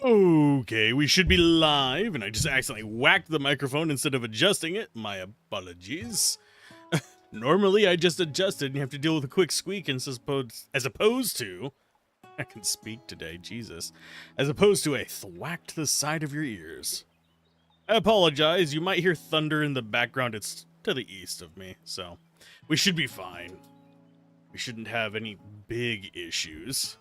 Okay, we should be live, and I just accidentally whacked the microphone instead of adjusting it. My apologies. Normally, I just adjust it and you have to deal with a quick squeak as opposed to... I can speak today, Jesus. As opposed to a thwack to the side of your ears. I apologize, you might hear thunder in the background. It's to the east of me, so we should be fine. We shouldn't have any big issues.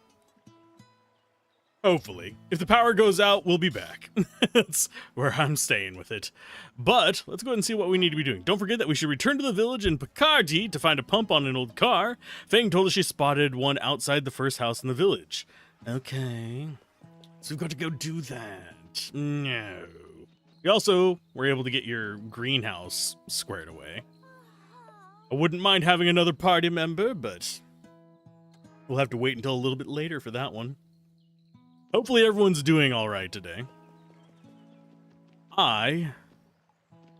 Hopefully. If the power goes out, we'll be back. That's where I'm staying with it. But let's go ahead and see what we need to be doing. Don't forget that we should return to the village in Picardy to find a pump on an old car. Fang told us she spotted one outside the first house in the village. Okay. So we've got to go do that. No. We also were able to get your greenhouse squared away. I wouldn't mind having another party member, but we'll have to wait until a little bit later for that one. Hopefully everyone's doing all right today. I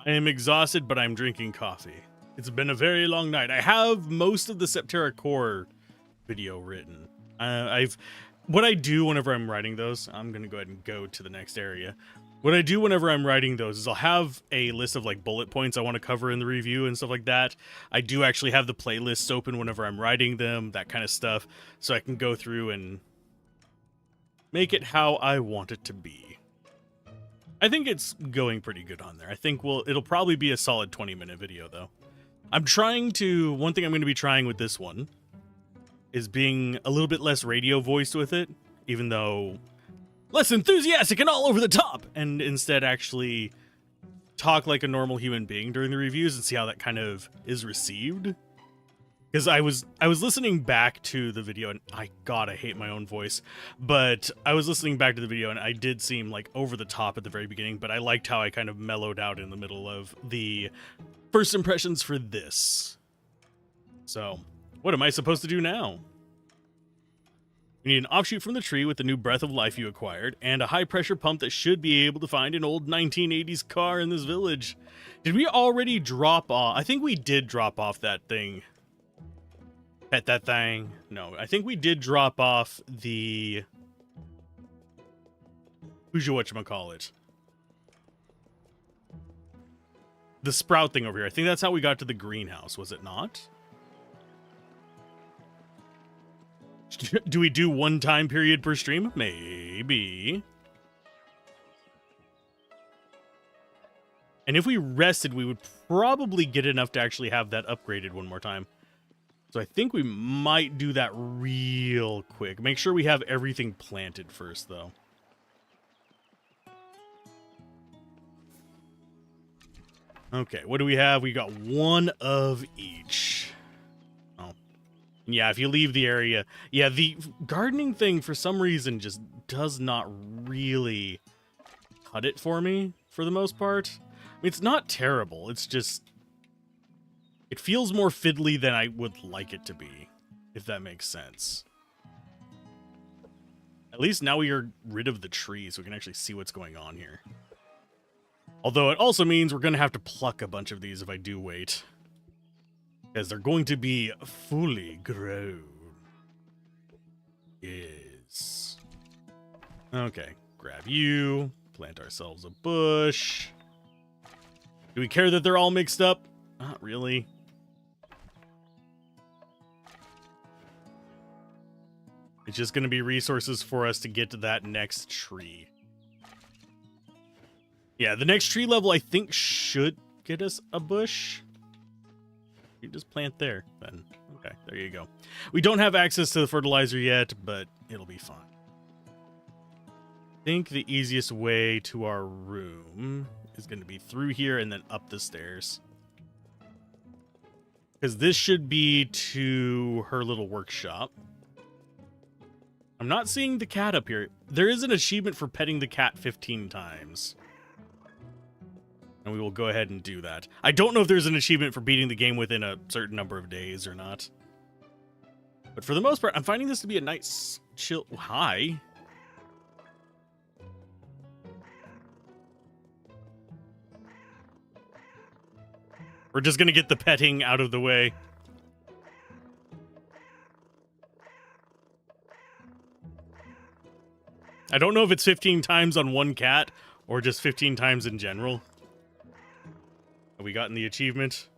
am exhausted, but I'm drinking coffee. It's been a very long night. I have most of the Septerra Core video written. What I do whenever I'm writing those, I'm going to go ahead and go to the next area. What I do whenever I'm writing those is I'll have a list of like bullet points I want to cover in the review and stuff like that. I do actually have the playlists open whenever I'm writing them, that kind of stuff, so I can go through and make it how I want it to be. I think it's going pretty good on there. I think it'll probably be a solid 20-minute video though. One thing I'm going to be trying with this one is being a little bit less radio voiced with it, even though less enthusiastic and all over the top, and instead actually talk like a normal human being during the reviews and see how that kind of is received. Because I was listening back to the video, and I hate my own voice, but I was listening back to the video and I did seem like over the top at the very beginning, but I liked how I kind of mellowed out in the middle of the first impressions for this. So, what am I supposed to do now? You need an offshoot from the tree with the new breath of life you acquired, and a high-pressure pump that should be able to find an old 1980s car in this village. Did we already drop off? I think we did drop off that thing. Pet that thing. No, I think we did drop off the... whatchamacallit? The sprout thing over here. I think that's how we got to the greenhouse, was it not? Do we do one time period per stream? Maybe. And if we rested, we would probably get enough to actually have that upgraded one more time. So I think we might do that real quick. Make sure we have everything planted first, though. Okay, what do we have? We got one of each. Oh. Yeah, if you leave the area... Yeah, the gardening thing, for some reason, just does not really cut it for me, for the most part. I mean, it's not terrible. It's just... it feels more fiddly than I would like it to be, if that makes sense. At least now we are rid of the trees, so we can actually see what's going on here. Although it also means we're going to have to pluck a bunch of these if I do wait. Because they're going to be fully grown. Yes. Okay, grab you. Plant ourselves a bush. Do we care that they're all mixed up? Not really. It's just going to be resources for us to get to that next tree. Yeah, the next tree level, I think, should get us a bush. You just plant there, then. Okay, there you go. We don't have access to the fertilizer yet, but it'll be fine. I think the easiest way to our room is going to be through here and then up the stairs. Because this should be to her little workshop. I'm not seeing the cat up here. There is an achievement for petting the cat 15 times. And we will go ahead and do that. I don't know if there's an achievement for beating the game within a certain number of days or not. But for the most part, I'm finding this to be a nice, chill... Hi. We're just going to get the petting out of the way. I don't know if it's 15 times on one cat or just 15 times in general. Have we gotten the achievement?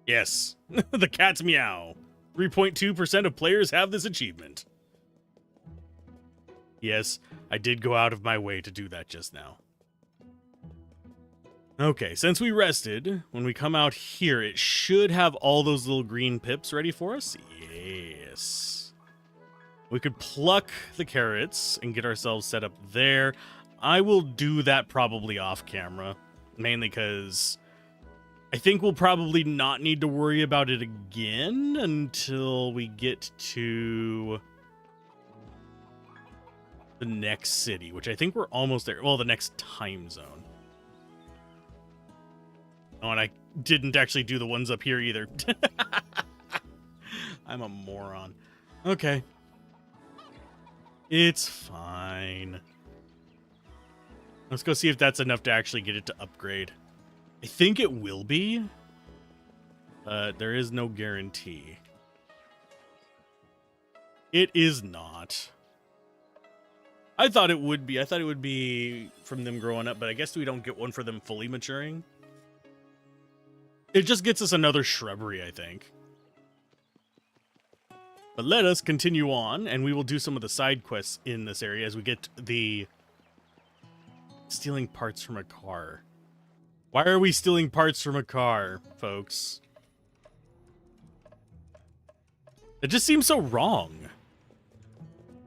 Yes. The cat's meow. 3.2% of players have this achievement. Yes, I did go out of my way to do that just now. Okay, since we rested, when we come out here, it should have all those little green pips ready for us. Yes. We could pluck the carrots and get ourselves set up there. I will do that probably off camera, mainly because I think we'll probably not need to worry about it again until we get to the next city, which I think we're almost there. Well, the next time zone. Oh, and I didn't actually do the ones up here either. I'm a moron. Okay. It's fine. Let's go see if that's enough to actually get it to upgrade. I think it will be. There is no guarantee. It is not. I thought it would be. I thought it would be from them growing up, but I guess we don't get one for them fully maturing. It just gets us another shrubbery, I think. But let us continue on, and we will do some of the side quests in this area as we get the stealing parts from a car. Why are we stealing parts from a car, folks? It just seems so wrong.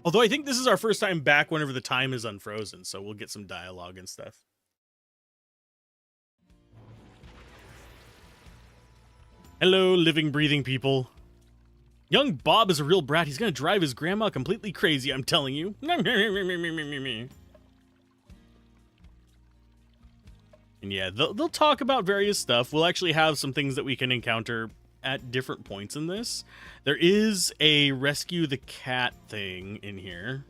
Although I think this is our first time back whenever the time is unfrozen, so we'll get some dialogue and stuff. Hello, living, breathing people. Young Bob is a real brat. He's going to drive his grandma completely crazy, I'm telling you. And yeah, they'll talk about various stuff. We'll actually have some things that we can encounter at different points in this. There is a rescue the cat thing in here.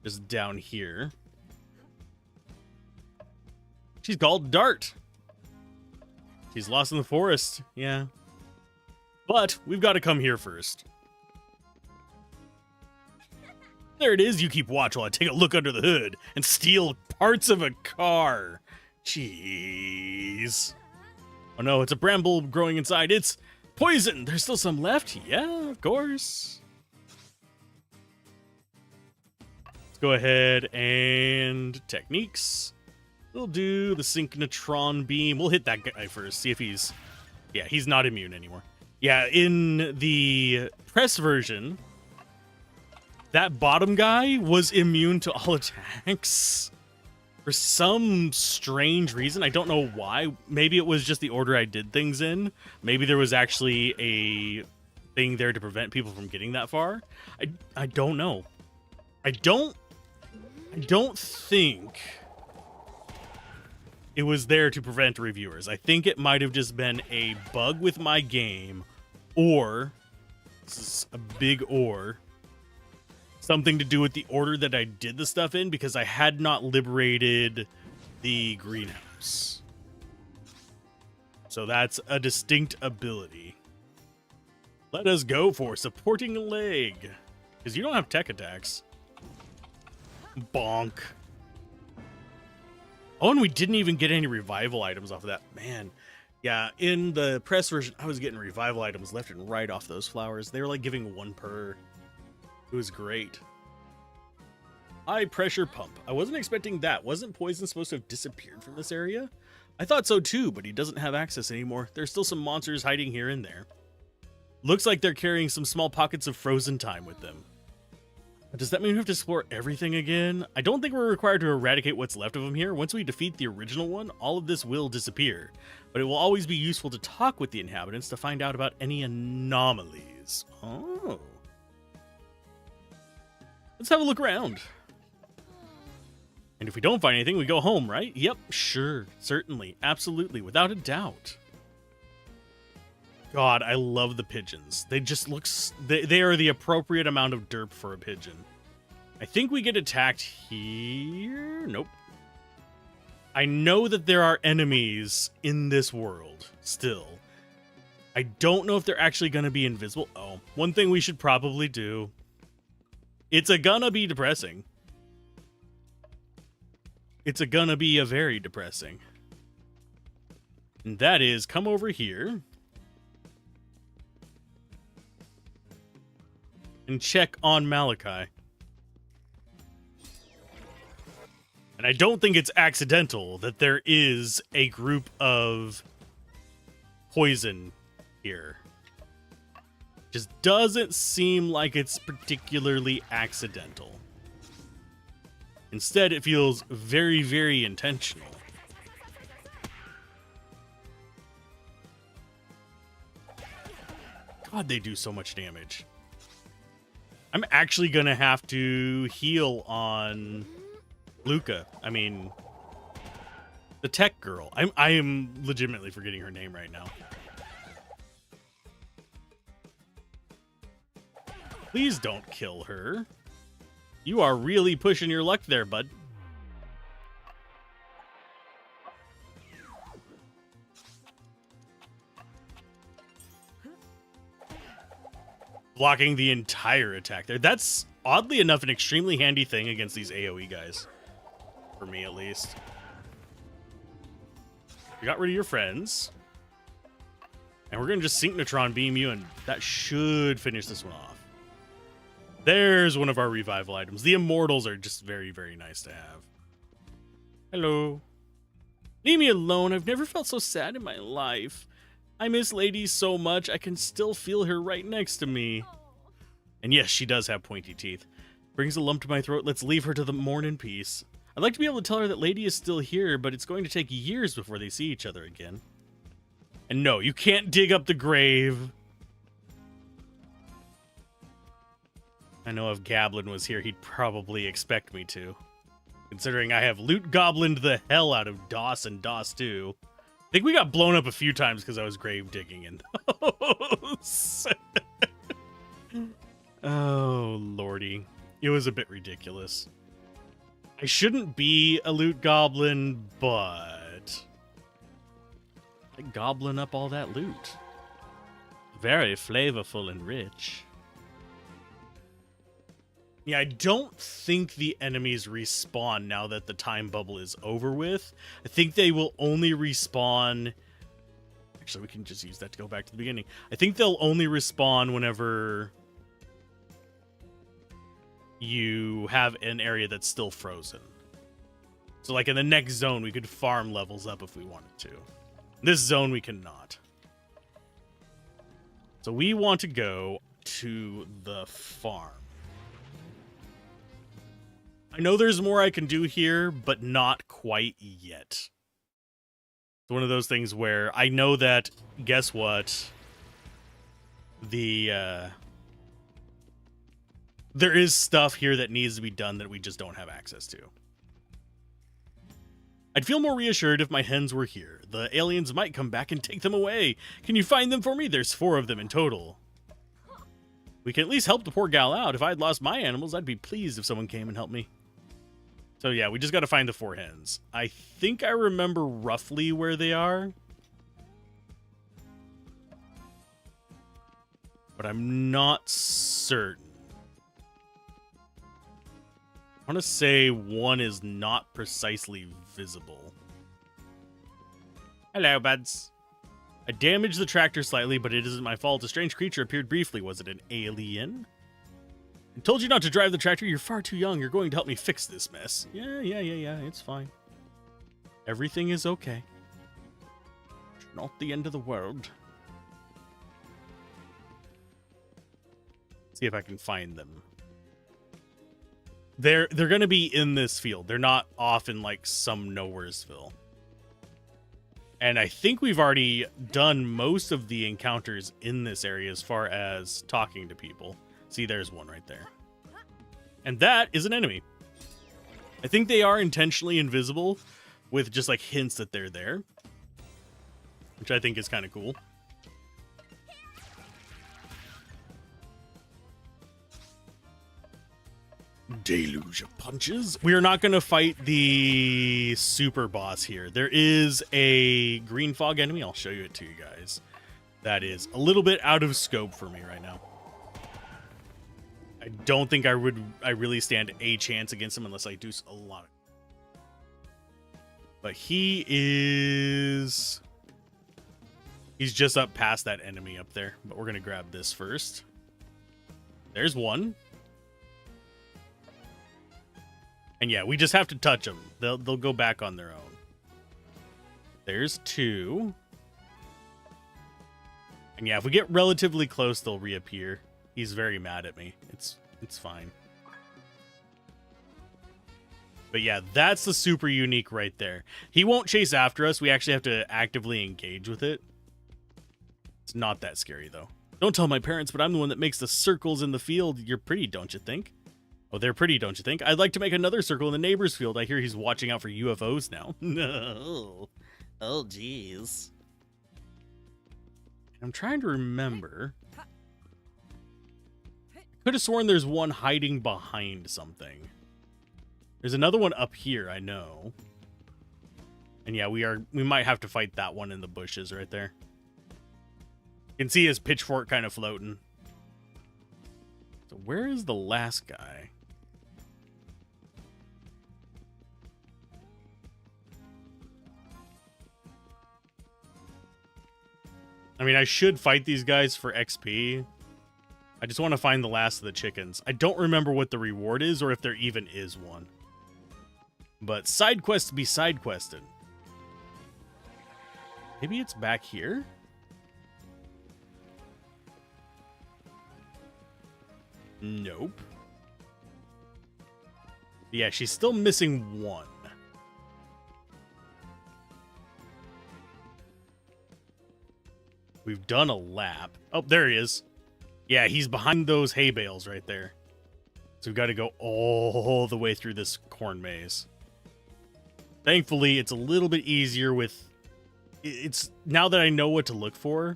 Just down here. She's called Dart. She's lost in the forest. Yeah. But we've got to come here first. There it is. You keep watch while I take a look under the hood and steal parts of a car. Jeez. Oh no, it's a bramble growing inside. It's poison. There's still some left. Yeah, of course. Let's go ahead and techniques. We'll do the synchrotron beam. We'll hit that guy first. See if he's... Yeah, he's not immune anymore. Yeah, in the press version, that bottom guy was immune to all attacks. For some strange reason. I don't know why. Maybe it was just the order I did things in. Maybe there was actually a thing there to prevent people from getting that far. I don't know. I don't think it was there to prevent reviewers. I think it might have just been a bug with my game, or, this is a big or, something to do with the order that I did the stuff in, because I had not liberated the greenhouse. So that's a distinct ability. Let us go for supporting leg, because you don't have tech attacks. Bonk. Oh, and we didn't even get any revival items off of that. Man, yeah, in the press version, I was getting revival items left and right off those flowers. They were like giving one per. It was great. High pressure pump. I wasn't expecting that. Wasn't poison supposed to have disappeared from this area? I thought so too, but he doesn't have access anymore. There's still some monsters hiding here and there. Looks like they're carrying some small pockets of frozen time with them. Does that mean we have to explore everything again? I don't think we're required to eradicate what's left of them here. Once we defeat the original one, all of this will disappear. But it will always be useful to talk with the inhabitants to find out about any anomalies. Oh. Let's have a look around. And if we don't find anything, we go home, right? Yep, sure, certainly, absolutely, without a doubt. God, I love the pigeons. They just look... They are the appropriate amount of derp for a pigeon. I think we get attacked here? Nope. I know that there are enemies in this world, still. I don't know if they're actually going to be invisible. Oh, one thing we should probably do. It's gonna be depressing. it's gonna be a very depressing. And that is, come over here and check on Maliki. And I don't think it's accidental that there is a group of poison here. Just doesn't seem like it's particularly accidental. Instead, it feels very, very intentional. God, they do so much damage. I'm actually gonna have to heal on Luca. I mean, the tech girl. I am legitimately forgetting her name right now. Please don't kill her. You are really pushing your luck there, bud. Blocking the entire attack there. That's, oddly enough, an extremely handy thing against these AoE guys. For me, at least. You got rid of your friends. And we're going to just Synchnotron beam you, and that should finish this one off. There's one of our revival items. The Immortals are just very, very nice to have. Hello. Leave me alone. I've never felt so sad in my life. I miss Lady so much, I can still feel her right next to me. And yes, she does have pointy teeth. Brings a lump to my throat. Let's leave her to the morn in peace. I'd like to be able to tell her that Lady is still here, but it's going to take years before they see each other again. And no, you can't dig up the grave. I know if Gablin was here, he'd probably expect me to. Considering I have loot goblined the hell out of DOS and DOS 2. I think we got blown up a few times because I was grave digging in those. Oh, lordy. It was a bit ridiculous. I shouldn't be a loot goblin, but I goblin up all that loot. Very flavorful and rich. Yeah, I don't think the enemies respawn now that the time bubble is over with. I think they will only respawn... Actually, we can just use that to go back to the beginning. I think they'll only respawn whenever you have an area that's still frozen. So like in the next zone, we could farm levels up if we wanted to. This zone, we cannot. So we want to go to the farm. I know there's more I can do here, but not quite yet. It's one of those things where I know that, guess what? There is stuff here that needs to be done that we just don't have access to. I'd feel more reassured if my hens were here. The aliens might come back and take them away. Can you find them for me? There's 4 of them in total. We can at least help the poor gal out. If I'd lost my animals, I'd be pleased if someone came and helped me. So yeah, we just got to find the 4 hens. I think I remember roughly where they are. But I'm not certain. I want to say one is not precisely visible. Hello, buds. I damaged the tractor slightly, but it isn't my fault. A strange creature appeared briefly. Was it an alien? I told you not to drive the tractor. You're far too young. You're going to help me fix this mess. Yeah. It's fine. Everything is okay. It's not the end of the world. See if I can find them. They're going to be in this field. They're not off in like some nowheresville. And I think we've already done most of the encounters in this area as far as talking to people. See, there's one right there. And that is an enemy. I think they are intentionally invisible with just like hints that they're there, which I think is kind of cool. Deluge of punches. We are not going to fight the super boss here. There is a green fog enemy. I'll show you it to you guys. That is a little bit out of scope for me right now. I don't think I really stand a chance against him unless I do a lot. But he's just up past that enemy up there. But we're going to grab this first. There's one. And yeah, we just have to touch them. They'll go back on their own. There's two. And yeah, if we get relatively close, they'll reappear. He's very mad at me. It's fine. But yeah, that's the super unique right there. He won't chase after us. We actually have to actively engage with it. It's not that scary, though. Don't tell my parents, but I'm the one that makes the circles in the field. You're pretty, don't you think? Oh, they're pretty, don't you think? I'd like to make another circle in the neighbor's field. I hear he's watching out for UFOs now. No. Oh, jeez. I'm trying to remember. I could have sworn there's one hiding behind something. There's another one up here, I know. And yeah, we might have to fight that one in the bushes right there. You can see his pitchfork kind of floating. So where is the last guy? I mean, I should fight these guys for XP. I just want to find the last of the chickens. I don't remember what the reward is or if there even is one. But side quests be side quested. Maybe it's back here? Nope. Yeah, she's still missing one. We've done a lap. Oh, there he is. Yeah, he's behind those hay bales right there. So we've got to go all the way through this corn maze. Thankfully, it's a little bit easier with... It's now that I know what to look for,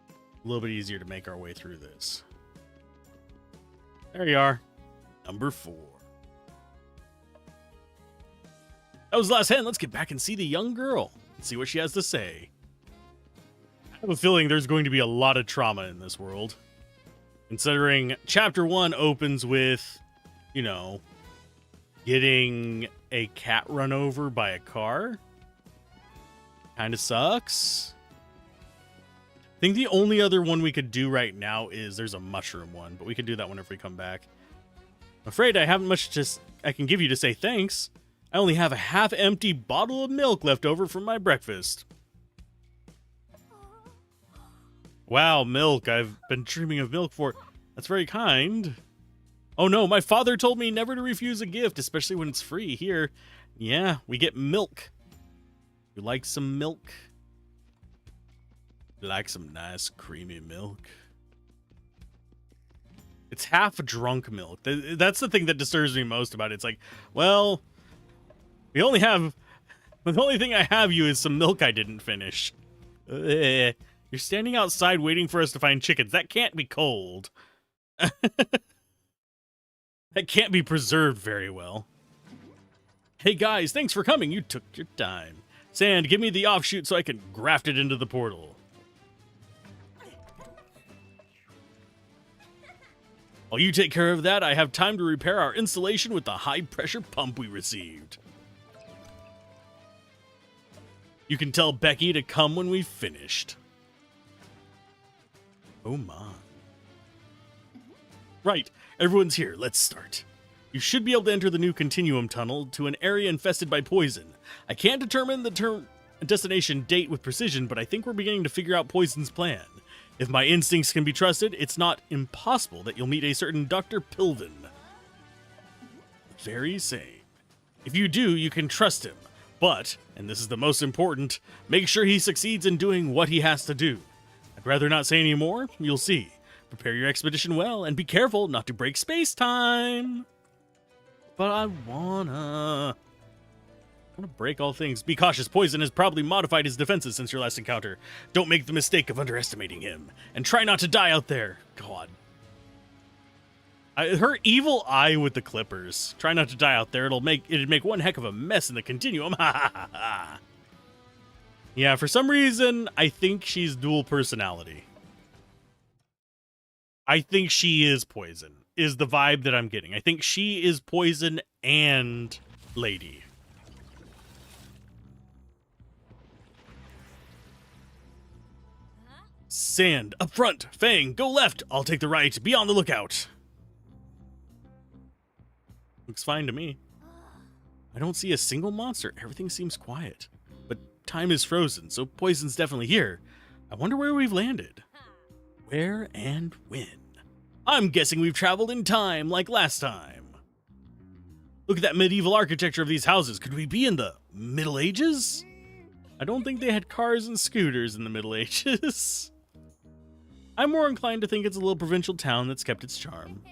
a little bit easier to make our way through this. There you are. Number 4. That was the last hand. Let's get back and see the young girl and see what she has to say. I have a feeling there's going to be a lot of trauma in this world. Considering Chapter 1 opens with, you know, getting a cat run over by a car. Kind of sucks. I think the only other one we could do right now is there's a mushroom one, but we can do that whenever we come back. I'm afraid I haven't much I can give you to say thanks. I only have a half-empty bottle of milk left over from my breakfast. Wow, milk. I've been dreaming of milk for... That's very kind. Oh no, my father told me never to refuse a gift, especially when it's free. Here, yeah, we get milk. You like some milk? You like some nice creamy milk? It's half drunk milk. That's the thing that disturbs me most about it. It's like, well, the only thing I have you is some milk I didn't finish. You're standing outside waiting for us to find chickens. That can't be cold. That can't be preserved very well. Hey guys, thanks for coming. You took your time. Sand, give me the offshoot so I can graft it into the portal. While you take care of that, I have time to repair our installation with the high-pressure pump we received. You can tell Becky to come when we've finished. Oh my. Right, everyone's here. Let's start. You should be able to enter the new continuum tunnel to an area infested by poison. I can't determine the destination date with precision, but I think we're beginning to figure out Poison's plan. If my instincts can be trusted, it's not impossible that you'll meet a certain Dr. Pilvin. Very same. If you do, you can trust him. But, and this is the most important, make sure he succeeds in doing what he has to do. I'd rather not say any more. You'll see. Prepare your expedition well, and be careful not to break space-time. But I wanna break all things. Be cautious. Poison has probably modified his defenses since your last encounter. Don't make the mistake of underestimating him. And try not to die out there. God. Her evil eye with the clippers. Try not to die out there. It'd make one heck of a mess in the continuum. Ha ha ha ha. Yeah, for some reason, I think she's dual personality. I think she is Poison, is the vibe that I'm getting. I think she is Poison and Lady. Sand, up front. Fang, go left. I'll take the right. Be on the lookout. Looks fine to me. I don't see a single monster. Everything seems quiet. But time is frozen, so poison's definitely here. I wonder where we've landed. Where and when? I'm guessing we've traveled in time like last time. Look at that medieval architecture of these houses. Could we be in the Middle Ages? I don't think they had cars and scooters in the Middle Ages. I'm more inclined to think it's a little provincial town that's kept its charm.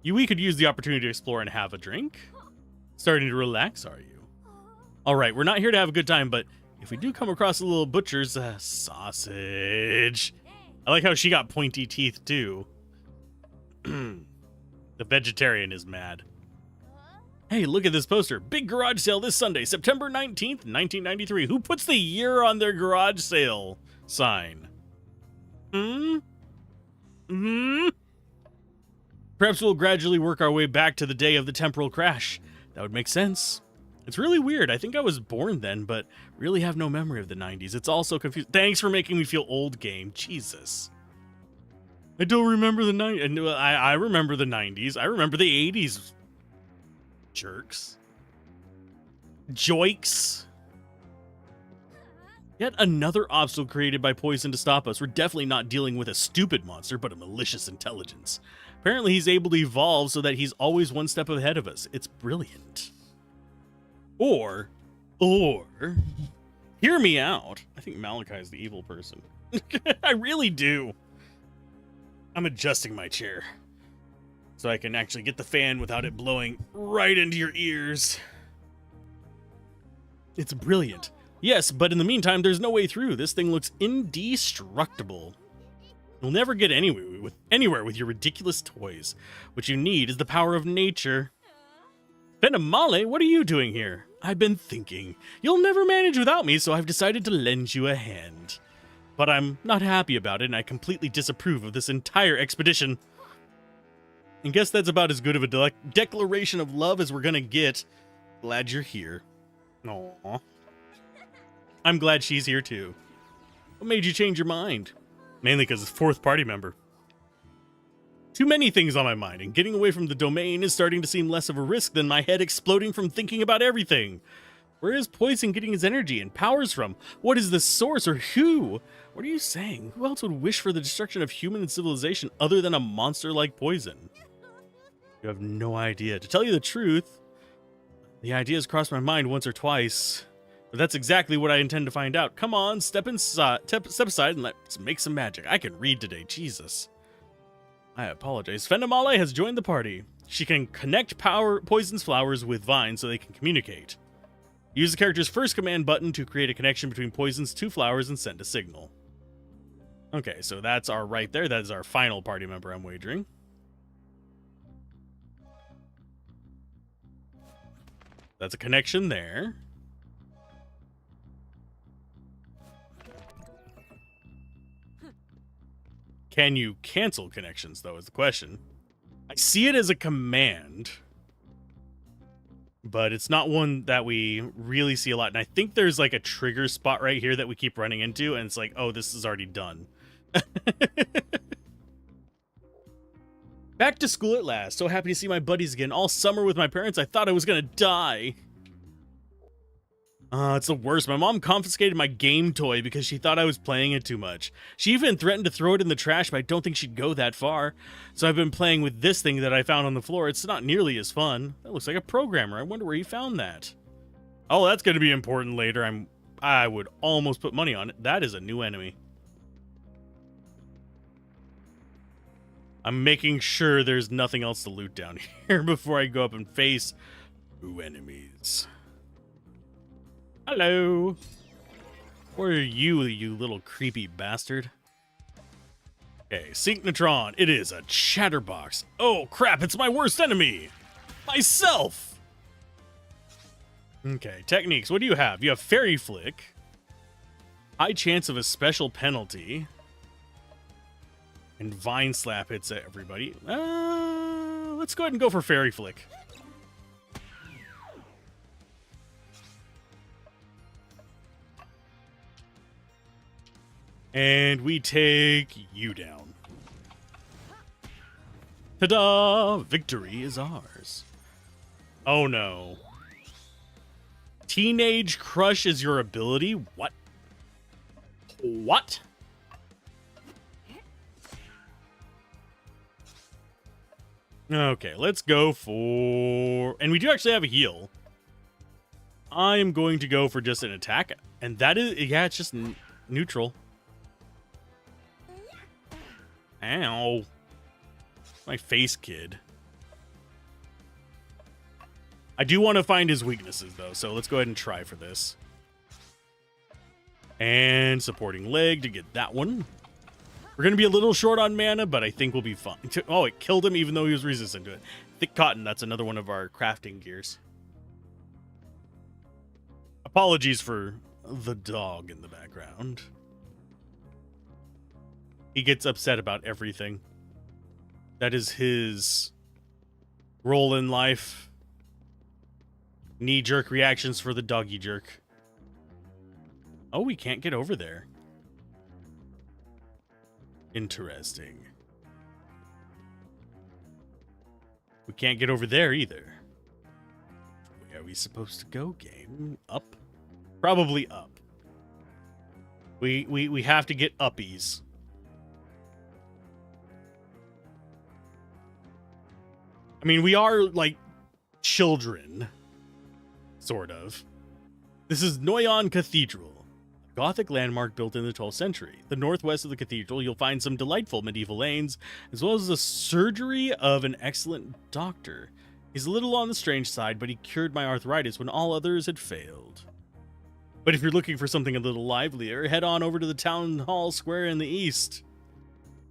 We could use the opportunity to explore and have a drink. Starting to relax, are you? All right, we're not here to have a good time, but if we do come across a little butcher's sausage. I like how she got pointy teeth too. The vegetarian is mad. Hey, look at this poster. Big garage sale this Sunday, September 19th, 1993. Who puts the year on their garage sale sign? Perhaps we'll gradually work our way back to the day of the temporal crash. That would make sense. It's really weird. I think I was born then, but really have no memory of the 90s. It's all so confusing. Thanks for making me feel old, game. Jesus. I don't remember the 90s. I remember the 90s. I remember the 80s. Jerks. Joiks. Yet another obstacle created by poison to stop us. We're definitely not dealing with a stupid monster, but a malicious intelligence. Apparently he's able to evolve so that he's always one step ahead of us. It's brilliant. Or, hear me out. I think Maliki is the evil person. I really do. I'm adjusting my chair so I can actually get the fan without it blowing right into your ears. It's brilliant. Yes, but in the meantime, there's no way through. This thing looks indestructible. You'll never get anywhere with your ridiculous toys. What you need is the power of nature. Benamale, what are you doing here? I've been thinking. You'll never manage without me, so I've decided to lend you a hand. But I'm not happy about it, and I completely disapprove of this entire expedition. And guess that's about as good of a declaration of love as we're gonna get. Glad you're here. Aww. I'm glad she's here too. What made you change your mind? Mainly because it's fourth party member. Too many things on my mind, and getting away from the domain is starting to seem less of a risk than my head exploding from thinking about everything. Where is Poison getting his energy and powers from? What is the source, or who? What are you saying? Who else would wish for the destruction of human civilization other than a monster like Poison? You have no idea. To tell you the truth, the idea has crossed my mind once or twice. But that's exactly what I intend to find out. Come on, step aside and let's make some magic. I can read today, Jesus. I apologize. Fendamale has joined the party. She can connect Poison's flowers with Vine so they can communicate. Use the character's first command button to create a connection between Poison's two flowers and send a signal. Okay, so that's our right there. That is our final party member, I'm wagering. That's a connection there. Can you cancel connections, though, is the question. I see it as a command, but it's not one that we really see a lot. And I think there's like a trigger spot right here that we keep running into, and it's like, oh, this is already done. Back to school at last. So happy to see my buddies again. All summer with my parents, I thought I was gonna die. It's the worst. My mom confiscated my game toy because she thought I was playing it too much. She even threatened to throw it in the trash, but I don't think she'd go that far. So I've been playing with this thing that I found on the floor. It's not nearly as fun. That looks like a programmer. I wonder where he found that. Oh, that's going to be important later. I would almost put money on it. That is a new enemy. I'm making sure there's nothing else to loot down here before I go up and face new enemies. Hello. Where are you, you little creepy bastard? Okay, Synchnotron. It is a chatterbox. Oh, crap, it's my worst enemy. Myself. Okay, techniques. What do you have? You have Fairy Flick. High chance of a special penalty. And Vine Slap hits everybody. Let's go ahead and go for Fairy Flick. And we take you down. Ta-da! Victory is ours. Oh no. Teenage Crush is your ability? What? What? Okay, let's go for... And we do actually have a heal. I'm going to go for just an attack. And that is... Yeah, it's just neutral. Ow. My face, kid. I do want to find his weaknesses, though, so let's go ahead and try for this. And supporting leg to get that one. We're going to be a little short on mana, but I think we'll be fine. Oh, it killed him even though he was resistant to it. Thick cotton, that's another one of our crafting gears. Apologies for the dog in the background. He gets upset about everything. That is his role in life. Knee-jerk reactions for the doggy jerk. Oh, we can't get over there. Interesting. We can't get over there either. Where are we supposed to go, game? Up? Probably up. We have to get uppies. I mean, we are like children. Sort of. This is Noyon Cathedral, a Gothic landmark built in the 12th century. The northwest of the cathedral, you'll find some delightful medieval lanes, as well as the surgery of an excellent doctor. He's a little on the strange side, but he cured my arthritis when all others had failed. But if you're looking for something a little livelier, head on over to the town hall square in the east.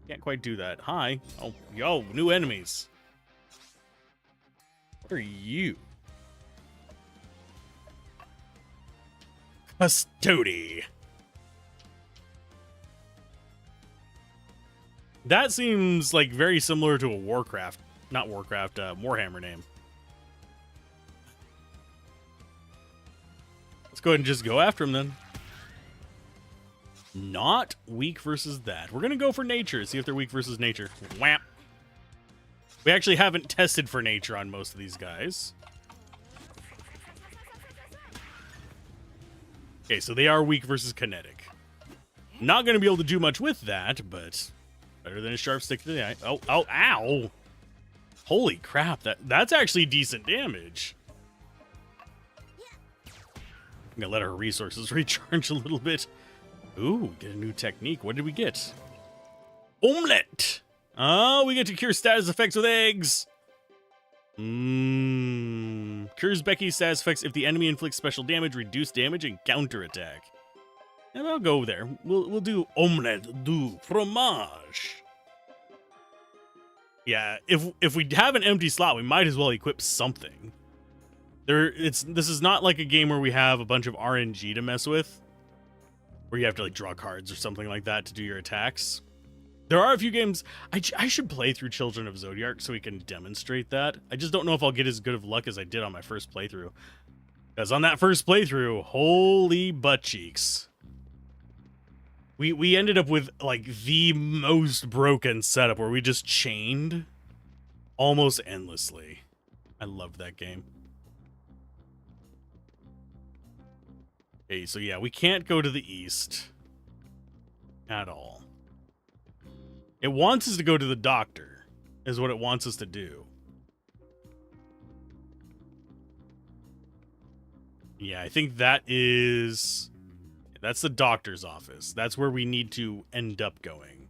Can't quite do that. Hi. Oh, yo, new enemies. What are you? Custody. That seems like very similar to a Warhammer name. Let's go ahead and just go after him then. Not weak versus that. We're going to go for nature, see if they're weak versus nature. Wham. We actually haven't tested for nature on most of these guys. Okay, so they are weak versus kinetic. Not going to be able to do much with that, but better than a sharp stick to the eye. Oh, ow. Holy crap, that's actually decent damage. I'm going to let our resources recharge a little bit. Ooh, get a new technique. What did we get? Omelette. Oh, we get to cure status effects with eggs. Cures Becky's status effects if the enemy inflicts special damage, reduce damage, and counterattack. And I'll go there. We'll do omelette du fromage. Yeah, if we have an empty slot, we might as well equip something. This is not like a game where we have a bunch of RNG to mess with, where you have to like draw cards or something like that to do your attacks. There are a few games. I should play through Children of Zodiac so we can demonstrate that. I just don't know if I'll get as good of luck as I did on my first playthrough. Because on that first playthrough, holy butt cheeks. We ended up with like the most broken setup where we just chained almost endlessly. I loved that game. Okay, so yeah, we can't go to the east at all. It wants us to go to the doctor, is what it wants us to do. Yeah, I think that's the doctor's office. That's where we need to end up going.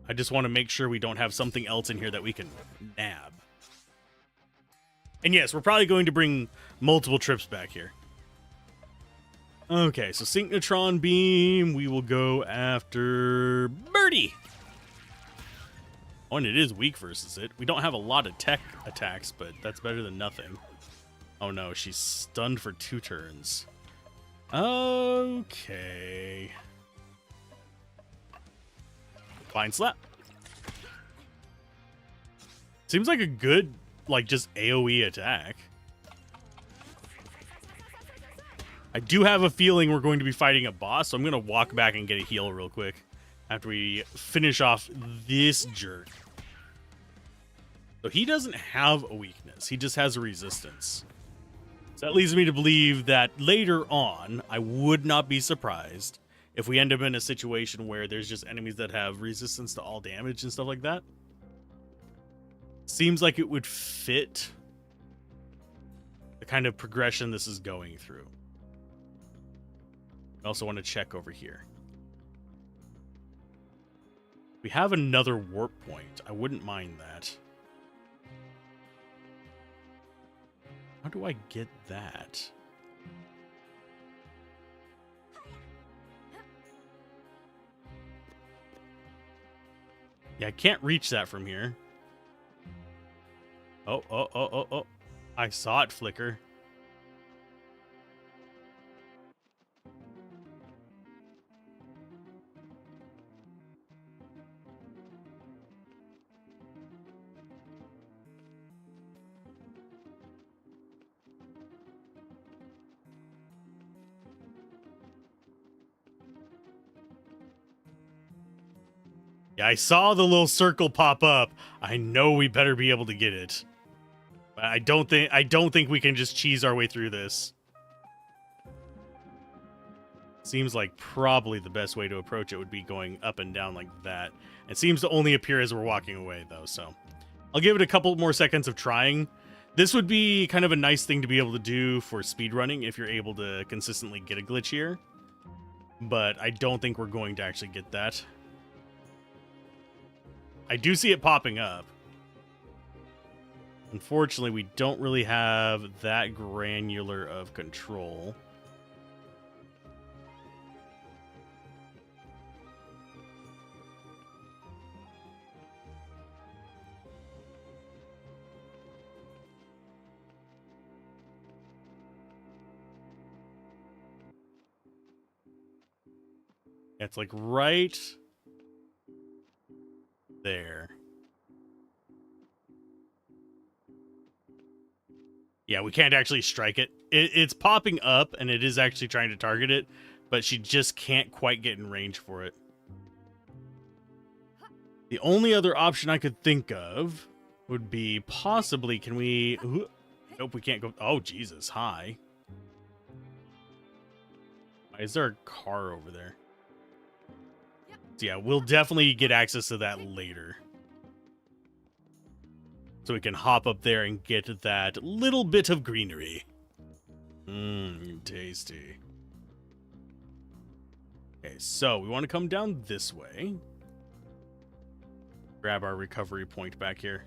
I just want to make sure we don't have something else in here that we can nab. And yes, we're probably going to bring multiple trips back here. Okay, so Synchnotron Beam, we will go after Birdie. Oh, and it is weak versus it. We don't have a lot of tech attacks, but that's better than nothing. Oh no, she's stunned for 2 turns. Okay. Fine slap. Seems like a good, like, just AoE attack. I do have a feeling we're going to be fighting a boss, so I'm going to walk back and get a heal real quick after we finish off this jerk. So he doesn't have a weakness. He just has a resistance. So that leads me to believe that later on, I would not be surprised if we end up in a situation where there's just enemies that have resistance to all damage and stuff like that. Seems like it would fit the kind of progression this is going through. I also want to check over here. We have another warp point. I wouldn't mind that. How do I get that? Yeah, I can't reach that from here. Oh. I saw it flicker. Yeah, I saw the little circle pop up. I know we better be able to get it. But I don't think we can just cheese our way through this. Seems like probably the best way to approach it would be going up and down like that. It seems to only appear as we're walking away though, so I'll give it a couple more seconds of trying. This would be kind of a nice thing to be able to do for speedrunning if you're able to consistently get a glitch here. But I don't think we're going to actually get that. I do see it popping up. Unfortunately, we don't really have that granular of control. It's like right there. Yeah, we can't actually strike it. It's popping up, and it is actually trying to target it, but she just can't quite get in range for it. The only other option I could think of would be possibly, can we... Nope, we can't go... Oh, Jesus, hi. Why is there a car over there? So yeah, we'll definitely get access to that later. So we can hop up there and get that little bit of greenery. Mmm, tasty. Okay, so we want to come down this way. Grab our recovery point back here.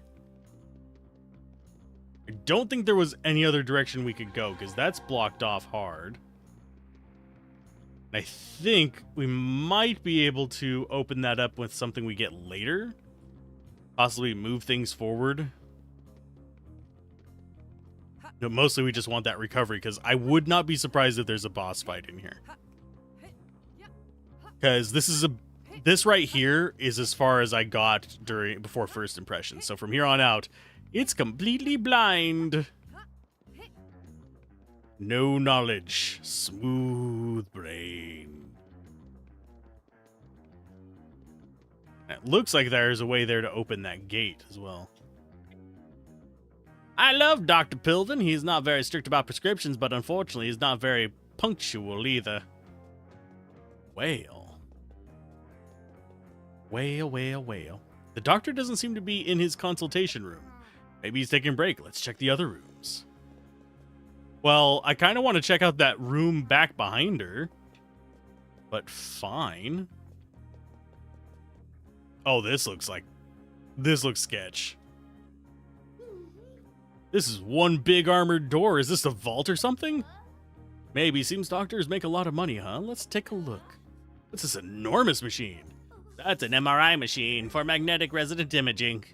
I don't think there was any other direction we could go, because that's blocked off hard. I think we might be able to open that up with something we get later. Possibly move things forward. No, mostly we just want that recovery, because I would not be surprised if there's a boss fight in here. Because this right here is as far as I got before first impressions. So from here on out, it's completely blind. No knowledge, smooth brain. It looks like there's a way there to open that gate as well. I love Dr. Pilden. He's not very strict about prescriptions, but unfortunately he's not very punctual either. Well. Well. The doctor doesn't seem to be in his consultation room. Maybe he's taking a break. Let's check the other rooms. Well, I kind of want to check out that room back behind her. But fine. Oh, this looks sketch. This is one big armored door. Is this a vault or something? Maybe. Seems doctors make a lot of money, huh? Let's take a look. What's this enormous machine? That's an MRI machine for magnetic resonant imaging.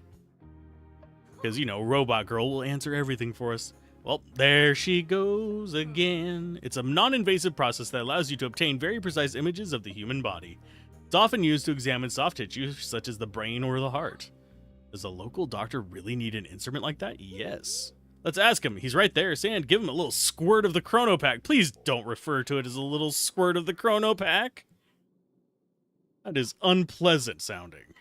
Because, you know, Robot Girl will answer everything for us. Well, there she goes again. It's a non-invasive process that allows you to obtain very precise images of the human body. It's often used to examine soft tissue, such as the brain or the heart. Does a local doctor really need an instrument like that? Yes. Let's ask him. He's right there. Sand, give him a little squirt of the chrono pack. Please don't refer to it as a little squirt of the chrono pack. That is unpleasant sounding.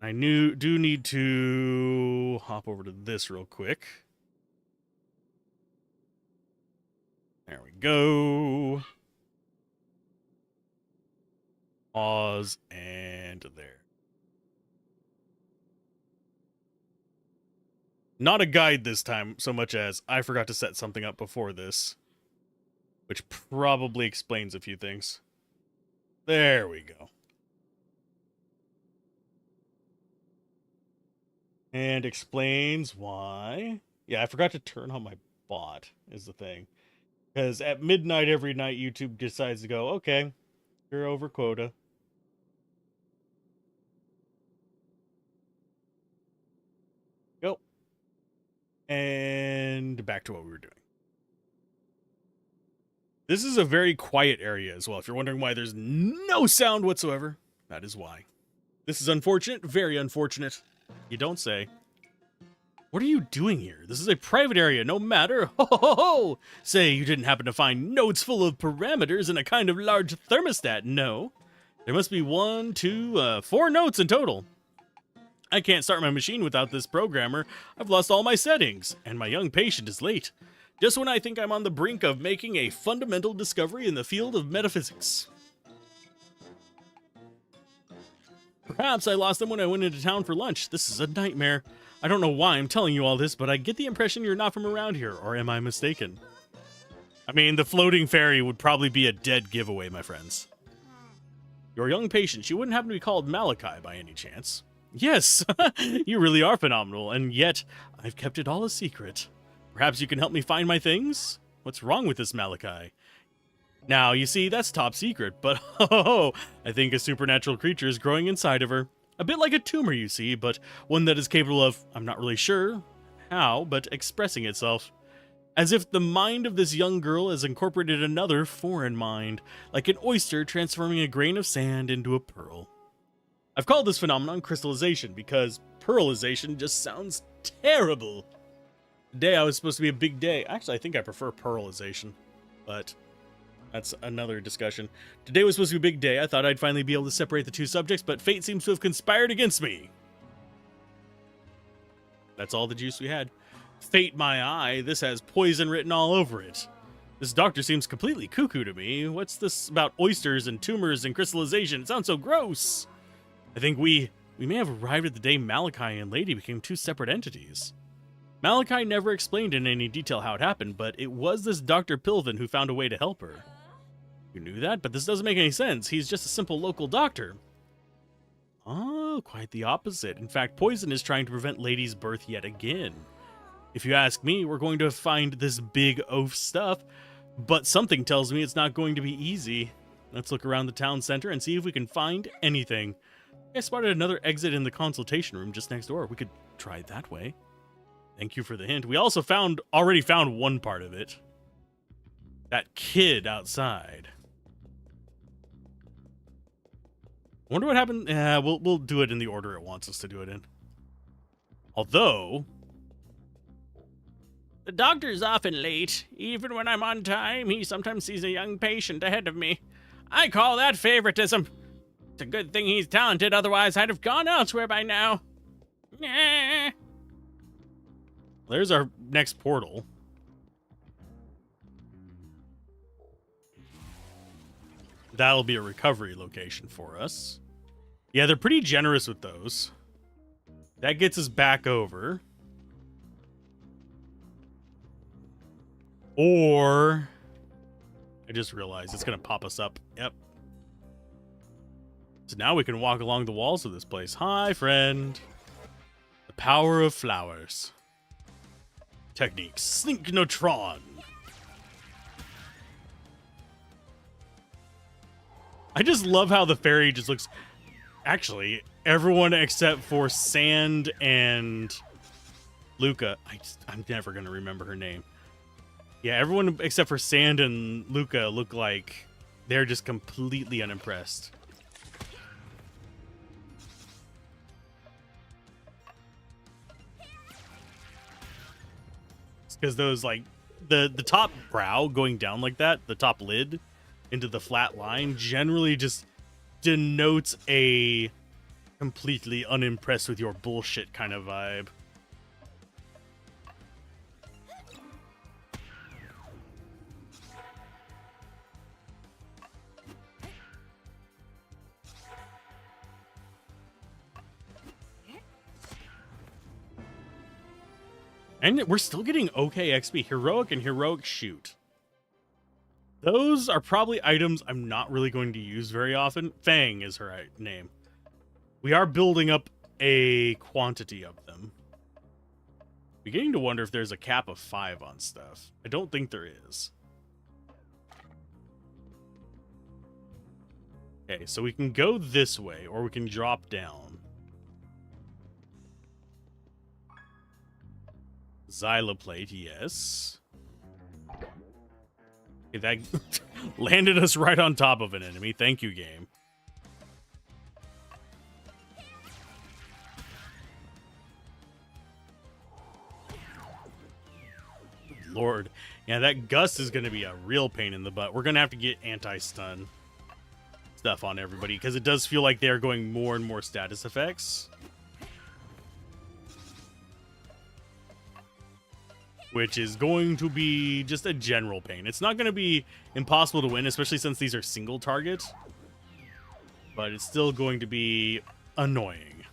I do need to hop over to this real quick. There we go. Pause, and there. Not a guide this time, so much as I forgot to set something up before this, which probably explains a few things. There we go. And explains why. Yeah, I forgot to turn on my bot, is the thing. Because at midnight every night, YouTube decides to go, okay, you're over quota. Go. And back to what we were doing. This is a very quiet area as well. If you're wondering why there's no sound whatsoever, that is why. This is unfortunate, very unfortunate. You don't say. What are you doing here? This is a private area, no matter. Ho ho ho ho! Say you didn't happen to find notes full of parameters and a kind of large thermostat, no. There must be 1, 2, 4 notes in total. I can't start my machine without this programmer. I've lost all my settings, and my young patient is late. Just when I think I'm on the brink of making a fundamental discovery in the field of metaphysics. Perhaps I lost them when I went into town for lunch. This is a nightmare. I don't know why I'm telling you all this, but I get the impression you're not from around here, or am I mistaken? I mean, the floating fairy would probably be a dead giveaway, my friends. Your young patient, she wouldn't happen to be called Maliki by any chance. Yes, you really are phenomenal, and yet I've kept it all a secret. Perhaps you can help me find my things? What's wrong with this Maliki? Now, you see, that's top secret, but I think a supernatural creature is growing inside of her. A bit like a tumor, you see, but one that is capable of, I'm not really sure how, but expressing itself. As if the mind of this young girl has incorporated another foreign mind, like an oyster transforming a grain of sand into a pearl. I've called this phenomenon crystallization because pearlization just sounds terrible. Today I was supposed to be a big day. Actually, I think I prefer pearlization, but that's another discussion. Today was supposed to be a big day. I thought I'd finally be able to separate the two subjects, but fate seems to have conspired against me. That's all the juice we had. Fate my eye, this has poison written all over it. This doctor seems completely cuckoo to me. What's this about oysters and tumors and crystallization? It sounds so gross. I think we may have arrived at the day Maliki and Lady became two separate entities. Maliki never explained in any detail how it happened, but it was this Dr. Pilvin who found a way to help her. You knew that, but this doesn't make any sense. He's just a simple local doctor. Oh, quite the opposite. In fact, poison is trying to prevent Lady's birth yet again. If you ask me, we're going to find this big oaf stuff, but something tells me it's not going to be easy. Let's look around the town center and see if we can find anything. I spotted another exit in the consultation room just next door. We could try it that way. Thank you for the hint. We also already found one part of it. That kid outside. I wonder what happened. We'll do it in the order it wants us to do it in. Although, the doctor's often late. Even when I'm on time, he sometimes sees a young patient ahead of me. I call that favoritism. It's a good thing he's talented, otherwise I'd have gone elsewhere by now. Nah. There's our next portal. That'll be a recovery location for us. Yeah, they're pretty generous with those. That gets us back over. Or, I just realized it's going to pop us up. Yep. So now we can walk along the walls of this place. Hi, friend. The power of flowers. Technique, Slinknotron. I just love how the fairy just looks... Actually, everyone except for Sand and Luca. I'm never going to remember her name. Yeah, everyone except for Sand and Luca look like they're just completely unimpressed. because those like the top brow going down like that, the top lid into the flat line generally just denotes a completely unimpressed with your bullshit kind of vibe. And we're still getting okay XP. Heroic and Heroic Shoot. Those are probably items I'm not really going to use very often. Fang is her name. We are building up a quantity of them. Beginning to wonder if there's a cap of 5 on stuff. I don't think there is. Okay, so we can go this way, or we can drop down. Xyloplate, yes. Okay, that landed us right on top of an enemy. Thank you, game. Lord. Yeah, that gust is going to be a real pain in the butt. We're going to have to get anti-stun stuff on everybody, because it does feel like they're going more and more status effects. Which is going to be just a general pain. It's not going to be impossible to win, especially since these are single target. But it's still going to be annoying.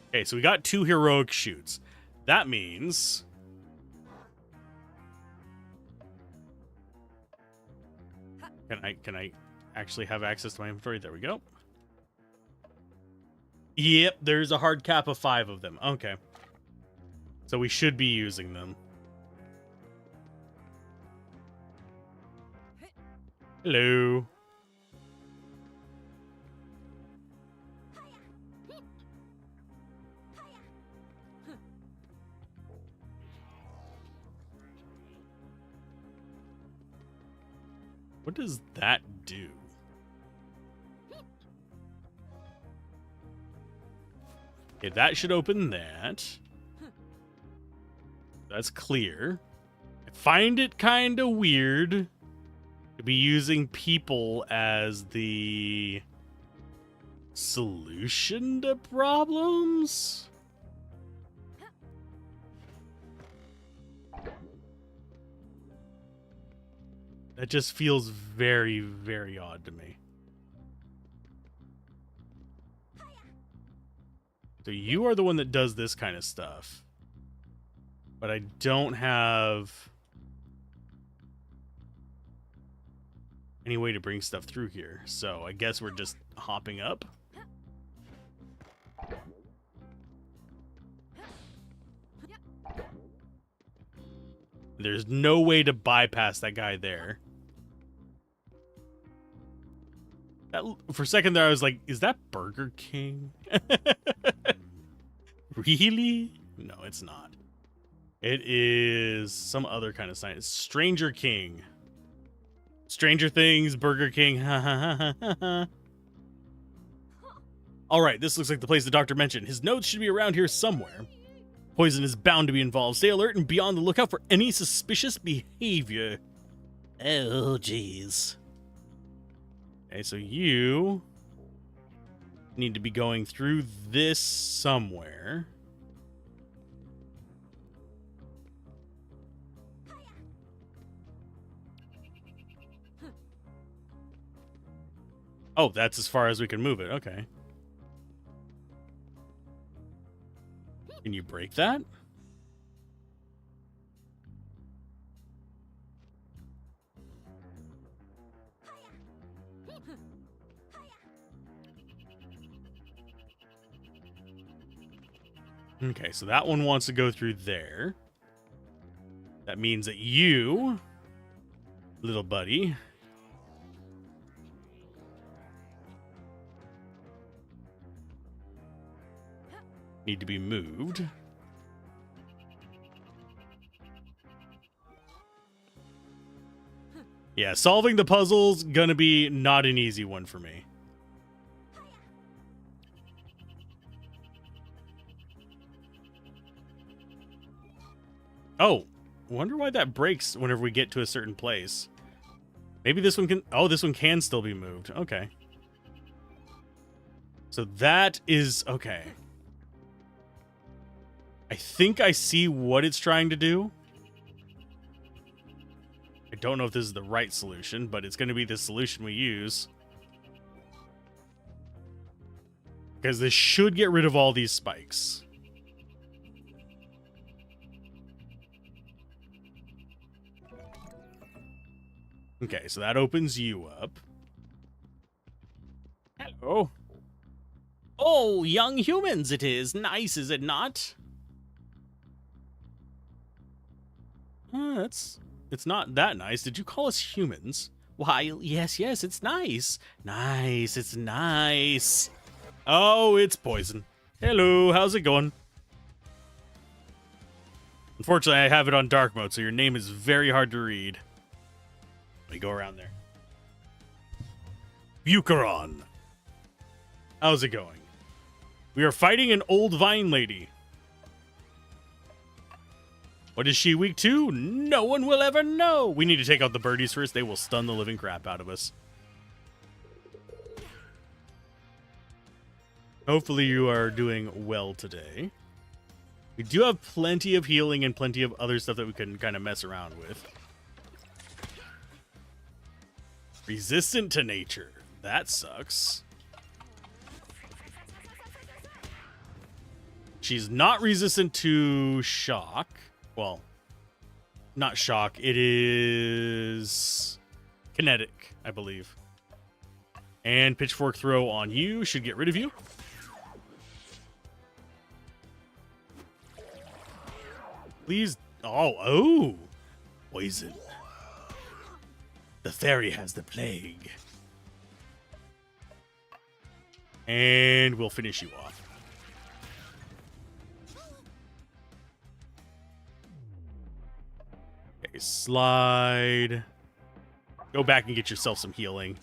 Okay, so we got 2 heroic shoots. That means... Can I actually have access to my inventory? There we go. Yep, there's a hard cap of 5 of them. Okay. So we should be using them. Hello. What does that do? Okay, that should open that. That's clear. I find it kind of weird to be using people as the solution to problems. That just feels very, very odd to me. So you are the one that does this kind of stuff. But I don't have any way to bring stuff through here. So I guess we're just hopping up. There's no way to bypass that guy there. For a second there, I was like, is that Burger King? Really? No, it's not. It is some other kind of sign. It's Stranger King. Stranger Things, Burger King. All right, this looks like the place the doctor mentioned. His notes should be around here somewhere. Poison is bound to be involved. Stay alert and be on the lookout for any suspicious behavior. Oh, jeez. Okay, so you need to be going through this somewhere. Oh, that's as far as we can move it. Okay. Can you break that? Okay, so that one wants to go through there. That means that you, little buddy, need to be moved. Yeah, solving the puzzle's gonna be not an easy one for me. Oh, wonder why that breaks whenever we get to a certain place. Maybe this one can... Oh, this one can still be moved. Okay. So that is... Okay. I think I see what it's trying to do. I don't know if this is the right solution, but it's going to be the solution we use. Because this should get rid of all these spikes. Okay, so that opens you up. Hello. Oh, young humans it is. Nice, is it not? It's not that nice. Did you call us humans? Why, yes, it's nice. Nice, it's nice. Oh, it's poison. Hello, how's it going? Unfortunately, I have it on dark mode, so your name is very hard to read. Let me go around there. Bucheron. How's it going? We are fighting an old vine lady. What is she weak to? No one will ever know. We need to take out the birdies first. They will stun the living crap out of us. Hopefully you are doing well today. We do have plenty of healing and plenty of other stuff that we can kind of mess around with. Resistant to nature. That sucks. She's not resistant to shock. Well, not shock. It is kinetic, I believe. And pitchfork throw on you should get rid of you. Please. Oh. Poison. The fairy has the plague. And we'll finish you off. Okay, slide. Go back and get yourself some healing.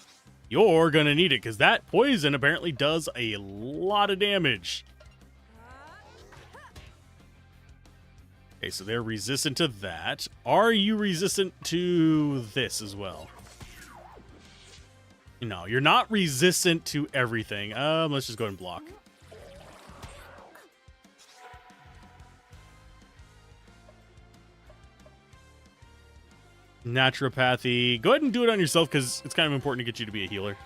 You're gonna need it, because that poison apparently does a lot of damage. Okay, so they're resistant to that. Are you resistant to this as well? No, you're not resistant to everything. Let's just go ahead and block. Naturopathy. Go ahead and do it on yourself, because it's kind of important to get you to be a healer.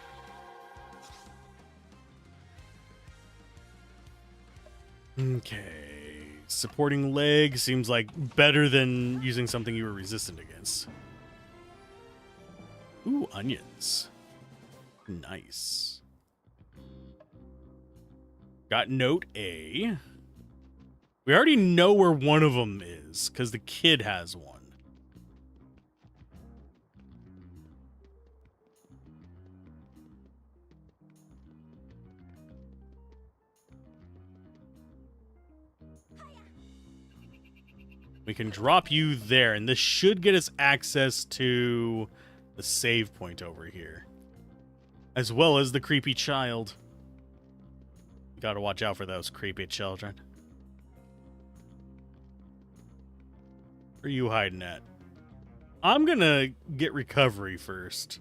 Okay. Supporting leg seems like better than using something you were resistant against. Ooh, onions. Nice. Got note A. We already know where one of them is, because the kid has one. We can drop you there, and this should get us access to the save point over here. As well as the creepy child. You gotta watch out for those creepy children. Where are you hiding at? I'm gonna get recovery first.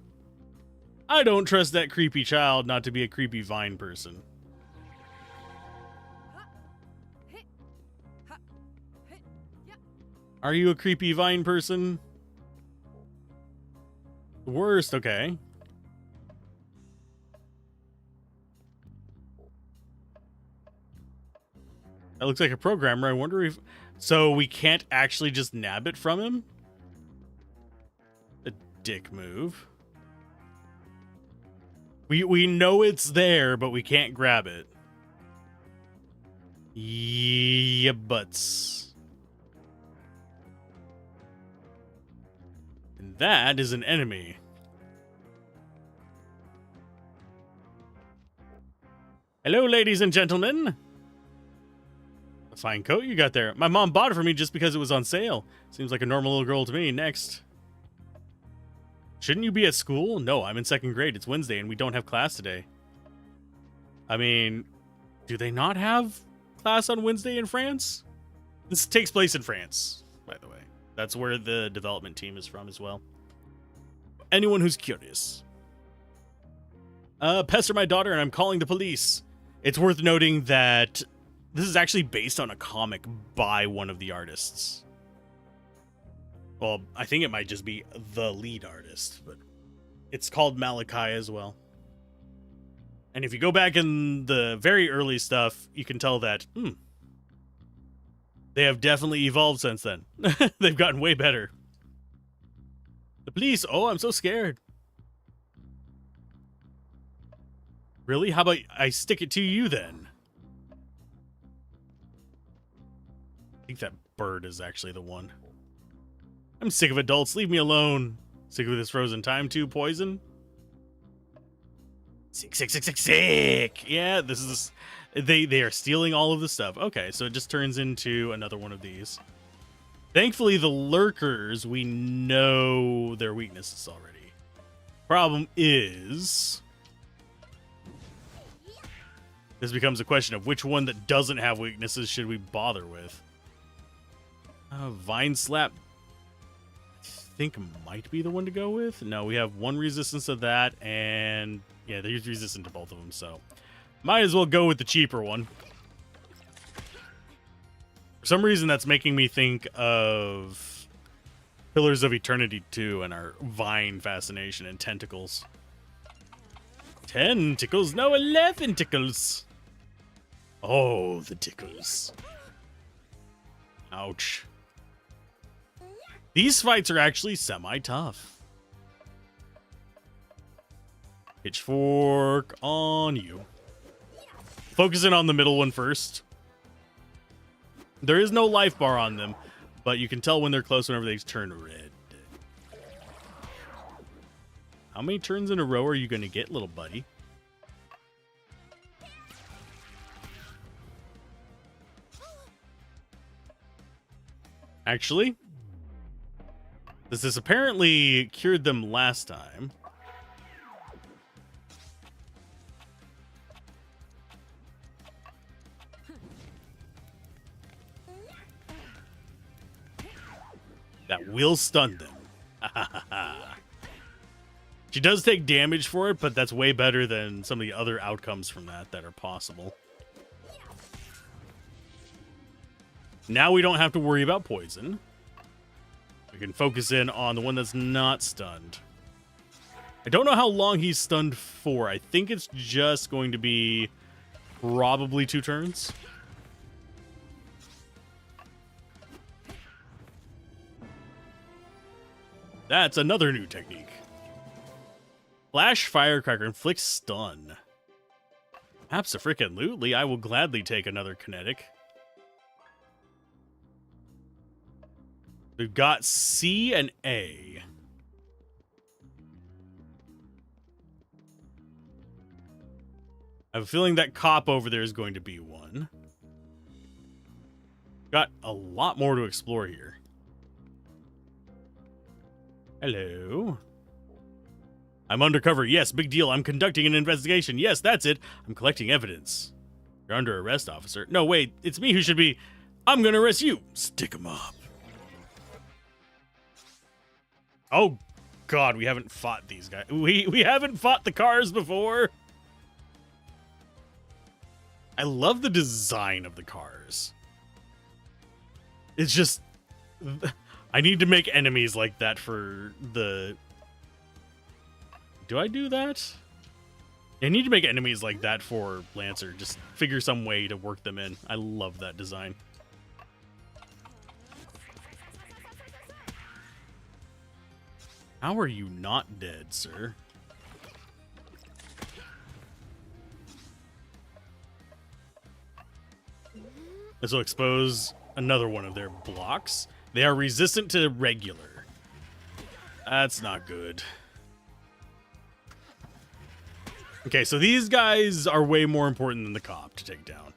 I don't trust that creepy child not to be a creepy vine person. Are you a creepy vine person? Worst, okay. That looks like a programmer. I wonder if... So we can't actually just nab it from him? A dick move. We know it's there, but we can't grab it. Yeah, butts. And that is an enemy. Hello, ladies and gentlemen. A fine coat you got there. My mom bought it for me just because it was on sale. Seems like a normal little girl to me. Next. Shouldn't you be at school? No, I'm in 2nd grade. It's Wednesday and we don't have class today. I mean, do they not have class on Wednesday in France? This takes place in France. by the way. That's where the development team is from as well. Anyone who's curious. Pester my daughter and I'm calling the police. It's worth noting that this is actually based on a comic by one of the artists. Well, I think it might just be the lead artist, but it's called Maliki as well. And if you go back in the very early stuff, you can tell that, they have definitely evolved since then. They've gotten way better. The police, oh, I'm so scared. Really? How about I stick it to you then? I think that bird is actually the one. I'm sick of adults. Leave me alone. Sick of this frozen time too. Poison. Sick. Yeah, this is... They are stealing all of the stuff. Okay, so it just turns into another one of these. Thankfully, the lurkers, we know their weaknesses already. Problem is... this becomes a question of which one that doesn't have weaknesses should we bother with. Vine Slap, I think might be the one to go with. No, we have one resistance to that, and yeah, they're resistant to both of them, so might as well go with the cheaper one. For some reason, that's making me think of Pillars of Eternity 2 and our vine fascination and tentacles. 10 tickles, no 11 tickles. Oh, the tickles. Ouch. These fights are actually semi-tough. Pitchfork on you. Focusing on the middle one first. There is no life bar on them, but you can tell when they're close whenever they turn red. How many turns in a row are you going to get, little buddy? Actually, this apparently cured them last time. That will stun them. She does take damage for it, but that's way better than some of the other outcomes from that are possible. Now we don't have to worry about poison. We can focus in on the one that's not stunned. I don't know how long he's stunned for. I think it's just going to be probably 2 turns. That's another new technique. Flash Firecracker inflicts stun. Abso-freaking-lutely, I will gladly take another kinetic. We've got C and A. I have a feeling that cop over there is going to be one. Got a lot more to explore here. Hello. I'm undercover. Yes, big deal. I'm conducting an investigation. Yes, that's it. I'm collecting evidence. You're under arrest, officer. No, wait. It's me who should be. I'm gonna arrest you. Stick 'em up. Oh, God, we haven't fought these guys. We haven't fought the cars before. I love the design of the cars. It's just... I need to make enemies like that for the... Do I do that? I need to make enemies like that for Lancer. Just figure some way to work them in. I love that design. How are you not dead, sir? This will expose another one of their blocks. They are resistant to regular. That's not good. Okay, so these guys are way more important than the cop to take down.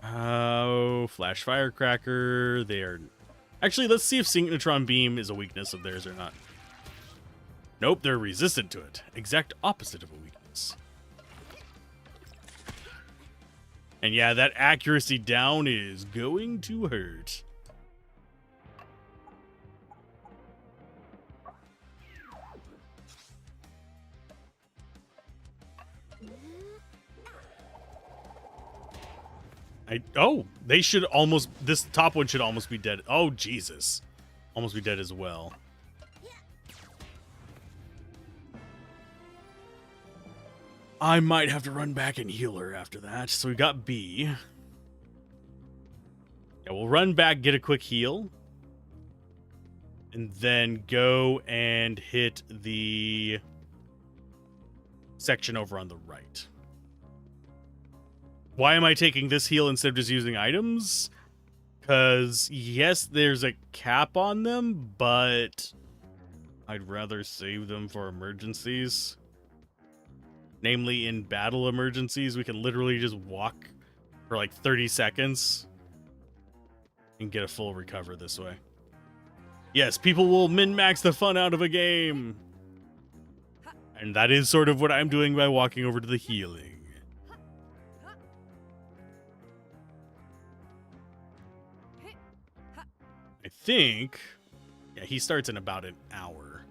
Oh, Flash Firecracker. They are... Actually, let's see if Synchrotron Beam is a weakness of theirs or not. Nope, they're resistant to it. Exact opposite of a weakness. And yeah, that accuracy down is going to hurt. They should almost, this top one should almost be dead. Oh, Jesus. Almost be dead as well. I might have to run back and heal her after that. So we got B. Yeah, we'll run back, get a quick heal. And then go and hit the section over on the right. Why am I taking this heal instead of just using items? Because, yes, there's a cap on them, but I'd rather save them for emergencies. Namely, in battle emergencies, we can literally just walk for like 30 seconds and get a full recover this way. Yes, people will min-max the fun out of a game. And that is sort of what I'm doing by walking over to the healing. I think... yeah, he starts in about an hour.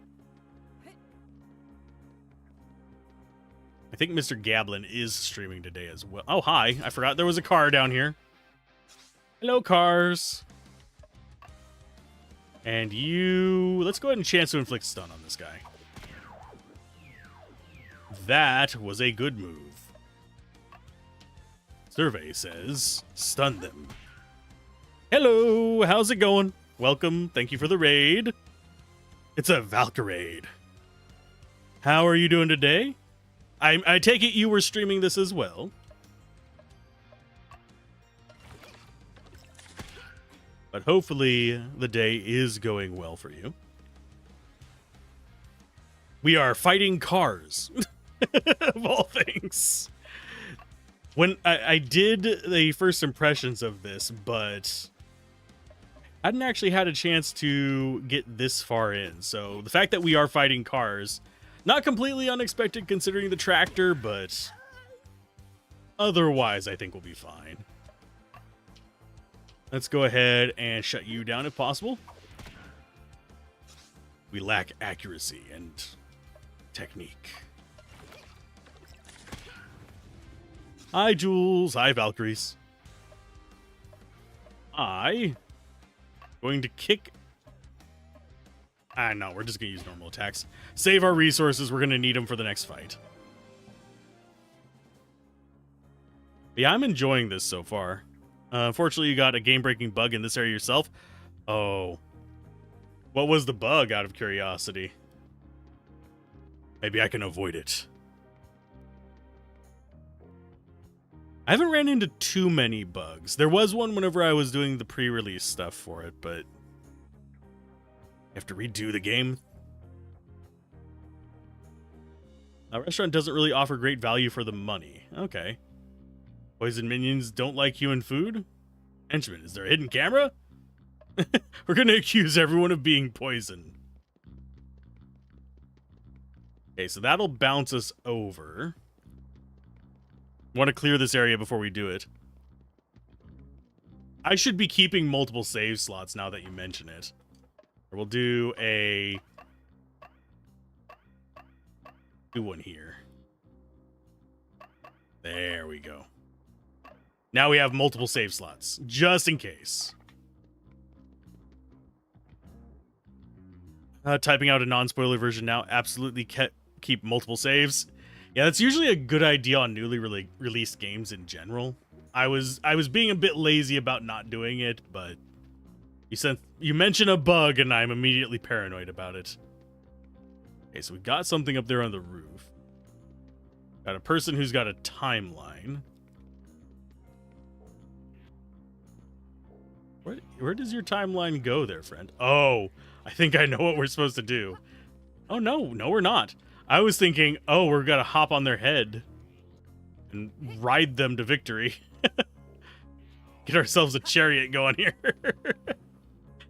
I think Mr. Gablin is streaming today as well. Oh, hi. I forgot there was a car down here. Hello, cars. And you... let's go ahead and chance to inflict stun on this guy. That was a good move. Survey says, stun them. Hello, how's it going? Welcome, thank you for the raid. It's a Valkyraid. How are you doing today? I take it you were streaming this as well. But hopefully the day is going well for you. We are fighting cars. Of all things. When I did the first impressions of this, but I hadn't actually had a chance to get this far in. So the fact that we are fighting cars, not completely unexpected considering the tractor, but otherwise I think we'll be fine. Let's go ahead and shut you down if possible. We lack accuracy and technique. Hi, Jules. Hi, Valkyries. Going to kick... no, we're just going to use normal attacks. Save our resources. We're going to need them for the next fight. Yeah, I'm enjoying this so far. Unfortunately, you got a game-breaking bug in this area yourself. Oh. What was the bug, out of curiosity? Maybe I can avoid it. I haven't ran into too many bugs. There was one whenever I was doing the pre-release stuff for it, but... I have to redo the game. A restaurant doesn't really offer great value for the money. Okay. Poison minions don't like human food? Henchman, is there a hidden camera? We're gonna accuse everyone of being poisoned. Okay, so that'll bounce us over. Want to clear this area before we do it. I should be keeping multiple save slots now that you mention it. We'll do one here. There we go. Now we have multiple save slots, just in case. Typing out a non-spoiler version now. Absolutely keep multiple saves. Yeah, that's usually a good idea on newly released games in general. I was being a bit lazy about not doing it, but you mentioned a bug and I'm immediately paranoid about it. Okay, so we got something up there on the roof. Got a person who's got a timeline. Where does your timeline go there, friend? Oh, I think I know what we're supposed to do. Oh, no, we're not. I was thinking, oh, we're gonna hop on their head and ride them to victory. Get ourselves a chariot going here.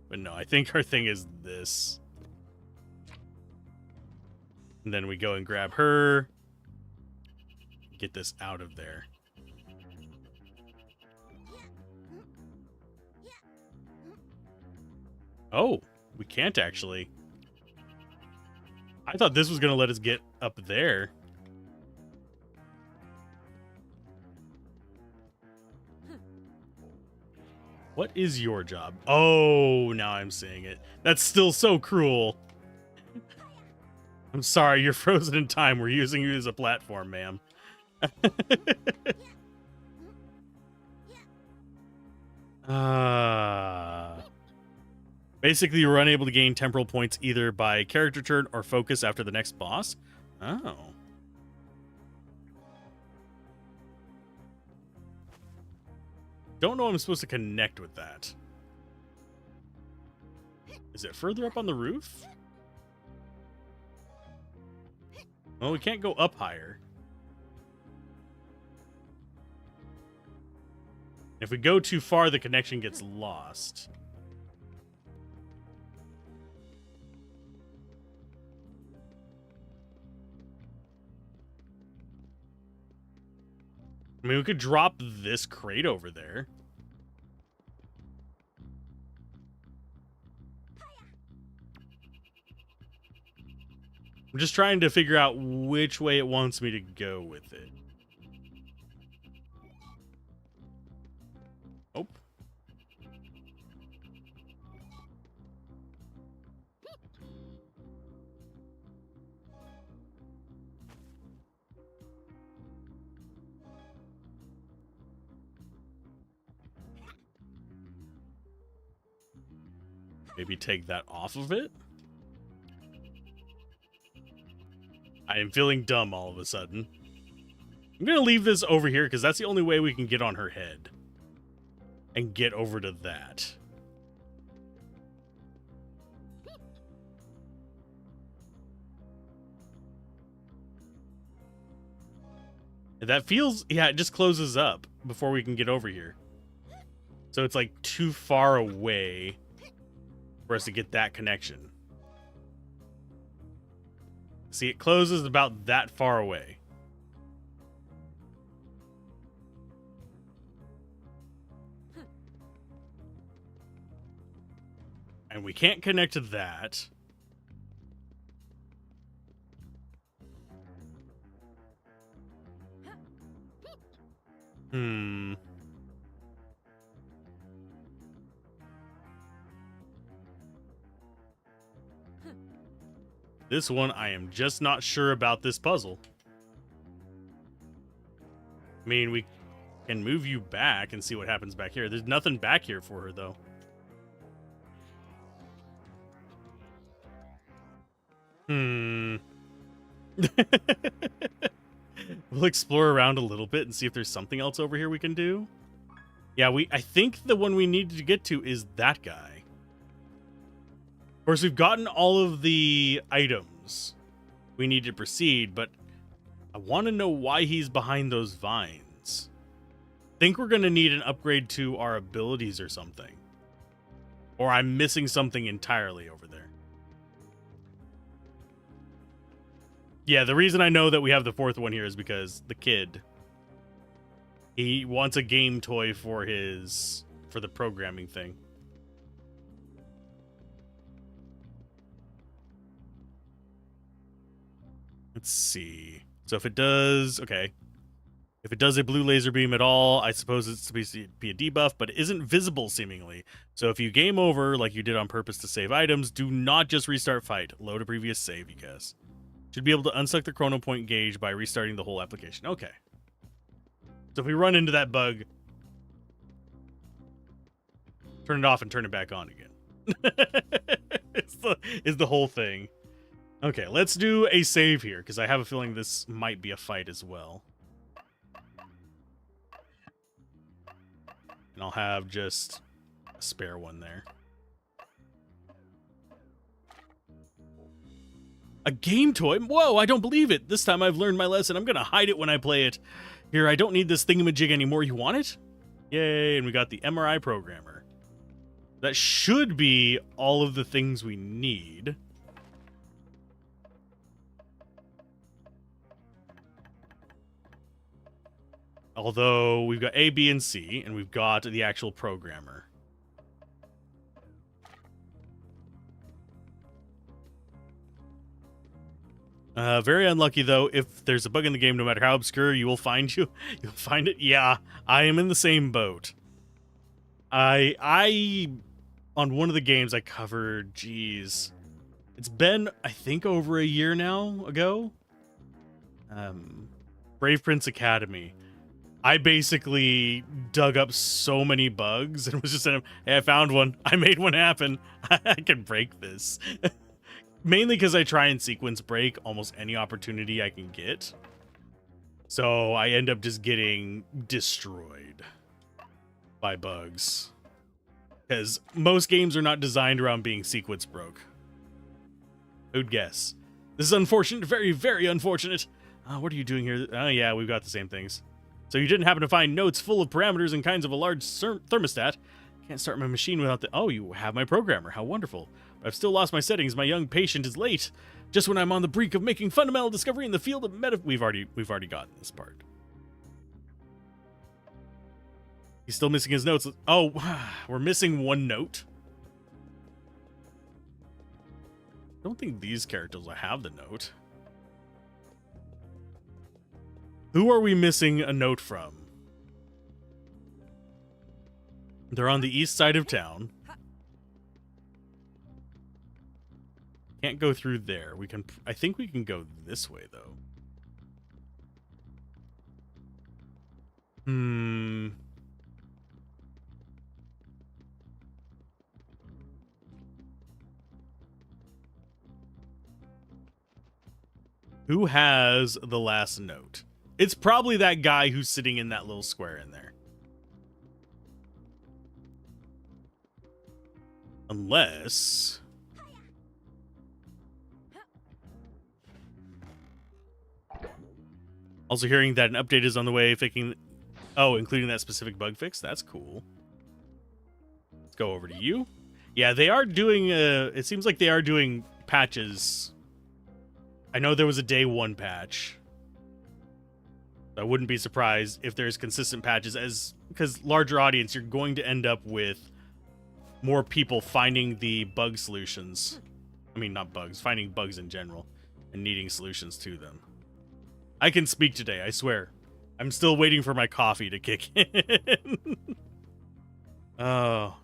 But no, I think our thing is this. And then we go and grab her. Get this out of there. Oh, we can't actually. I thought this was going to let us get up there. What is your job? Oh, now I'm seeing it. That's still so cruel. I'm sorry, you're frozen in time. We're using you as a platform, ma'am. Basically, you're unable to gain temporal points either by character turn or focus after the next boss. Oh. Don't know I'm supposed to connect with that. Is it further up on the roof? Well, we can't go up higher. If we go too far, the connection gets lost. I mean, we could drop this crate over there. I'm just trying to figure out which way it wants me to go with it. Oh. Maybe take that off of it? I am feeling dumb all of a sudden. I'm going to leave this over here because that's the only way we can get on her head. And get over to that. That feels... Yeah, it just closes up before we can get over here. So it's like too far away for us to get that connection. See, it closes about that far away. And we can't connect to that. This one, I am just not sure about this puzzle. I mean, we can move you back and see what happens back here. There's nothing back here for her, though. We'll explore around a little bit and see if there's something else over here we can do. Yeah, I think the one we need to get to is that guy. Of course, we've gotten all of the items we need to proceed, but I want to know why he's behind those vines. I think we're going to need an upgrade to our abilities or something. Or I'm missing something entirely over there. Yeah, the reason I know that we have the fourth one here is because the kid, he wants a game toy for the programming thing. Let's see. So if it does, okay. If it does a blue laser beam at all, I suppose it's supposed to be a debuff, but it isn't visible seemingly. So if you game over like you did on purpose to save items, do not just restart fight. Load a previous save, you guys. Should be able to unsuck the chrono point gauge by restarting the whole application. Okay. So if we run into that bug, turn it off and turn it back on again. It's the whole thing. Okay, let's do a save here, because I have a feeling this might be a fight as well. And I'll have just a spare one there. A game toy? Whoa, I don't believe it. This time I've learned my lesson. I'm going to hide it when I play it. Here, I don't need this thingamajig anymore. You want it? Yay, and we got the MRI programmer. That should be all of the things we need. Although we've got A, B, and C, and we've got the actual programmer. Very unlucky though. If there's a bug in the game, no matter how obscure, you'll find it. Yeah, I am in the same boat. I on one of the games I covered, geez, it's been, I think, over a year now ago. Brave Prince Academy. I basically dug up so many bugs and was just saying, hey, I found one. I made one happen. I can break this. Mainly because I try and sequence break almost any opportunity I can get. So I end up just getting destroyed by bugs. Because most games are not designed around being sequence broke. Who'd guess? This is unfortunate. Very, very unfortunate. What are you doing here? Oh, yeah, we've got the same things. So you didn't happen to find notes full of parameters and kinds of a large thermostat. Can't start my machine without the... Oh, you have my programmer. How wonderful. But I've still lost my settings. My young patient is late. Just when I'm on the brink of making fundamental discovery in the field of We've already gotten this part. He's still missing his notes. Oh, we're missing one note. I don't think these characters will have the note. Who are we missing a note from? They're on the east side of town. Can't go through there. We can... I think we can go this way, though. Who has the last note? It's probably that guy who's sitting in that little square in there. Unless... Also hearing that an update is on the way, fixing... Oh, including that specific bug fix? That's cool. Let's go over to you. Yeah, they are doing... it seems like they are doing patches. I know there was a day one patch. I wouldn't be surprised if there's consistent patches, because larger audience, you're going to end up with more people finding the bug solutions. I mean, not bugs, finding bugs in general and needing solutions to them. I can speak today, I swear. I'm still waiting for my coffee to kick in. Oh.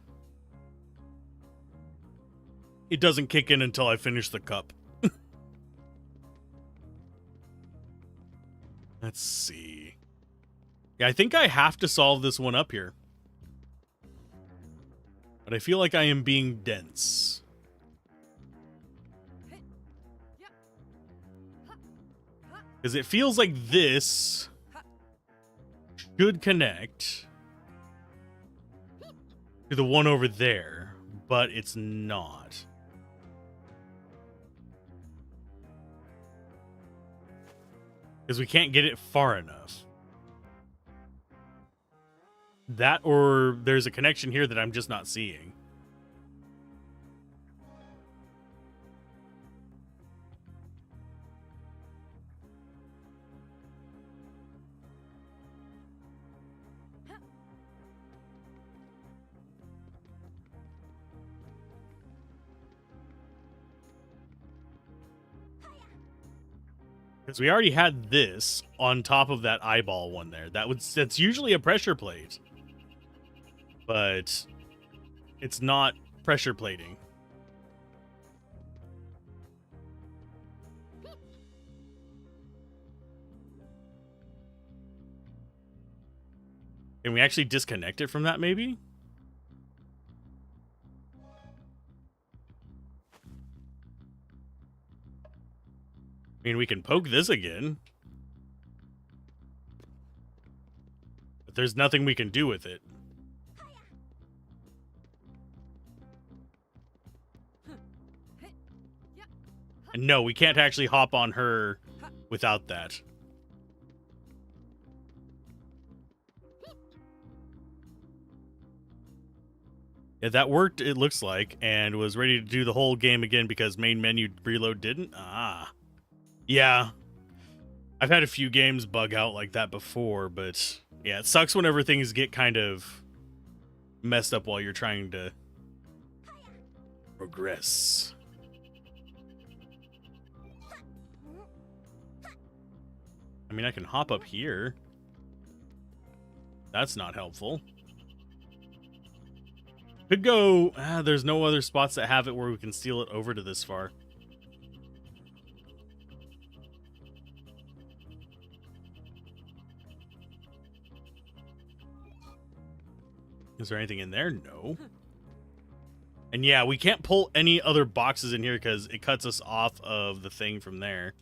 It doesn't kick in until I finish the cup. Let's see. Yeah, I think I have to solve this one up here. But I feel like I am being dense. Because it feels like this should connect to the one over there, but it's not. Because we can't get it far enough. That, or there's a connection here that I'm just not seeing. Because we already had this on top of that eyeball one there. That's usually a pressure plate. But it's not pressure plating. Can we actually disconnect it from that, maybe? I mean, we can poke this again. But there's nothing we can do with it. And no, we can't actually hop on her without that. Yeah, that worked, it looks like, and was ready to do the whole game again because main menu reload didn't. Ah. Yeah. I've had a few games bug out like that before, but yeah, it sucks whenever things get kind of messed up while you're trying to progress. I mean, I can hop up here. That's not helpful. Could go, there's no other spots that have it where we can steal it over to this far. Is there anything in there? No. And yeah, we can't pull any other boxes in here because it cuts us off of the thing from there.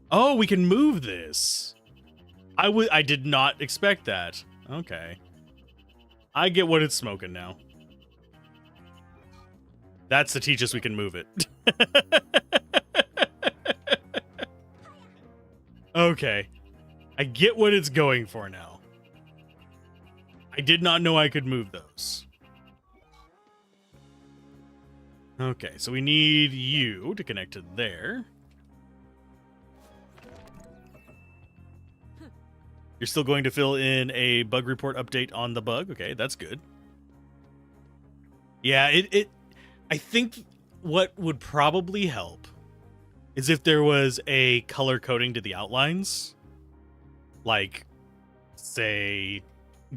Oh, we can move this. I did not expect that. Okay. I get what it's smoking now. That's to teach us we can move it. Okay. I get what it's going for now. I did not know I could move those. Okay, so we need you to connect to there. You're still going to fill in a bug report update on the bug. Okay, that's good. Yeah, I think what would probably help is if there was a color coding to the outlines. Like, say,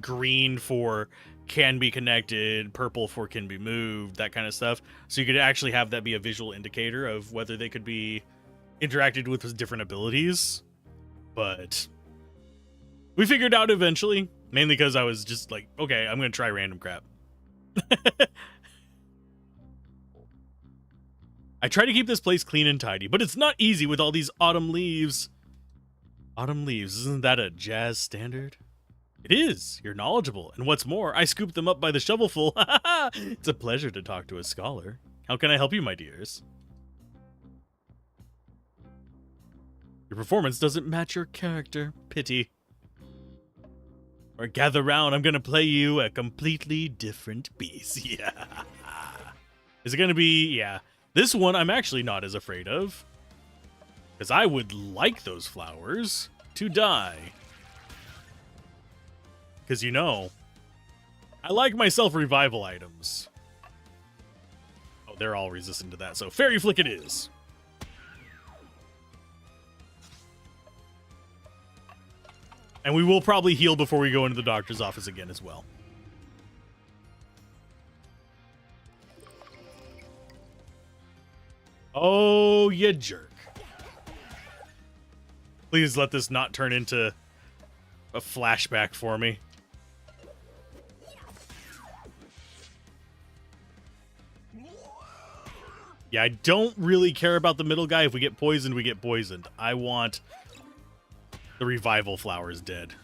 green for can be connected, purple for can be moved, that kind of stuff. So you could actually have that be a visual indicator of whether they could be interacted with different abilities. But we figured out eventually, mainly because I was just like, okay, I'm going to try random crap. I try to keep this place clean and tidy, but it's not easy with all these autumn leaves. Autumn leaves, isn't that a jazz standard? It is. You're knowledgeable. And what's more, I scooped them up by the shovelful. It's a pleasure to talk to a scholar. How can I help you, my dears? Your performance doesn't match your character. Pity. Or gather round, I'm gonna play you a completely different piece. Yeah. Is it gonna be, yeah. This one I'm actually not as afraid of. Because I would like those flowers to die. Because, you know, I like myself revival items. Oh, they're all resistant to that. So, Fairy Flick it is. And we will probably heal before we go into the doctor's office again as well. Oh, you jerk. Please let this not turn into a flashback for me. Yeah, I don't really care about the middle guy. If we get poisoned, we get poisoned. I want the revival flowers dead.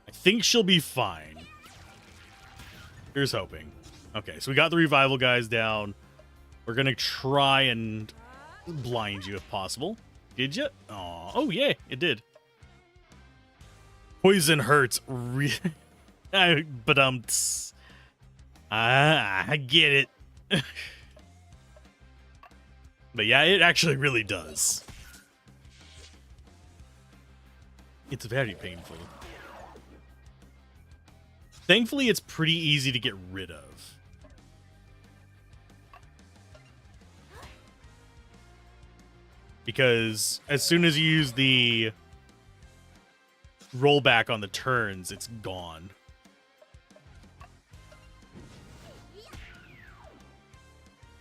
I think she'll be fine. Here's hoping. Okay, so we got the revival guys down. We're going to try and blind you if possible. Did you? Oh, yeah, it did. Poison hurts. But I get it. But yeah, it actually really does. It's very painful. Thankfully, it's pretty easy to get rid of. Because as soon as you use the rollback on the turns, it's gone.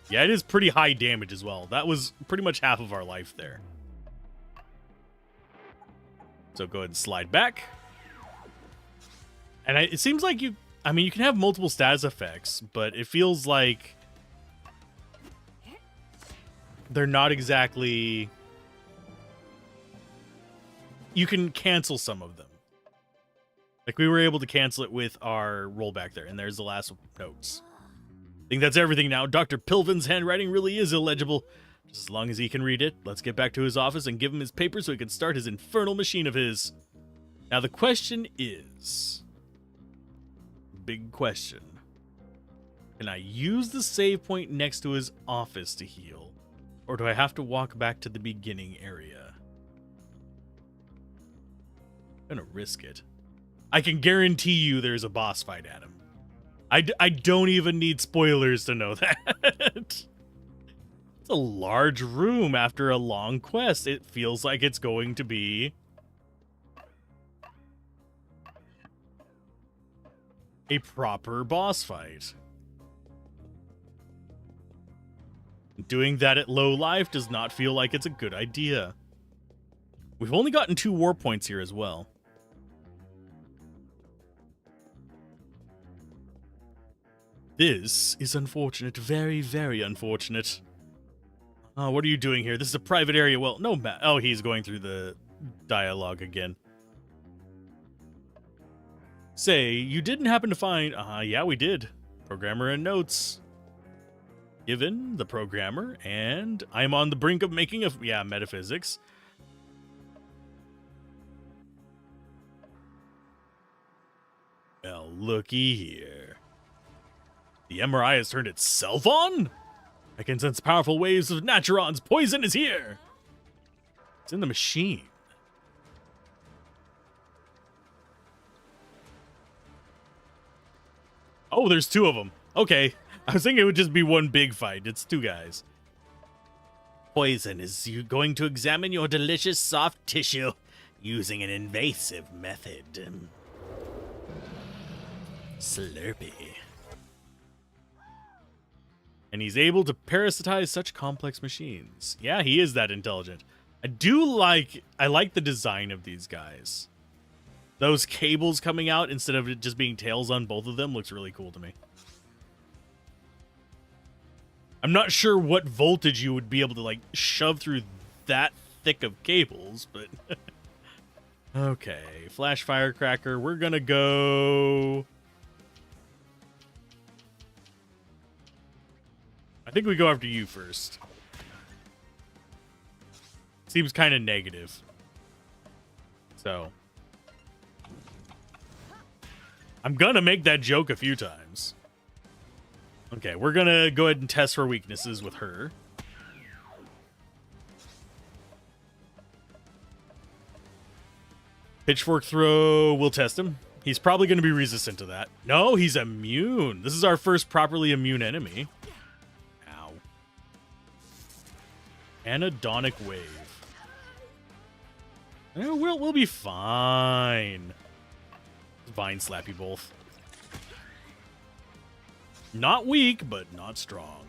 Yeah, it is pretty high damage as well. That was pretty much half of our life there. So go ahead and slide back. And it seems like you can have multiple status effects, but it feels like they're not exactly... You can cancel some of them. Like, we were able to cancel it with our rollback there, and there's the last notes. I think that's everything now. Dr. Pilvin's handwriting really is illegible. Just as long as he can read it, let's get back to his office and give him his paper so he can start his infernal machine of his. Now, the question is... Big question. Can I use the save point next to his office to heal? Or do I have to walk back to the beginning area? I'm gonna risk it. I can guarantee you there's a boss fight at him. I don't even need spoilers to know that. It's a large room after a long quest. It feels like it's going to be a proper boss fight. Doing that at low life does not feel like it's a good idea. We've only gotten 2 war points here as well. This is unfortunate. Very, very unfortunate. Oh, what are you doing here? This is a private area. Well, no, oh, he's going through the dialogue again. Say, you didn't happen to find... yeah, we did. Programmer and notes. Given the programmer, and I'm on the brink of making a... Yeah, metaphysics. Well, looky here. The MRI has turned itself on? I can sense powerful waves of Naturon's poison is here. It's in the machine. Oh, there's 2 of them. Okay. I was thinking it would just be one big fight. It's 2 guys. Poison is you going to examine your delicious soft tissue using an invasive method. Slurpee. And he's able to parasitize such complex machines. Yeah, he is that intelligent. I like the design of these guys. Those cables coming out instead of it just being tails on both of them looks really cool to me. I'm not sure what voltage you would be able to like shove through that thick of cables, but okay. Flash firecracker. We're gonna go. I think we go after you first. Seems kind of negative. So. I'm gonna make that joke a few times. Okay, we're gonna go ahead and test for weaknesses with her. Pitchfork throw, we'll test him. He's probably gonna be resistant to that. No, he's immune. This is our first properly immune enemy. Anhedonic wave. We'll be fine. Vine slap you both. Not weak, but not strong.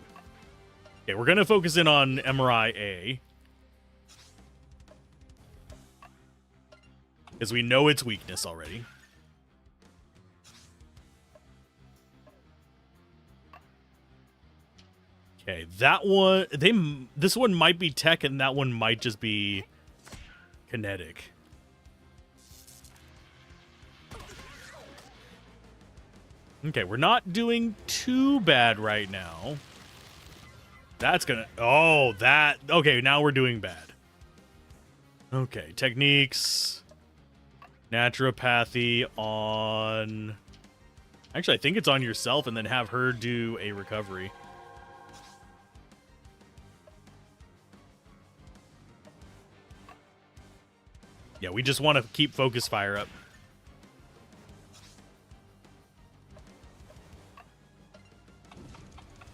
Okay, we're gonna focus in on MRI A. Because we know its weakness already. Okay, that one, this one might be tech and that one might just be kinetic. Okay, we're not doing too bad right now. That's gonna, oh, that, okay, now we're doing bad. Okay, techniques, naturopathy on, actually, I think it's on yourself and then have her do a recovery. Yeah, we just want to keep focus fire up.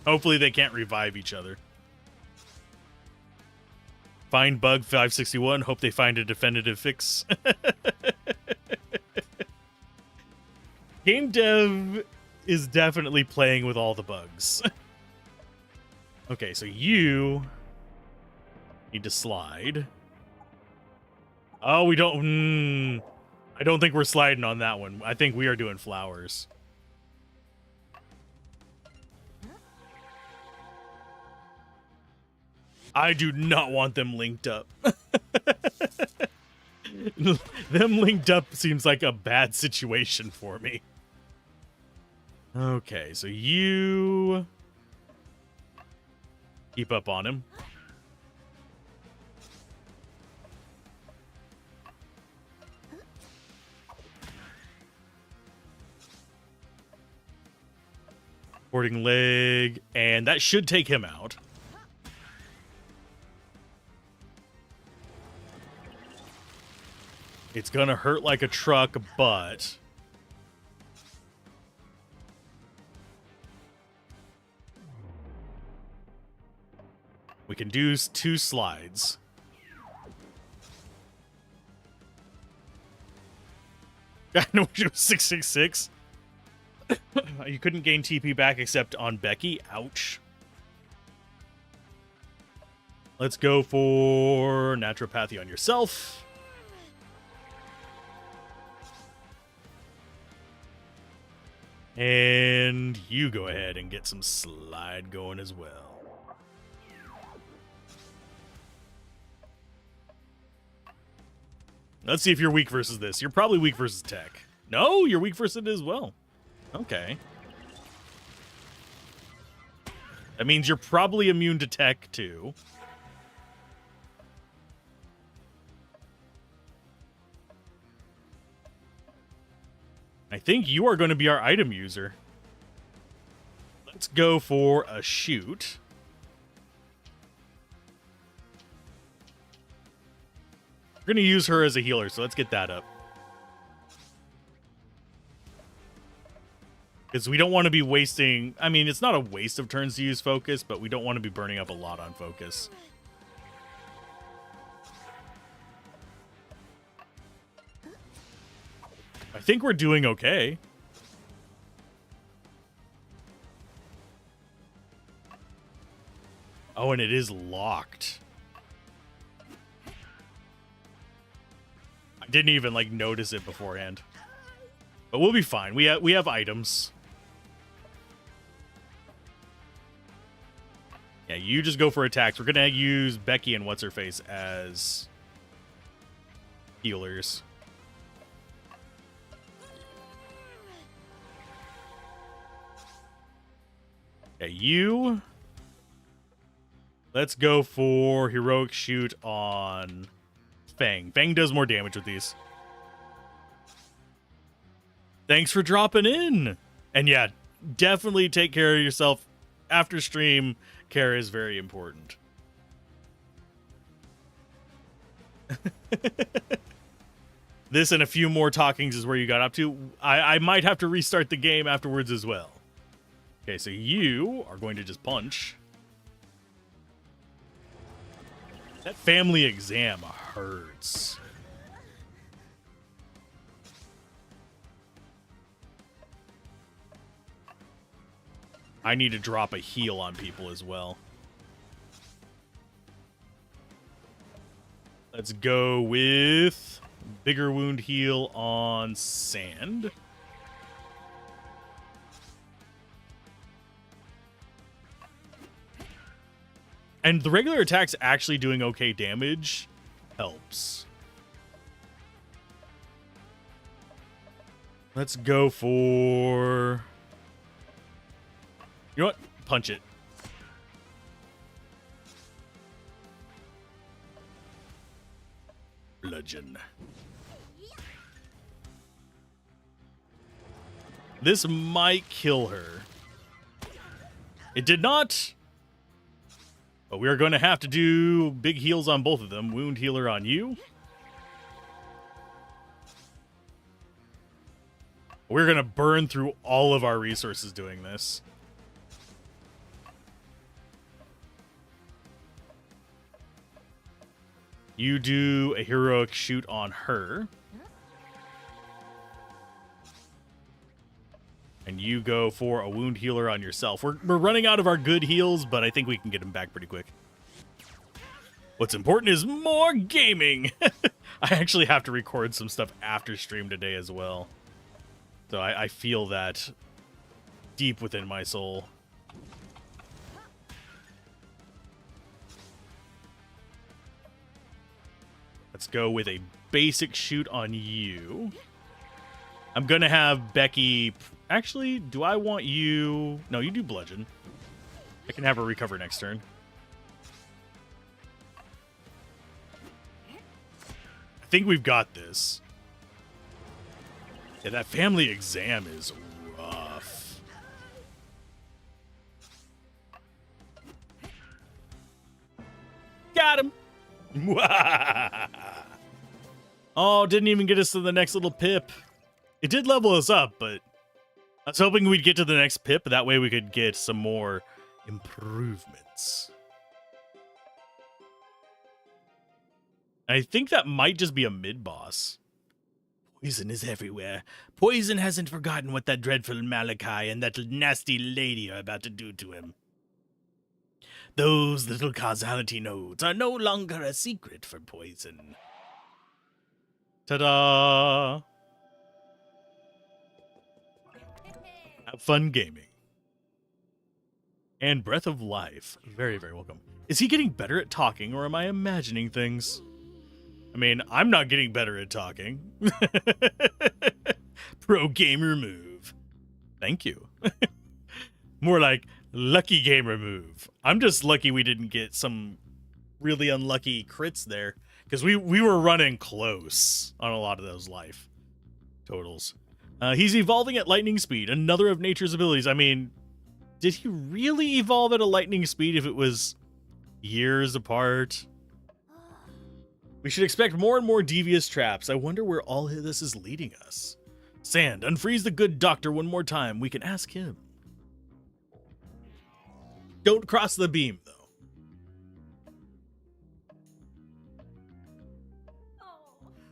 Hopefully they can't revive each other. Find bug 561. Hope they find a definitive fix. Game dev is definitely playing with all the bugs. Okay, so you need to slide. Oh, we don't... I don't think we're sliding on that one. I think we are doing flowers. I do not want them linked up. Them linked up seems like a bad situation for me. Okay, so you... keep up on him. Supporting leg, and that should take him out. It's gonna hurt like a truck, but We can do 2 slides. I know it was 666. You couldn't gain TP back except on Becky. Ouch. Let's go for naturopathy on yourself. And you go ahead and get some slide going as well. Let's see if you're weak versus this. You're probably weak versus tech. No, you're weak versus it as well. Okay. That means you're probably immune to tech, too. I think you are going to be our item user. Let's go for a shoot. We're going to use her as a healer, so let's get that up. Because we don't want to be wasting... I mean, it's not a waste of turns to use focus, but we don't want to be burning up a lot on focus. I think we're doing okay. Oh, and it is locked. I didn't even, like, notice it beforehand. But we'll be fine. We have items. Yeah, you just go for attacks. We're going to use Becky and What's-Her-Face as healers. Yeah, you... Let's go for Heroic Shoot on Fang. Fang does more damage with these. Thanks for dropping in. And yeah, definitely take care of yourself after stream. Care is very important. This and a few more talkings is where you got up to. I might have to restart the game afterwards as well. Okay, so you are going to just punch. That family exam hurts. I need to drop a heal on people as well. Let's go with bigger wound heal on Sand. And the regular attacks actually doing okay damage helps. Let's go for... You know what? Punch it. Bludgeon. This might kill her. It did not. But we are going to have to do big heals on both of them. Wound healer on you. We're going to burn through all of our resources doing this. You do a heroic shoot on her. And you go for a wound healer on yourself. We're running out of our good heals, but I think we can get them back pretty quick. What's important is more gaming. I actually have to record some stuff after stream today as well. So I feel that deep within my soul. Let's go with a basic shoot on you. I'm going to have Becky... Actually, do I want you... No, you do bludgeon. I can have her recover next turn. I think we've got this. Yeah, that family exam is rough. Got him! Oh, didn't even get us to the next little pip. It did level us up, but I was hoping we'd get to the next pip. That way we could get some more improvements. I think that might just be a mid-boss. Poison is everywhere. Poison hasn't forgotten what that dreadful Maliki and that nasty lady are about to do to him. Those little causality nodes are no longer a secret for Poison. Ta-da! Have fun gaming. And Breath of Life. Very, very welcome. Is he getting better at talking, or am I imagining things? I mean, I'm not getting better at talking. Pro gamer move. Thank you. More like lucky gamer move. I'm just lucky we didn't get some really unlucky crits there, because we were running close on a lot of those life totals. He's evolving at lightning speed, another of nature's abilities. I mean, did he really evolve at a lightning speed if it was years apart? We should expect more and more devious traps. I wonder where all of this is leading us. Sand, unfreeze the good doctor one more time. We can ask him. Don't cross the beam, though.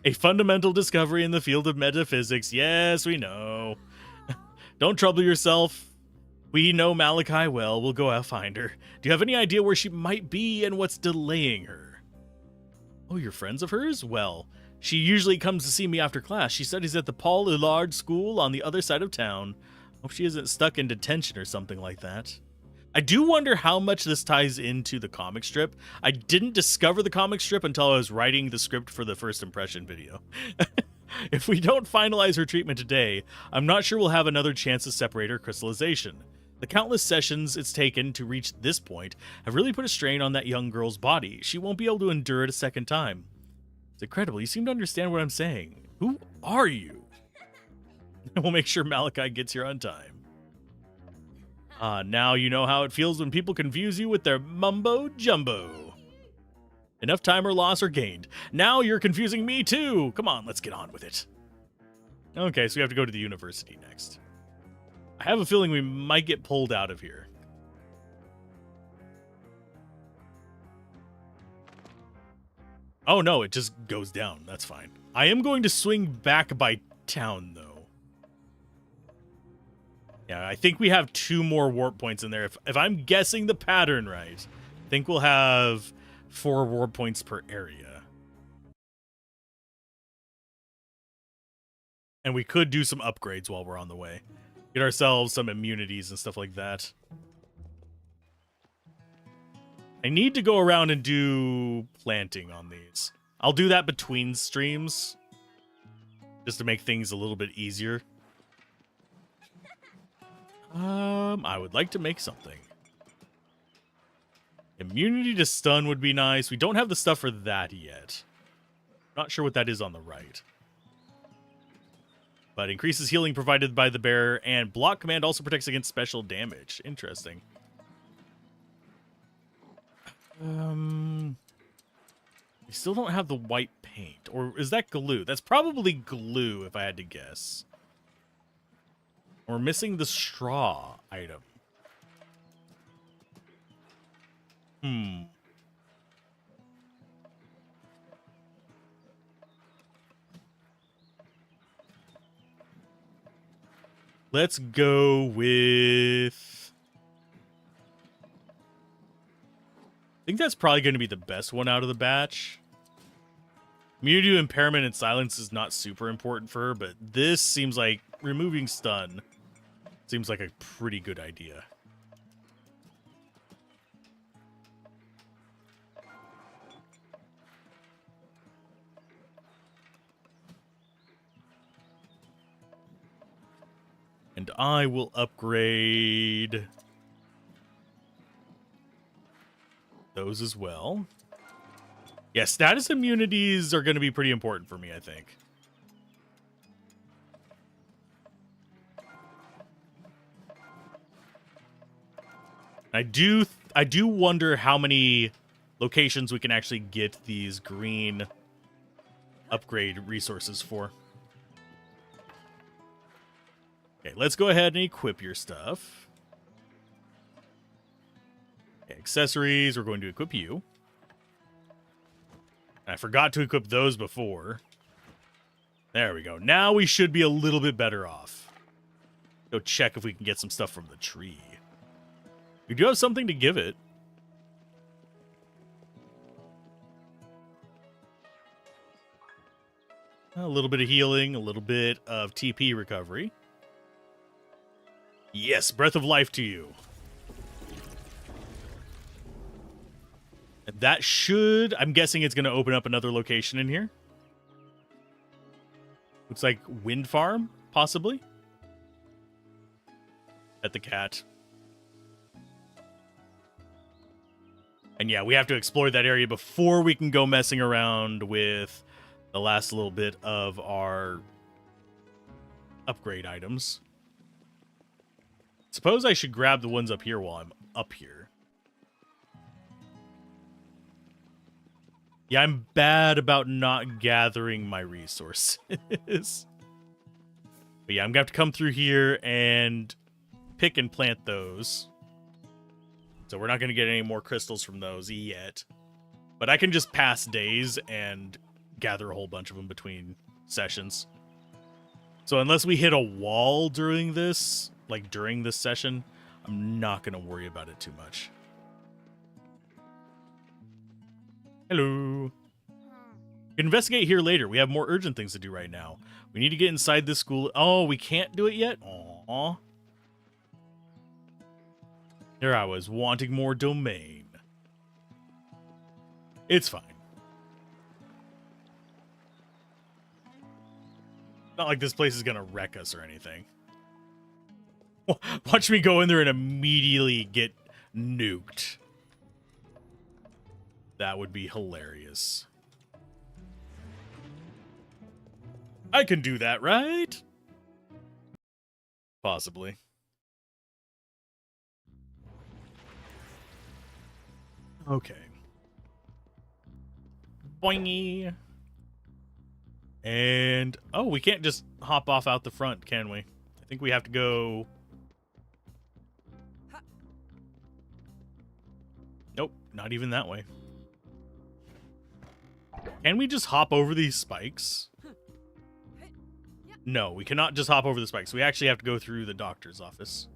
A fundamental discovery in the field of metaphysics. Yes, we know. Don't trouble yourself. We know Maliki well. We'll go out find her. Do you have any idea where she might be and what's delaying her? Oh, you're friends of hers? Well, she usually comes to see me after class. She studies at the Paul Ullard School on the other side of town. Hope she isn't stuck in detention or something like that. I do wonder how much this ties into the comic strip. I didn't discover the comic strip until I was writing the script for the first impression video. If we don't finalize her treatment today, I'm not sure we'll have another chance to separate her crystallization. The countless sessions it's taken to reach this point have really put a strain on that young girl's body. She won't be able to endure it a second time. It's incredible. You seem to understand what I'm saying. Who are you? We'll make sure Maliki gets here on time. Now you know how it feels when people confuse you with their mumbo-jumbo. Enough time or loss or gained. Now you're confusing me too. Come on, let's get on with it. Okay, so we have to go to the university next. I have a feeling we might get pulled out of here. Oh no, it just goes down. That's fine. I am going to swing back by town, though. Yeah, I think we have 2 more warp points in there. If I'm guessing the pattern right, I think we'll have 4 warp points per area. And we could do some upgrades while we're on the way. Get ourselves some immunities and stuff like that. I need to go around and do planting on these. I'll do that between streams, just to make things a little bit easier. I would like to make something. Immunity to stun would be nice. We don't have the stuff for that yet. Not sure what that is on the right. But increases healing provided by the bearer, and block command also protects against special damage. Interesting. We still don't have the white paint. Or is that glue? That's probably glue, if I had to guess. We're missing the straw item. Let's go with... I think that's probably going to be the best one out of the batch. Immunity to impairment and silence is not super important for her, but this seems like removing stun seems like a pretty good idea. And I will upgrade those as well. Yeah, status immunities are going to be pretty important for me, I think. I do wonder how many locations we can actually get these green upgrade resources for. Okay, let's go ahead and equip your stuff. Okay, accessories, we're going to equip you. I forgot to equip those before. There we go. Now we should be a little bit better off. Go check if we can get some stuff from the tree. We do have something to give it. A little bit of healing, a little bit of TP recovery. Yes, breath of life to you. That should... I'm guessing it's going to open up another location in here. Looks like wind farm, possibly. At the cat. And yeah, we have to explore that area before we can go messing around with the last little bit of our upgrade items. Suppose I should grab the ones up here while I'm up here. Yeah, I'm bad about not gathering my resources. But yeah, I'm going to have to come through here and pick and plant those. So we're not going to get any more crystals from those yet. But I can just pass days and gather a whole bunch of them between sessions. So unless we hit a wall during this, like during this session, I'm not going to worry about it too much. Hello. We can investigate here later. We have more urgent things to do right now. We need to get inside this school. Oh, we can't do it yet? Aww. There I was, wanting more domain. It's fine. Not like this place is gonna wreck us or anything. Watch me go in there and immediately get nuked. That would be hilarious. I can do that, right? Possibly. Okay. Boingy. And, oh, we can't just hop off out the front, can we? I think we have to go... Nope, not even that way. Can we just hop over these spikes? No, we cannot just hop over the spikes. We actually have to go through the doctor's office.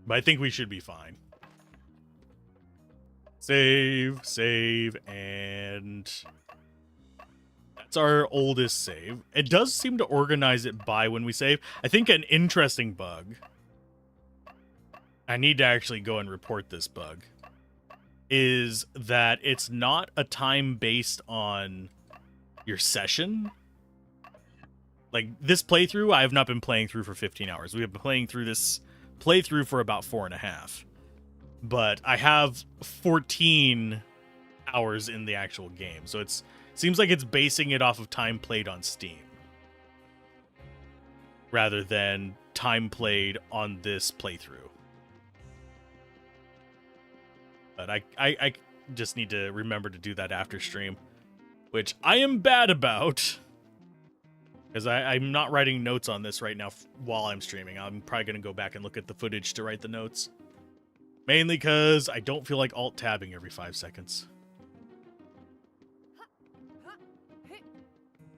But I think we should be fine. Save, and... That's our oldest save. It does seem to organize it by when we save. I think an interesting bug... I need to actually go and report this bug. Is that it's not a time based on your session. Like, this playthrough, I have not been playing through for 15 hours. We have been playing through this playthrough for about 4.5. But I have 14 hours in the actual game. So it seems like it's basing it off of time played on Steam. Rather than time played on this playthrough. But I just need to remember to do that after stream. Which I am bad about. Because I'm not writing notes on this right now while I'm streaming. I'm probably going to go back and look at the footage to write the notes. Mainly because I don't feel like alt-tabbing every 5 seconds.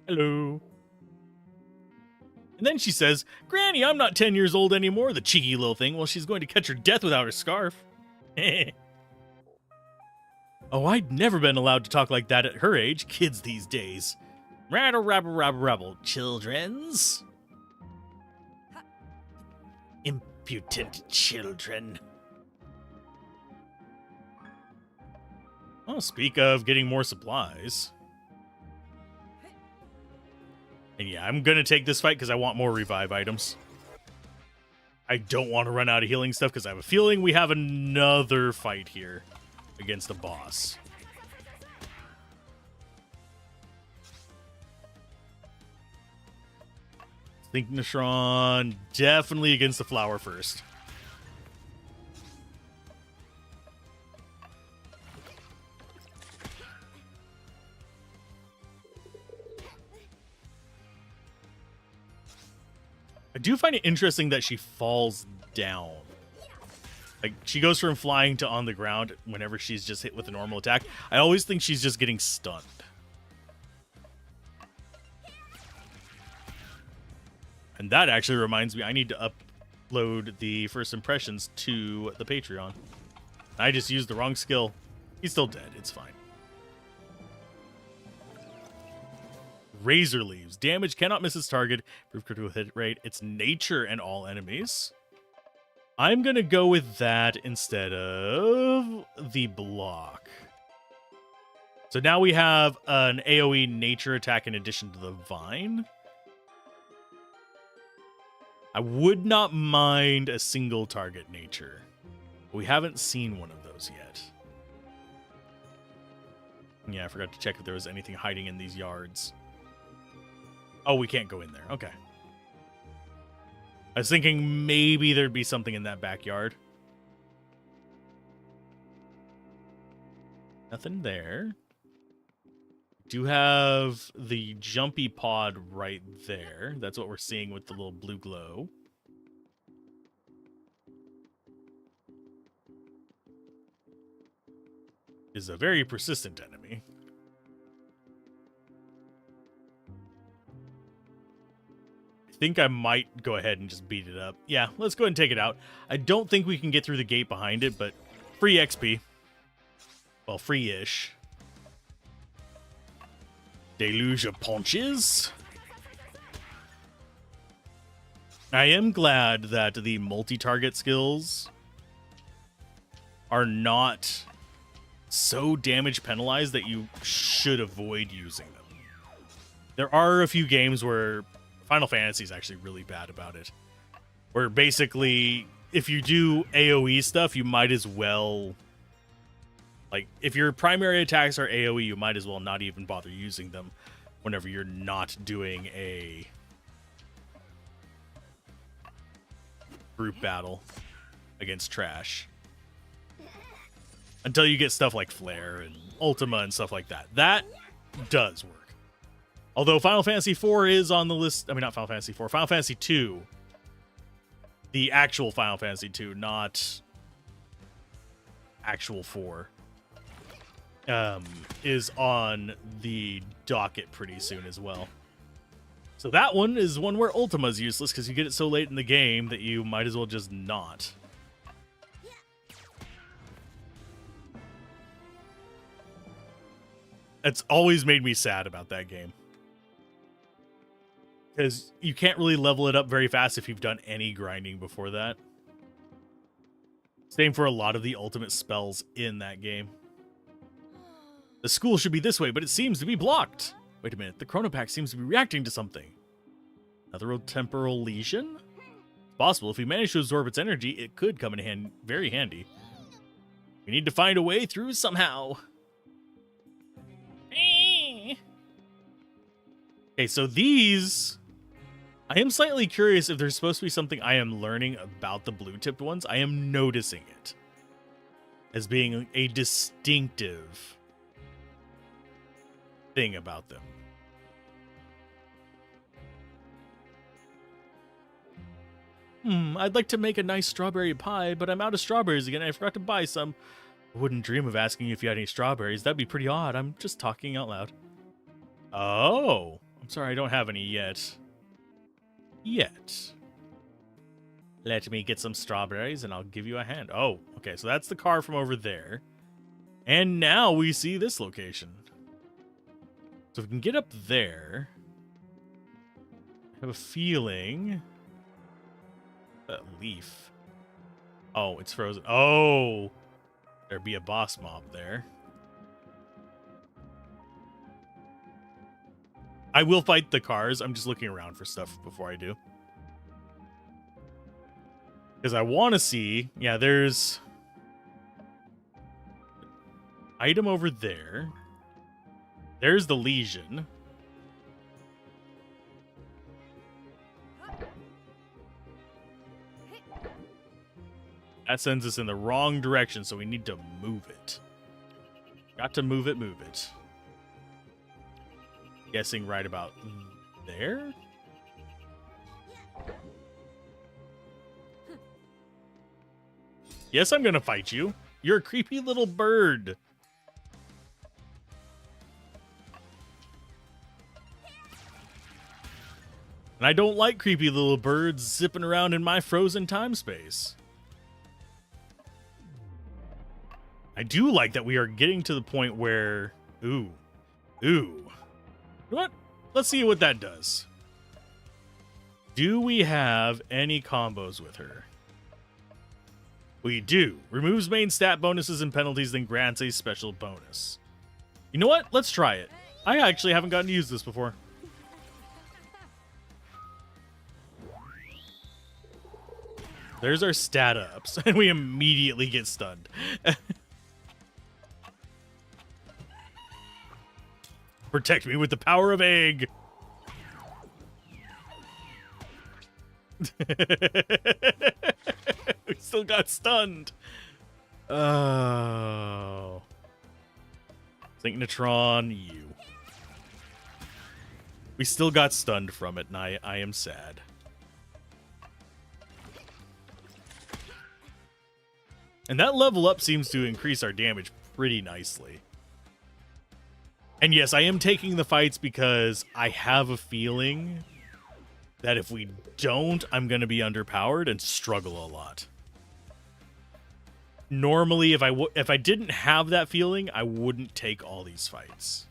Hello. And then she says, Granny, I'm not 10 years old anymore, the cheeky little thing. Well, she's going to catch her death without her scarf. Oh, I'd never been allowed to talk like that at her age. Kids these days. Rattle, rabble, rabble, rabble. Children's. Impudent children. Oh, speak of getting more supplies. And yeah, I'm going to take this fight because I want more revive items. I don't want to run out of healing stuff because I have a feeling we have another fight here against the boss. Thinknatron, definitely against the flower first. I do find it interesting that she falls down. Like, she goes from flying to on the ground whenever she's just hit with a normal attack. I always think she's just getting stunned. And that actually reminds me, I need to upload the first impressions to the Patreon. I just used the wrong skill. He's still dead. It's fine. Razor Leaves. Damage cannot miss its target. Improve critical hit rate. It's nature and all enemies. I'm going to go with that instead of the block. So now we have an AoE nature attack in addition to the vine. I would not mind a single target nature. We haven't seen one of those yet. Yeah, I forgot to check if there was anything hiding in these yards. Oh, we can't go in there. Okay. I was thinking maybe there'd be something in that backyard. Nothing there. Do have the jumpy pod right there. That's what we're seeing with the little blue glow. Is a very persistent enemy. I think I might go ahead and just beat it up. Yeah, let's go ahead and take it out. I don't think we can get through the gate behind it, but free XP. Well, free-ish. Deluge of punches. I am glad that the multi-target skills are not so damage penalized that you should avoid using them. There are a few games where Final Fantasy is actually really bad about it. Where basically, if you do AoE stuff, you might as well... Like, if your primary attacks are AoE, you might as well not even bother using them whenever you're not doing a group battle against trash. Until you get stuff like Flare and Ultima and stuff like that. That does work. Although Final Fantasy IV is on the list... I mean, not Final Fantasy IV. Final Fantasy II. The actual Final Fantasy II, not actual 4. Is on the docket pretty soon as well. So that one is one where Ultima is useless because you get it so late in the game that you might as well just not. It's always made me sad about that game. Because you can't really level it up very fast if you've done any grinding before that. Same for a lot of the ultimate spells in that game. The school should be this way, but it seems to be blocked. Wait a minute, the Chronopack seems to be reacting to something. Another temporal lesion? It's possible. If we manage to absorb its energy, it could come in very handy. We need to find a way through somehow. Okay, so these... I am slightly curious if there's supposed to be something I am learning about the blue-tipped ones. I am noticing it as being a distinctive thing about them. I'd like to make a nice strawberry pie, but I'm out of strawberries again. I forgot to buy some. I wouldn't dream of asking you if you had any strawberries. That'd be pretty odd. I'm just talking out loud. Oh, I'm sorry, I don't have any yet. Let me get some strawberries and I'll give you a hand. Oh, okay, so that's the car from over there. And now we see this location. So if we can get up there, I have a feeling... That leaf. Oh, it's frozen. Oh! There'd be a boss mob there. I will fight the cars. I'm just looking around for stuff before I do. Because I want to see... Yeah, there's... Item over there. There's the lesion. That sends us in the wrong direction, so we need to move it. Got to move it, move it. Guessing right about there? Yes, I'm gonna fight you. You're a creepy little bird. And I don't like creepy little birds zipping around in my frozen time space. I do like that we are getting to the point where... Ooh. You know what? Let's see what that does. Do we have any combos with her? We do. Removes main stat bonuses and penalties, then grants a special bonus. You know what? Let's try it. I actually haven't gotten to use this before. There's our stat ups, and we immediately get stunned. Protect me with the power of egg. We still got stunned. Oh. Synchnotron, you. We still got stunned from it, and I am sad. And that level up seems to increase our damage pretty nicely. And yes, I am taking the fights because I have a feeling that if we don't, I'm going to be underpowered and struggle a lot. Normally, if I didn't have that feeling, I wouldn't take all these fights.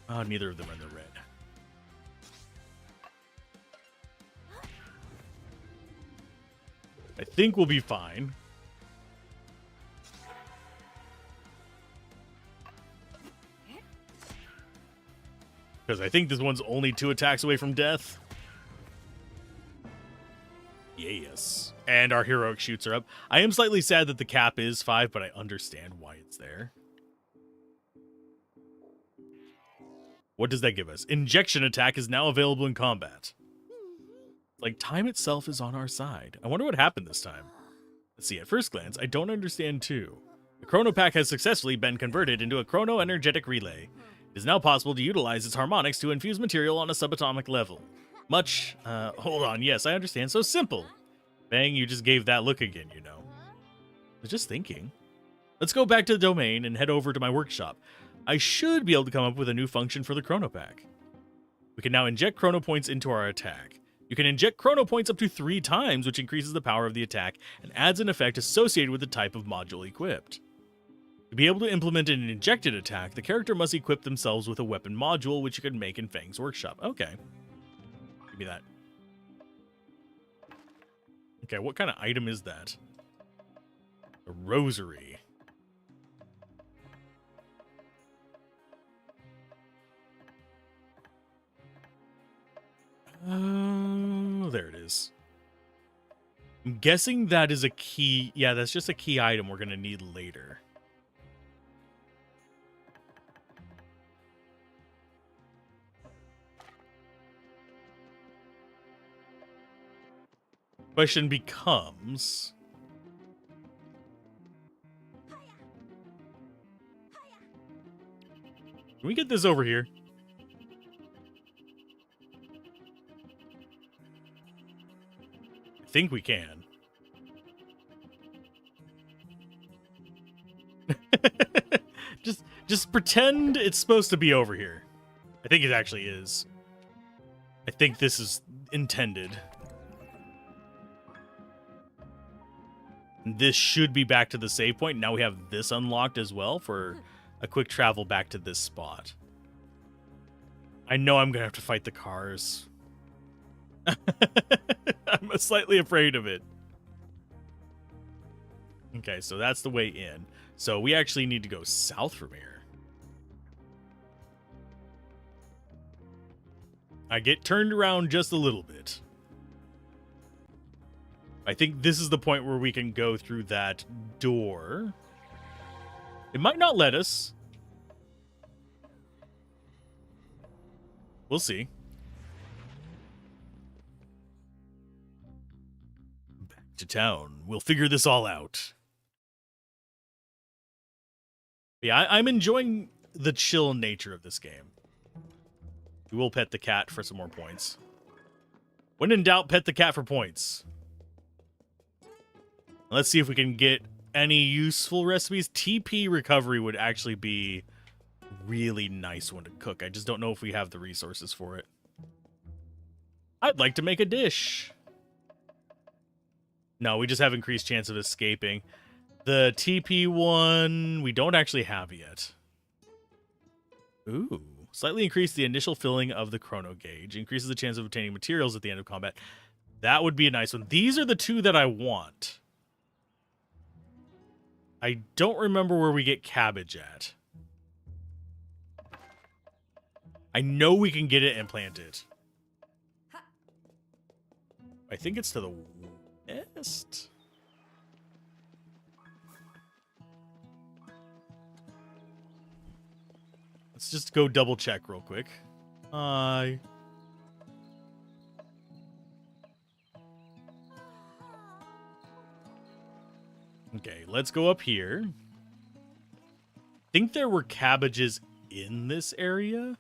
Oh, neither of them are in the red. I think we'll be fine. Because I think this one's only 2 attacks away from death. Yes. And our heroic shoots are up. I am slightly sad that the cap is 5, but I understand why it's there. What does that give us? Injection attack is now available in combat. Like, time itself is on our side. I wonder what happened this time. Let's see, at first glance, I don't understand too. The Chrono Pack has successfully been converted into a chrono-energetic relay. It is now possible to utilize its harmonics to infuse material on a subatomic level. Hold on, yes, I understand, so simple. Bang, you just gave that look again, you know. I was just thinking. Let's go back to the domain and head over to my workshop. I should be able to come up with a new function for the Chrono Pack. We can now inject chrono points into our attack. You can inject chrono points up to 3 times, which increases the power of the attack and adds an effect associated with the type of module equipped. To be able to implement an injected attack, the character must equip themselves with a weapon module, which you can make in Fang's workshop. Okay. Give me that. Okay, what kind of item is that? A rosary. Oh, there it is. I'm guessing that is a key. Yeah, that's just a key item we're going to need later. Question becomes... Can we get this over here? I think we can. just pretend it's supposed to be over here. I think it actually is. I think this is intended. This should be back to the save point. Now we have this unlocked as well for a quick travel back to this spot. I know I'm gonna have to fight the cars. I'm slightly afraid of it. Okay, so that's the way in. So we actually need to go south from here. I get turned around just a little bit. I think this is the point where we can go through that door. It might not let us. We'll see. Back to town. We'll figure this all out. Yeah, I'm enjoying the chill nature of this game. We will pet the cat for some more points. When in doubt, pet the cat for points. Let's see if we can get any useful recipes. TP recovery would actually be a really nice one to cook. I just don't know if we have the resources for it. I'd like to make a dish. No, we just have increased chance of escaping. The TP one, we don't actually have yet. Ooh. Slightly increase the initial filling of the chrono gauge. Increases the chance of obtaining materials at the end of combat. That would be a nice one. These are the two that I want. I don't remember where we get cabbage at. I know we can get it and plant it. I think it's to the west. Let's just go double check real quick. Okay, let's go up here. I think there were cabbages in this area.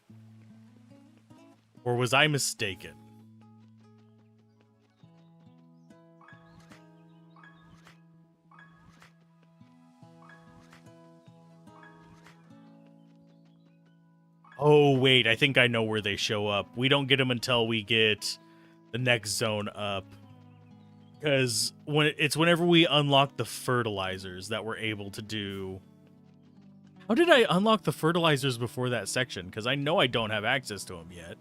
Or was I mistaken? Oh, wait, I think I know where they show up. We don't get them until we get the next zone up. Because it's whenever we unlock the fertilizers that we're able to do. How did I unlock the fertilizers before that section? Because I know I don't have access to them yet.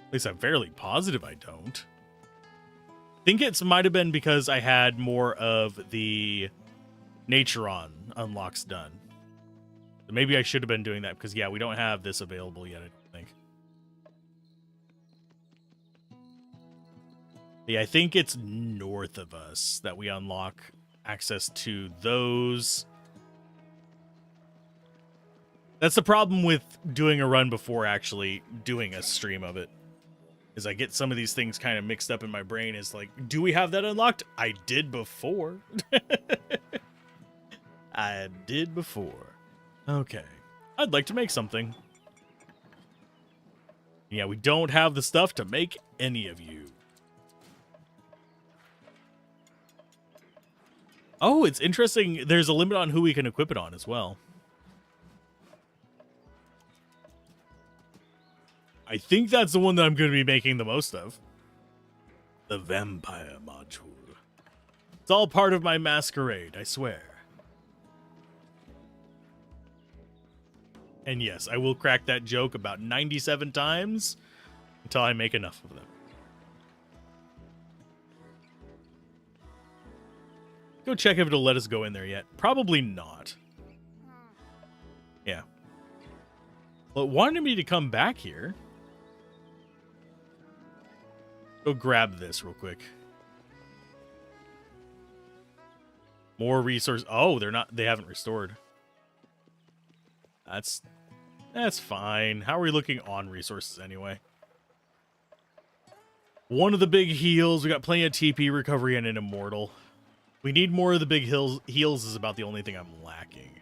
At least I'm fairly positive I don't. I think it might have been because I had more of the Naturon unlocks done. So maybe I should have been doing that because, yeah, we don't have this available yet, I don't think. Yeah, I think it's north of us that we unlock access to those. That's the problem with doing a run before actually doing a stream of it. Is I get some of these things kind of mixed up in my brain. Is like, do we have that unlocked? I did before. I did before. Okay. I'd like to make something. Yeah, we don't have the stuff to make any of you. Oh, it's interesting. There's a limit on who we can equip it on as well. I think that's the one that I'm going to be making the most of. The vampire module. It's all part of my masquerade, I swear. And yes, I will crack that joke about 97 times until I make enough of them. Go check if it'll let us go in there yet. Probably not. Yeah. Well, it wanted me to come back here. Go grab this real quick. More resources. Oh, they haven't restored. That's fine. How are we looking on resources anyway? One of the big heals. We got plenty of TP recovery and an immortal. We need more of the big heals is about the only thing I'm lacking.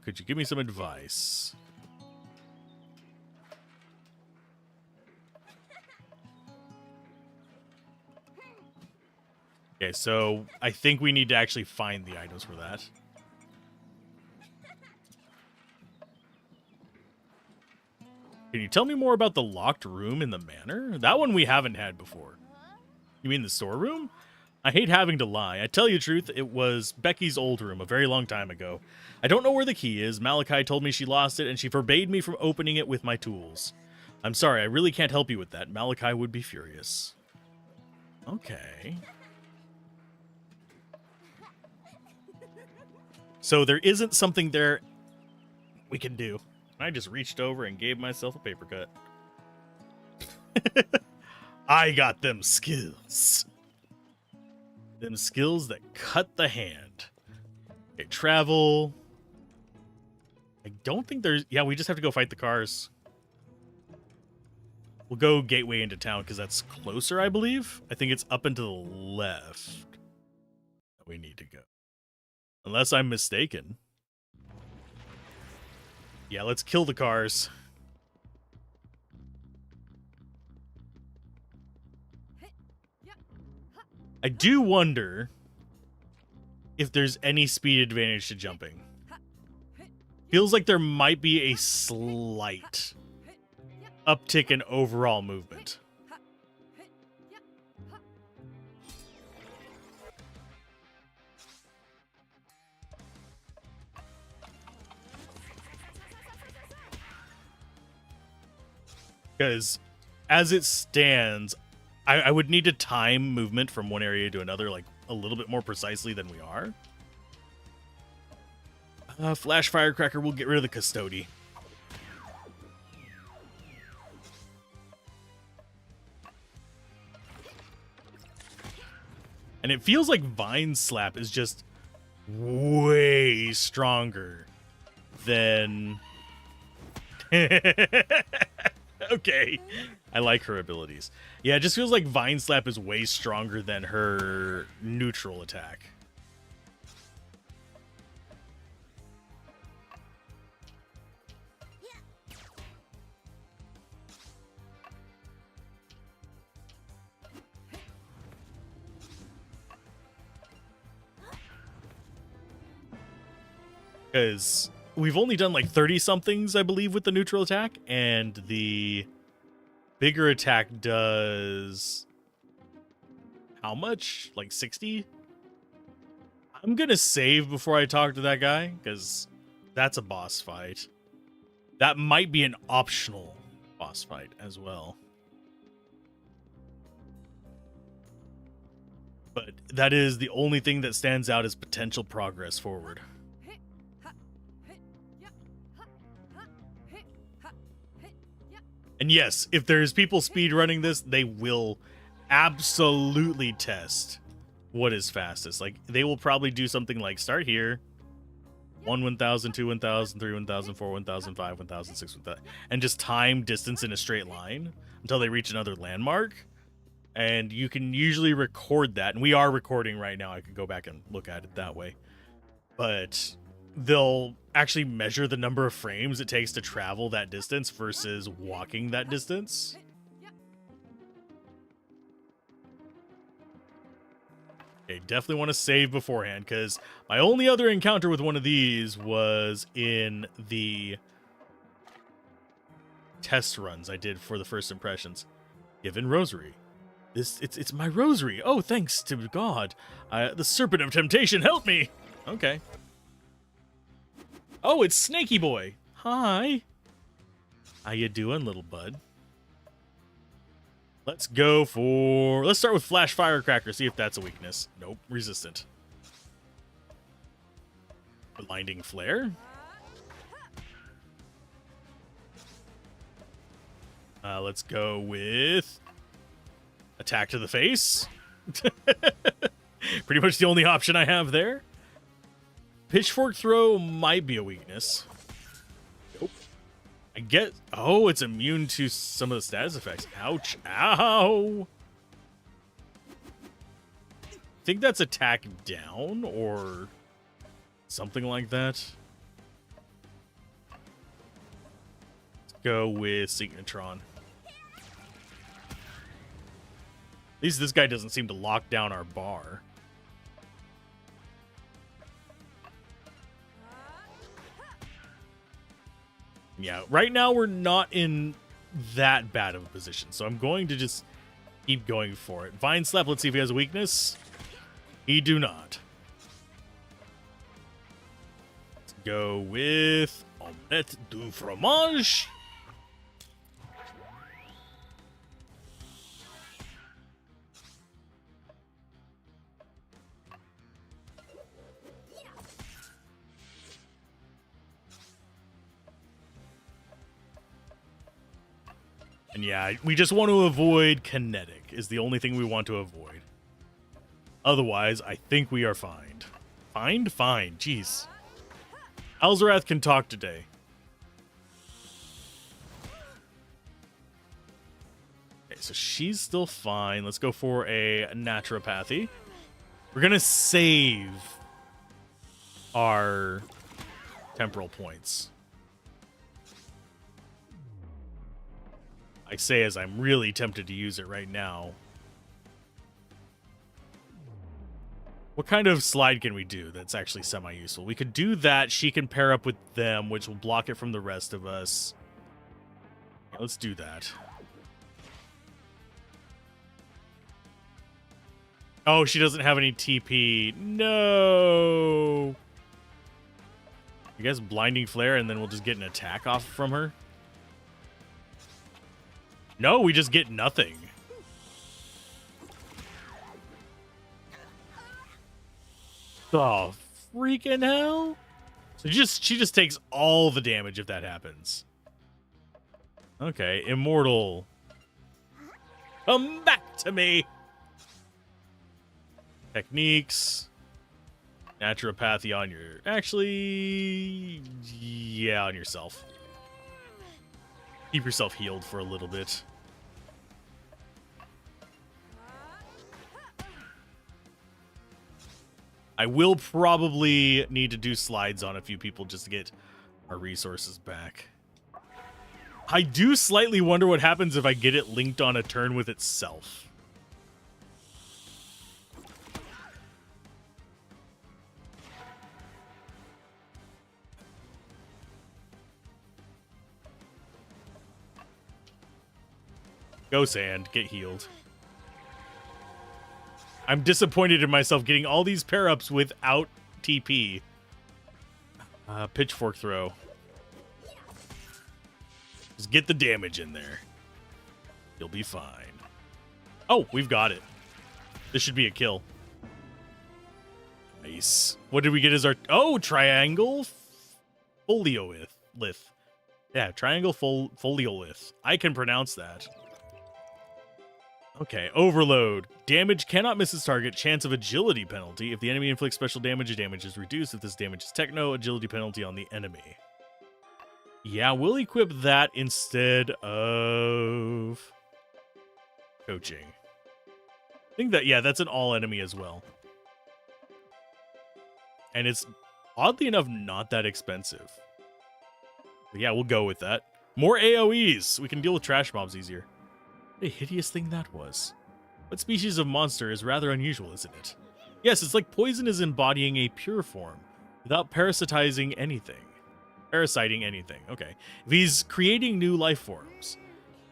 Could you give me some advice? Okay, so I think we need to actually find the items for that. Can you tell me more about the locked room in the manor? That one we haven't had before. You mean the storeroom? I hate having to lie. I tell you the truth, it was Becky's old room a very long time ago. I don't know where the key is. Maliki told me she lost it, and she forbade me from opening it with my tools. I'm sorry, I really can't help you with that. Maliki would be furious. Okay. So there isn't something there we can do. I just reached over and gave myself a paper cut. I got them skills. Them skills that cut the hand. Okay, travel. I don't think there's... Yeah, we just have to go fight the cars. We'll go gateway into town because that's closer, I believe. I think it's up and to the left. We need to go. Unless I'm mistaken. Yeah, let's kill the cars. I do wonder if there's any speed advantage to jumping. Feels like there might be a slight uptick in overall movement. Because as it stands, I would need to time movement from one area to another like a little bit more precisely than we are. Flash Firecracker will get rid of the Custody. And it feels like Vine Slap is just way stronger than... Okay. I like her abilities. Yeah, it just feels like Vine Slap is way stronger than her neutral attack. Because we've only done like 30 somethings, I believe, with the neutral attack, and the bigger attack does how much? Like 60? I'm gonna save before I talk to that guy, because that's a boss fight. That might be an optional boss fight as well. But that is the only thing that stands out as potential progress forward. And yes, if there's people speedrunning this, they will absolutely test what is fastest. Like, they will probably do something like start here, 1 1000, 2 1000, 3 1000, 4 1000, 5 1000, 6 1000, and just time distance in a straight line until they reach another landmark. And you can usually record that, and we are recording right now. I could go back and look at it that way. But they'll actually measure the number of frames it takes to travel that distance versus walking that distance. Okay, definitely want to save beforehand, because my only other encounter with one of these was in the test runs I did for the first impressions. Given Rosary. It's my rosary. Oh, thanks to God. The Serpent of Temptation, help me! Okay. Oh, it's Snaky Boy. Hi. How you doing, little bud? Let's start with Flash Firecracker, see if that's a weakness. Nope, resistant. Blinding Flare. Let's go with Attack to the Face. Pretty much the only option I have there. Pitchfork Throw might be a weakness. Nope. I get... Oh, it's immune to some of the status effects. Ouch. Ow! I think that's attack down or something like that. Let's go with Signatron. At least this guy doesn't seem to lock down our bar. Yeah, right now we're not in that bad of a position, so I'm going to just keep going for it. Vine Slap, let's see if he has a weakness. He do not. Let's go with Omelette du Fromage. And yeah, we just want to avoid kinetic is the only thing we want to avoid. Otherwise, I think we are fine. Fine? Fine. Jeez. Alzorath can talk today. Okay, so she's still fine. Let's go for a naturopathy. We're gonna save our temporal points. I say as I'm really tempted to use it right now. What kind of slide can we do that's actually semi-useful? We could do that. She can pair up with them, which will block it from the rest of us. Yeah, let's do that. Oh, she doesn't have any TP. No. I guess blinding flare, and then we'll just get an attack off from her. No, we just get nothing. Oh, freaking hell. So she just takes all the damage if that happens. Okay, immortal. Come back to me. Techniques. Naturopathy on your... Actually... Yeah, on yourself. Keep yourself healed for a little bit. I will probably need to do slides on a few people just to get our resources back. I do slightly wonder what happens if I get it linked on a turn with itself. Go, Sand. Get healed. I'm disappointed in myself getting all these pair-ups without TP. Pitchfork throw. Just get the damage in there. You'll be fine. Oh, we've got it. This should be a kill. Nice. What did we get as our... Oh, triangle foliolith. Yeah, triangle foliolith. I can pronounce that. Okay, overload. Damage cannot miss its target. Chance of agility penalty. If the enemy inflicts special damage, the damage is reduced. If this damage is techno, agility penalty on the enemy. Yeah, we'll equip that instead of coaching. I think that, yeah, that's an all enemy as well. And it's, oddly enough, not that expensive. But yeah, we'll go with that. More AoEs. We can deal with trash mobs easier. What a hideous thing that was. What species of monster is rather unusual, isn't it? Yes, it's like poison is embodying a pure form without parasitizing anything. Parasiting anything. Okay. If he's creating new life forms.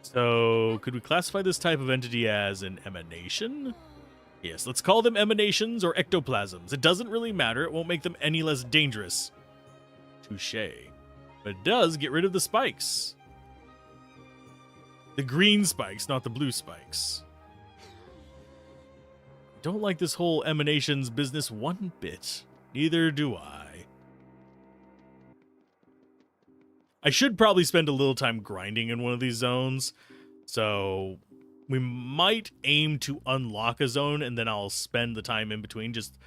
So, could we classify this type of entity as an emanation? Yes, let's call them emanations or ectoplasms. It doesn't really matter. It won't make them any less dangerous. Touché. But it does get rid of the spikes. The green spikes, not the blue spikes. Don't like this whole emanations business one bit. Neither do I. I should probably spend a little time grinding in one of these zones. So we might aim to unlock a zone, and then I'll spend the time in between just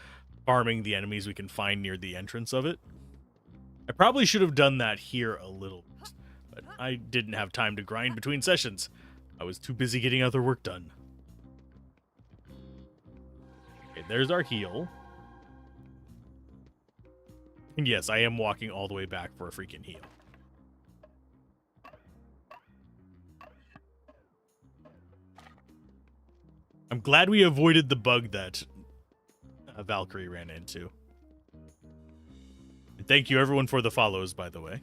farming the enemies we can find near the entrance of it. I probably should have done that here a little bit, but I didn't have time to grind between sessions. I was too busy getting other work done. Okay, there's our heal. And yes, I am walking all the way back for a freaking heal. I'm glad we avoided the bug that Valkyrie ran into. And thank you everyone for the follows, by the way.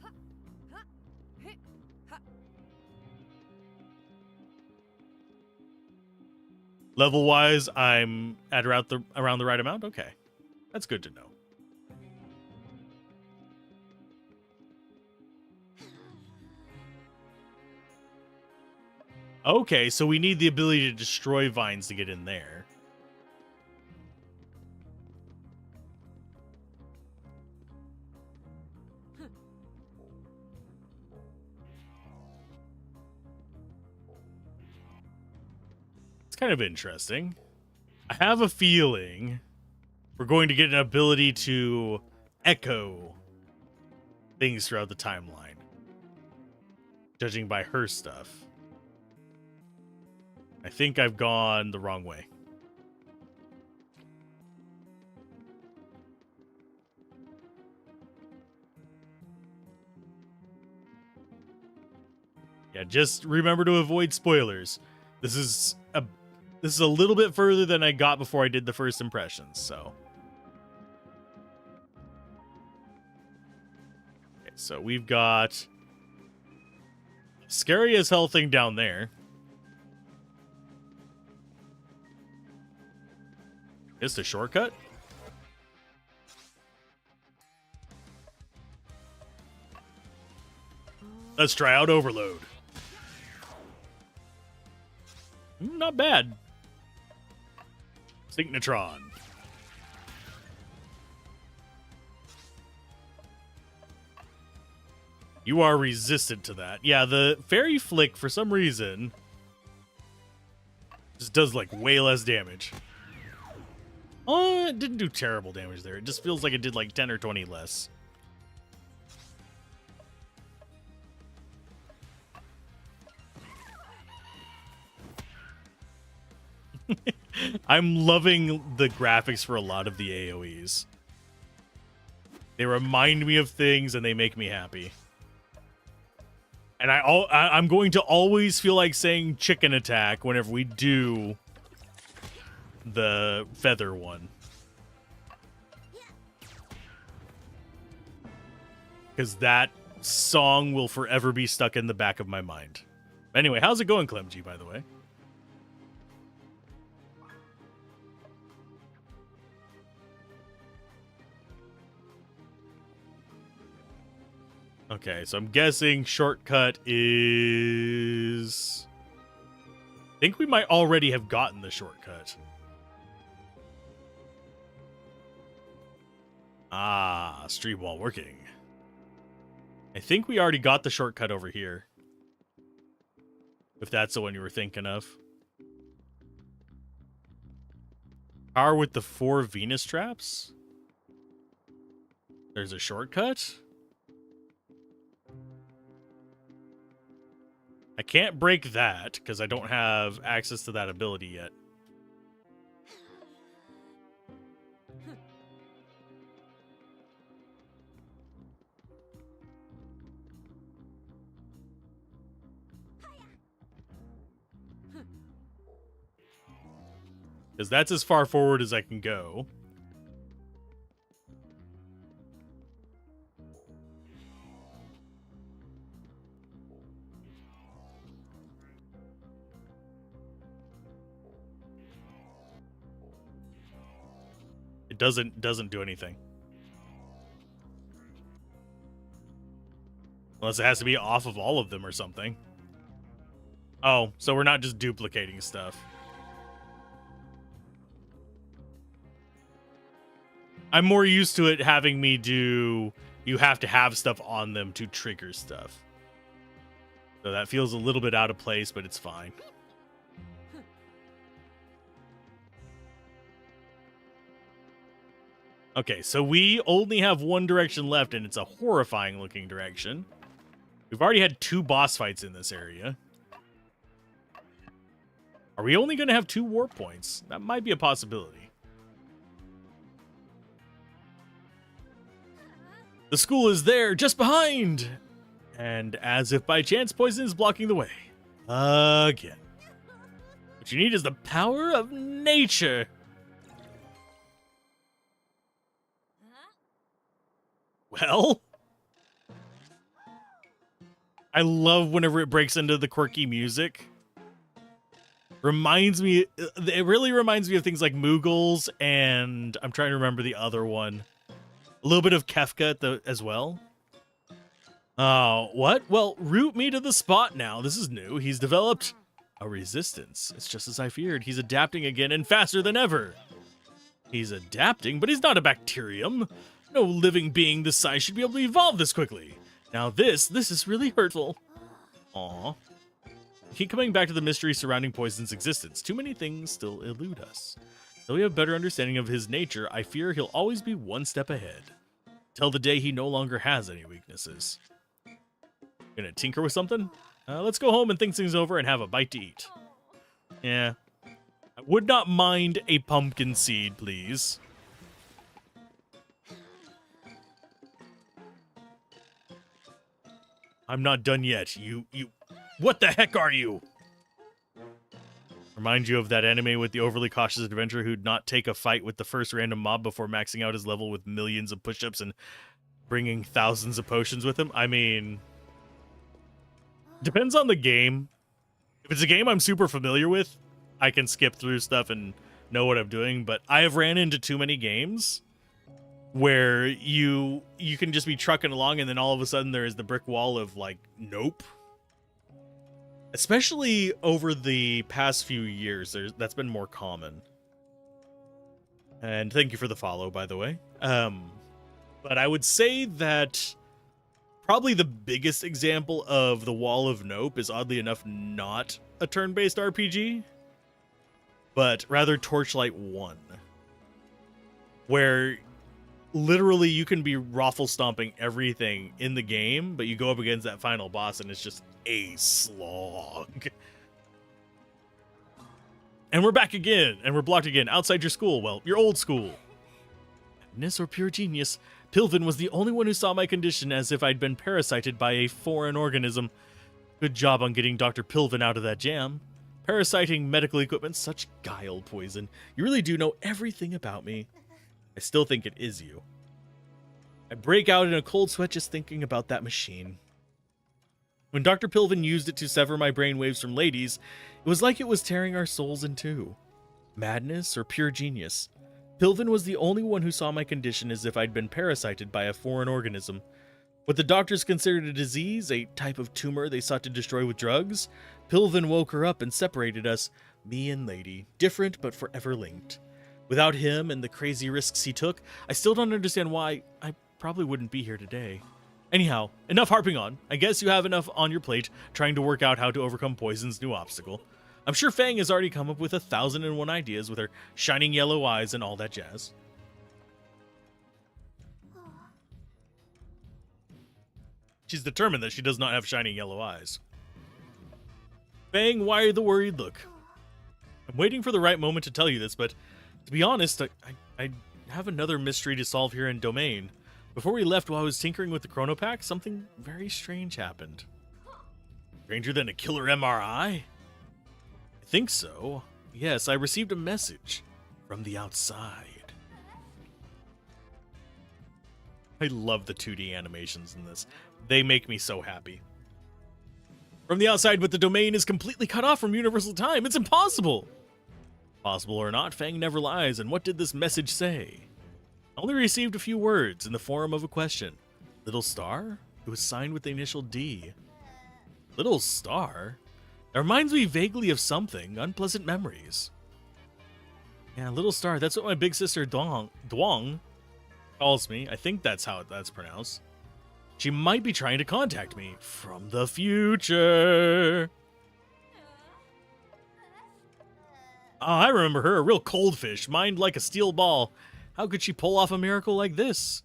Level-wise, I'm at around the right amount? Okay. That's good to know. Okay, so we need the ability to destroy vines to get in there. It's kind of interesting. I have a feeling we're going to get an ability to echo things throughout the timeline, judging by her stuff. I think I've gone the wrong way. Yeah, just remember to avoid spoilers. This is a little bit further than I got before I did the first impressions, so. Okay, so we've got scary as hell thing down there. Is this a shortcut? Let's try out Overload. Not bad. Synchnotron. You are resistant to that. Yeah, the Fairy Flick, for some reason, just does, like, way less damage. Oh, it didn't do terrible damage there. It just feels like it did, like, 10 or 20 less. I'm loving the graphics for a lot of the AoEs. They remind me of things and they make me happy. And I'm going to always feel like saying chicken attack whenever we do the feather one. Because that song will forever be stuck in the back of my mind. Anyway, how's it going, Clemg, by the way? Okay, so I'm guessing shortcut is... I think we might already have gotten the shortcut. Ah, stream while working. I think we already got the shortcut over here. If that's the one you were thinking of. Power with the 4 Venus traps? There's a shortcut? I can't break that, because I don't have access to that ability yet. Because that's as far forward as I can go. It doesn't do anything. Unless it has to be off of all of them or something. Oh, so we're not just duplicating stuff. I'm more used to it having me do... You have to have stuff on them to trigger stuff. So that feels a little bit out of place, but it's fine. Okay, so we only have one direction left, and it's a horrifying looking direction. We've already had 2 boss fights in this area. Are we only going to have 2 warp points? That might be a possibility. The school is there, just behind! And as if by chance, poison is blocking the way. Again. What you need is the power of nature. Well, I love whenever it breaks into the quirky music. It really reminds me of things like Moogles, and I'm trying to remember the other one. A little bit of Kefka as well. Oh, what? Well, root me to the spot now. This is new. He's developed a resistance. It's just as I feared. He's adapting again and faster than ever. He's adapting, but he's not a bacterium. No living being this size should be able to evolve this quickly. Now this is really hurtful. Aw. Keep coming back to the mystery surrounding Poison's existence. Too many things still elude us. Though we have a better understanding of his nature, I fear he'll always be one step ahead. Till the day he no longer has any weaknesses. Gonna tinker with something? Let's go home and think things over and have a bite to eat. Yeah. I would not mind a pumpkin seed, please. I'm not done yet. You What the heck are you? Remind you of that anime with the overly cautious adventurer who'd not take a fight with the first random mob before maxing out his level with millions of push-ups and bringing thousands of potions with him? I mean, depends on the game. If it's a game I'm super familiar with, I can skip through stuff and know what I'm doing, but I have ran into too many games where you can just be trucking along and then all of a sudden there is the brick wall of like, nope. Especially over the past few years, that's been more common. And thank you for the follow, by the way. But I would say that probably the biggest example of the Wall of Nope is oddly enough not a turn-based RPG, but rather Torchlight 1, where literally you can be raffle stomping everything in the game, but you go up against that final boss and it's just a slog. And we're back again, and we're blocked again, outside your school. Well, your old school. Madness or pure genius, Pilvin was the only one who saw my condition as if I'd been parasited by a foreign organism. Good job on getting Dr. Pilvin out of that jam. Parasiting medical equipment, such guile poison. You really do know everything about me. I still think it is you. I break out in a cold sweat just thinking about that machine. When Dr. Pilvin used it to sever my brainwaves from ladies, it was like it was tearing our souls in two. Madness or pure genius? Pilvin was the only one who saw my condition as if I'd been parasited by a foreign organism. What the doctors considered a disease, a type of tumor they sought to destroy with drugs, Pilvin woke her up and separated us, me and Lady, different but forever linked. Without him and the crazy risks he took, I still don't understand why I probably wouldn't be here today. Anyhow, enough harping on. I guess you have enough on your plate trying to work out how to overcome Poison's new obstacle. I'm sure Fang has already come up with 1,001 ideas with her shining yellow eyes and all that jazz. She's determined that she does not have shining yellow eyes. Fang, why the worried look? I'm waiting for the right moment to tell you this, but to be honest, I have another mystery to solve here in Domain. Before we left, while I was tinkering with the Chronopack, something very strange happened. Stranger than a killer MRI? I think so. Yes, I received a message from the outside. I love the 2D animations in this. They make me so happy. From the outside, but the domain is completely cut off from universal time. It's impossible! Possible or not, Fang never lies, and what did this message say? I only received a few words in the form of a question. Little Star? It was signed with the initial D. Little Star? That reminds me vaguely of something. Unpleasant memories. Yeah, Little Star. That's what my big sister Duong calls me. I think that's how that's pronounced. She might be trying to contact me from the future. Oh, I remember her. A real cold fish. Mind like a steel ball. How could she pull off a miracle like this?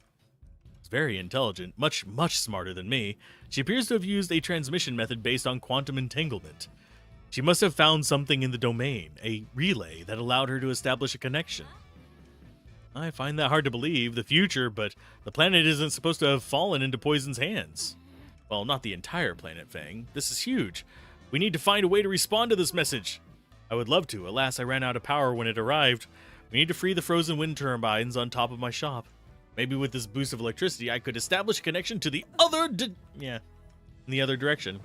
It's very intelligent, much smarter than me. She appears to have used a transmission method based on quantum entanglement. She must have found something in the domain, a relay that allowed her to establish a connection. I find that hard to believe, the future, but the planet isn't supposed to have fallen into Poison's hands. Well, not the entire planet, Fang. This is huge. We need to find a way to respond to this message. I would love to. Alas, I ran out of power when it arrived. We need to free the frozen wind turbines on top of my shop. Maybe with this boost of electricity, I could establish a connection to the other in the other direction.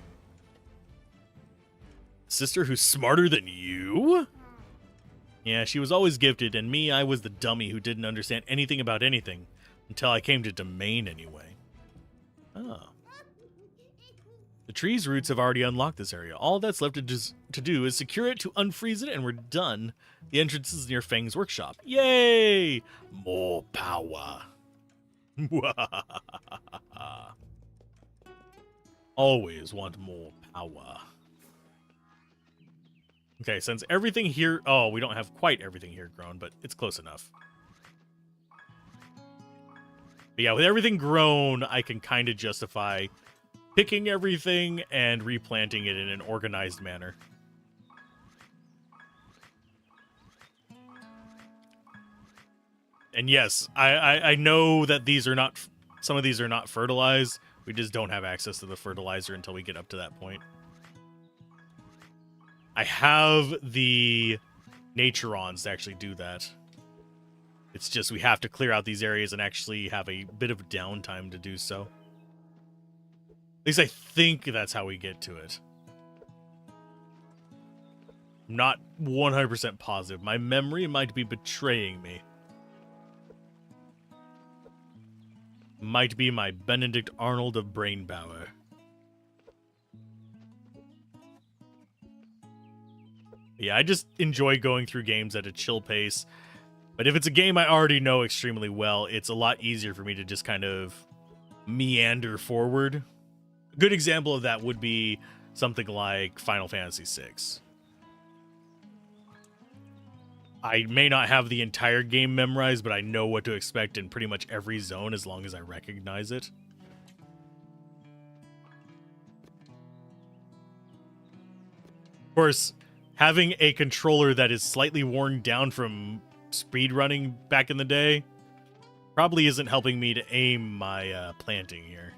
Sister who's smarter than you? Yeah, she was always gifted, and me, I was the dummy who didn't understand anything about anything. Until I came to Domain, anyway. Oh. The tree's roots have already unlocked this area. All that's left to do is secure it to unfreeze it, and we're done. The entrance is near Fang's workshop. Yay! More power. Always want more power. Okay, since everything here... Oh, we don't have quite everything here grown, but it's close enough. But yeah, with everything grown, I can kind of justify picking everything and replanting it in an organized manner. And yes, I know that these are not... Some of these are not fertilized. We just don't have access to the fertilizer until we get up to that point. I have the naturons to actually do that. It's just we have to clear out these areas and actually have a bit of downtime to do so. At least I think that's how we get to it. I'm not 100% positive. My memory might be betraying me. Might be my Benedict Arnold of Brainpower. Yeah, I just enjoy going through games at a chill pace. But if it's a game I already know extremely well, it's a lot easier for me to just kind of meander forward. A good example of that would be something like Final Fantasy VI. I may not have the entire game memorized, but I know what to expect in pretty much every zone as long as I recognize it. Of course, having a controller that is slightly worn down from speedrunning back in the day probably isn't helping me to aim my planting here.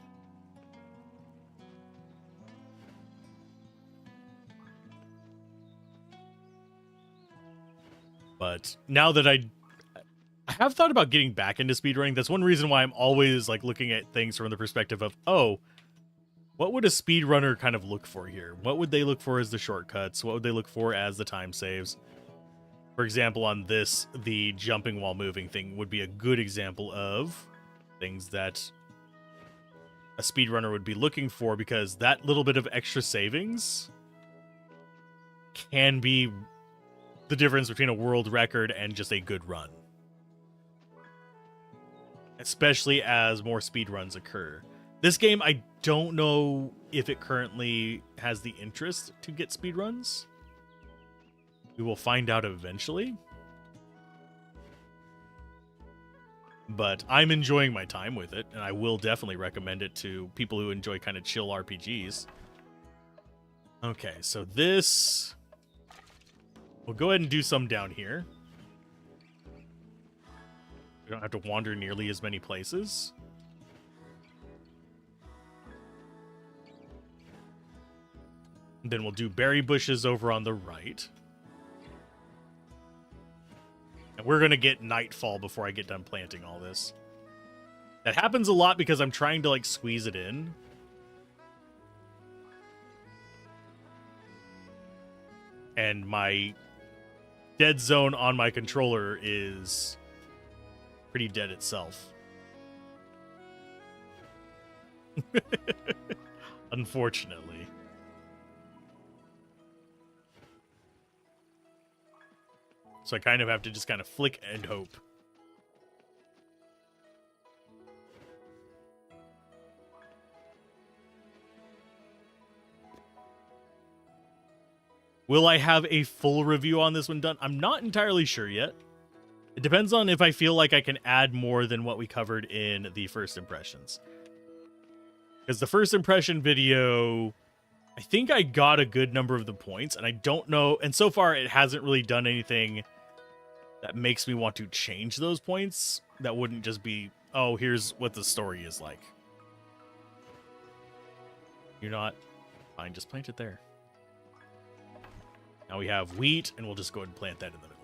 But now that I have thought about getting back into speedrunning, that's one reason why I'm always like looking at things from the perspective of, oh, what would a speedrunner kind of look for here? What would they look for as the shortcuts? What would they look for as the time saves? For example, on this, the jumping while moving thing would be a good example of things that a speedrunner would be looking for, because that little bit of extra savings can be the difference between a world record and just a good run. Especially as more speedruns occur. This game, I don't know if it currently has the interest to get speedruns. We will find out eventually. But I'm enjoying my time with it, and I will definitely recommend it to people who enjoy kind of chill RPGs. Okay, so this... We'll go ahead and do some down here. We don't have to wander nearly as many places. And then we'll do berry bushes over on the right. And we're going to get nightfall before I get done planting all this. That happens a lot because I'm trying to like squeeze it in. And my dead zone on my controller is pretty dead itself. Unfortunately. So I kind of have to just kind of flick and hope. Will I have a full review on this one done? I'm not entirely sure yet. It depends on if I feel like I can add more than what we covered in the first impressions. Because the first impression video, I think I got a good number of the points, and I don't know, and so far it hasn't really done anything that makes me want to change those points. That wouldn't just be, oh, here's what the story is like. You're not, fine, just plant it there. Now we have wheat, and we'll just go ahead and plant that in the middle.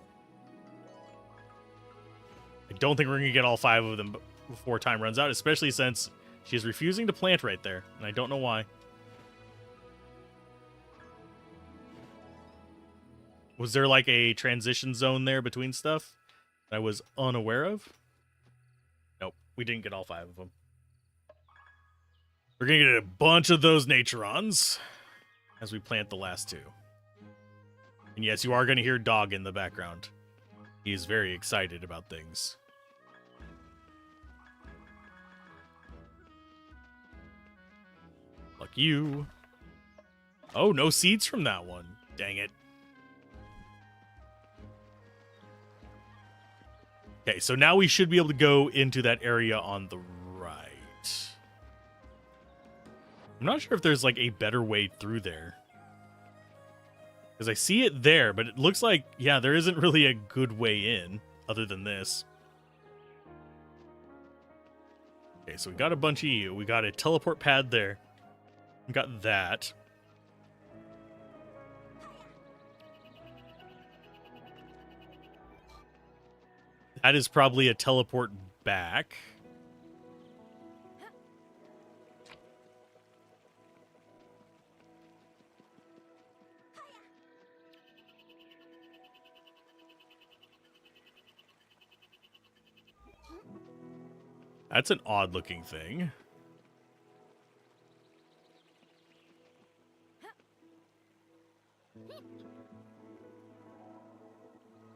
I don't think we're going to get all 5 of them before time runs out, especially since she's refusing to plant right there, and I don't know why. Was there like a transition zone there between stuff that I was unaware of? Nope, we didn't get all 5 of them. We're going to get a bunch of those naturons as we plant the last 2. And yes, you are going to hear Dog in the background. He is very excited about things. Like you. Oh, no seeds from that one. Dang it. Okay, so now we should be able to go into that area on the right. I'm not sure if there's like a better way through there. Because I see it there, but it looks like, yeah, there isn't really a good way in other than this. Okay, so we got a bunch of you. We got a teleport pad there. We got that. That is probably a teleport back. That's an odd looking thing.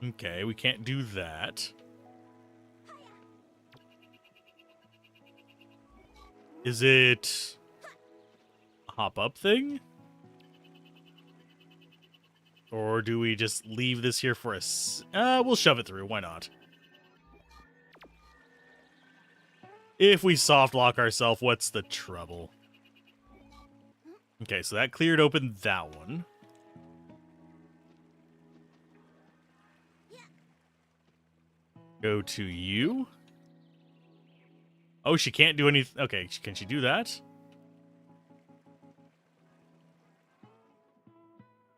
Okay, we can't do that. Is it a hop up thing? Or do we just leave this here for we'll shove it through, why not? If we soft lock ourselves, what's the trouble? Okay, so that cleared open that one. Go to you. Oh, she can't do anything. Okay, can she do that?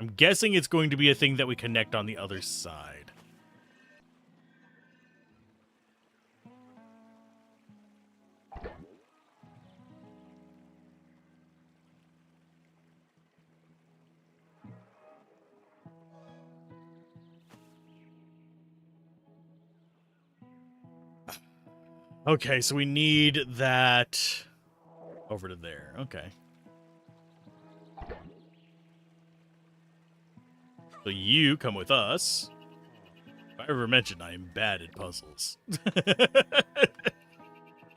I'm guessing it's going to be a thing that we connect on the other side. Okay, so we need that over to there. Okay. So you come with us. If I ever mentioned I am bad at puzzles.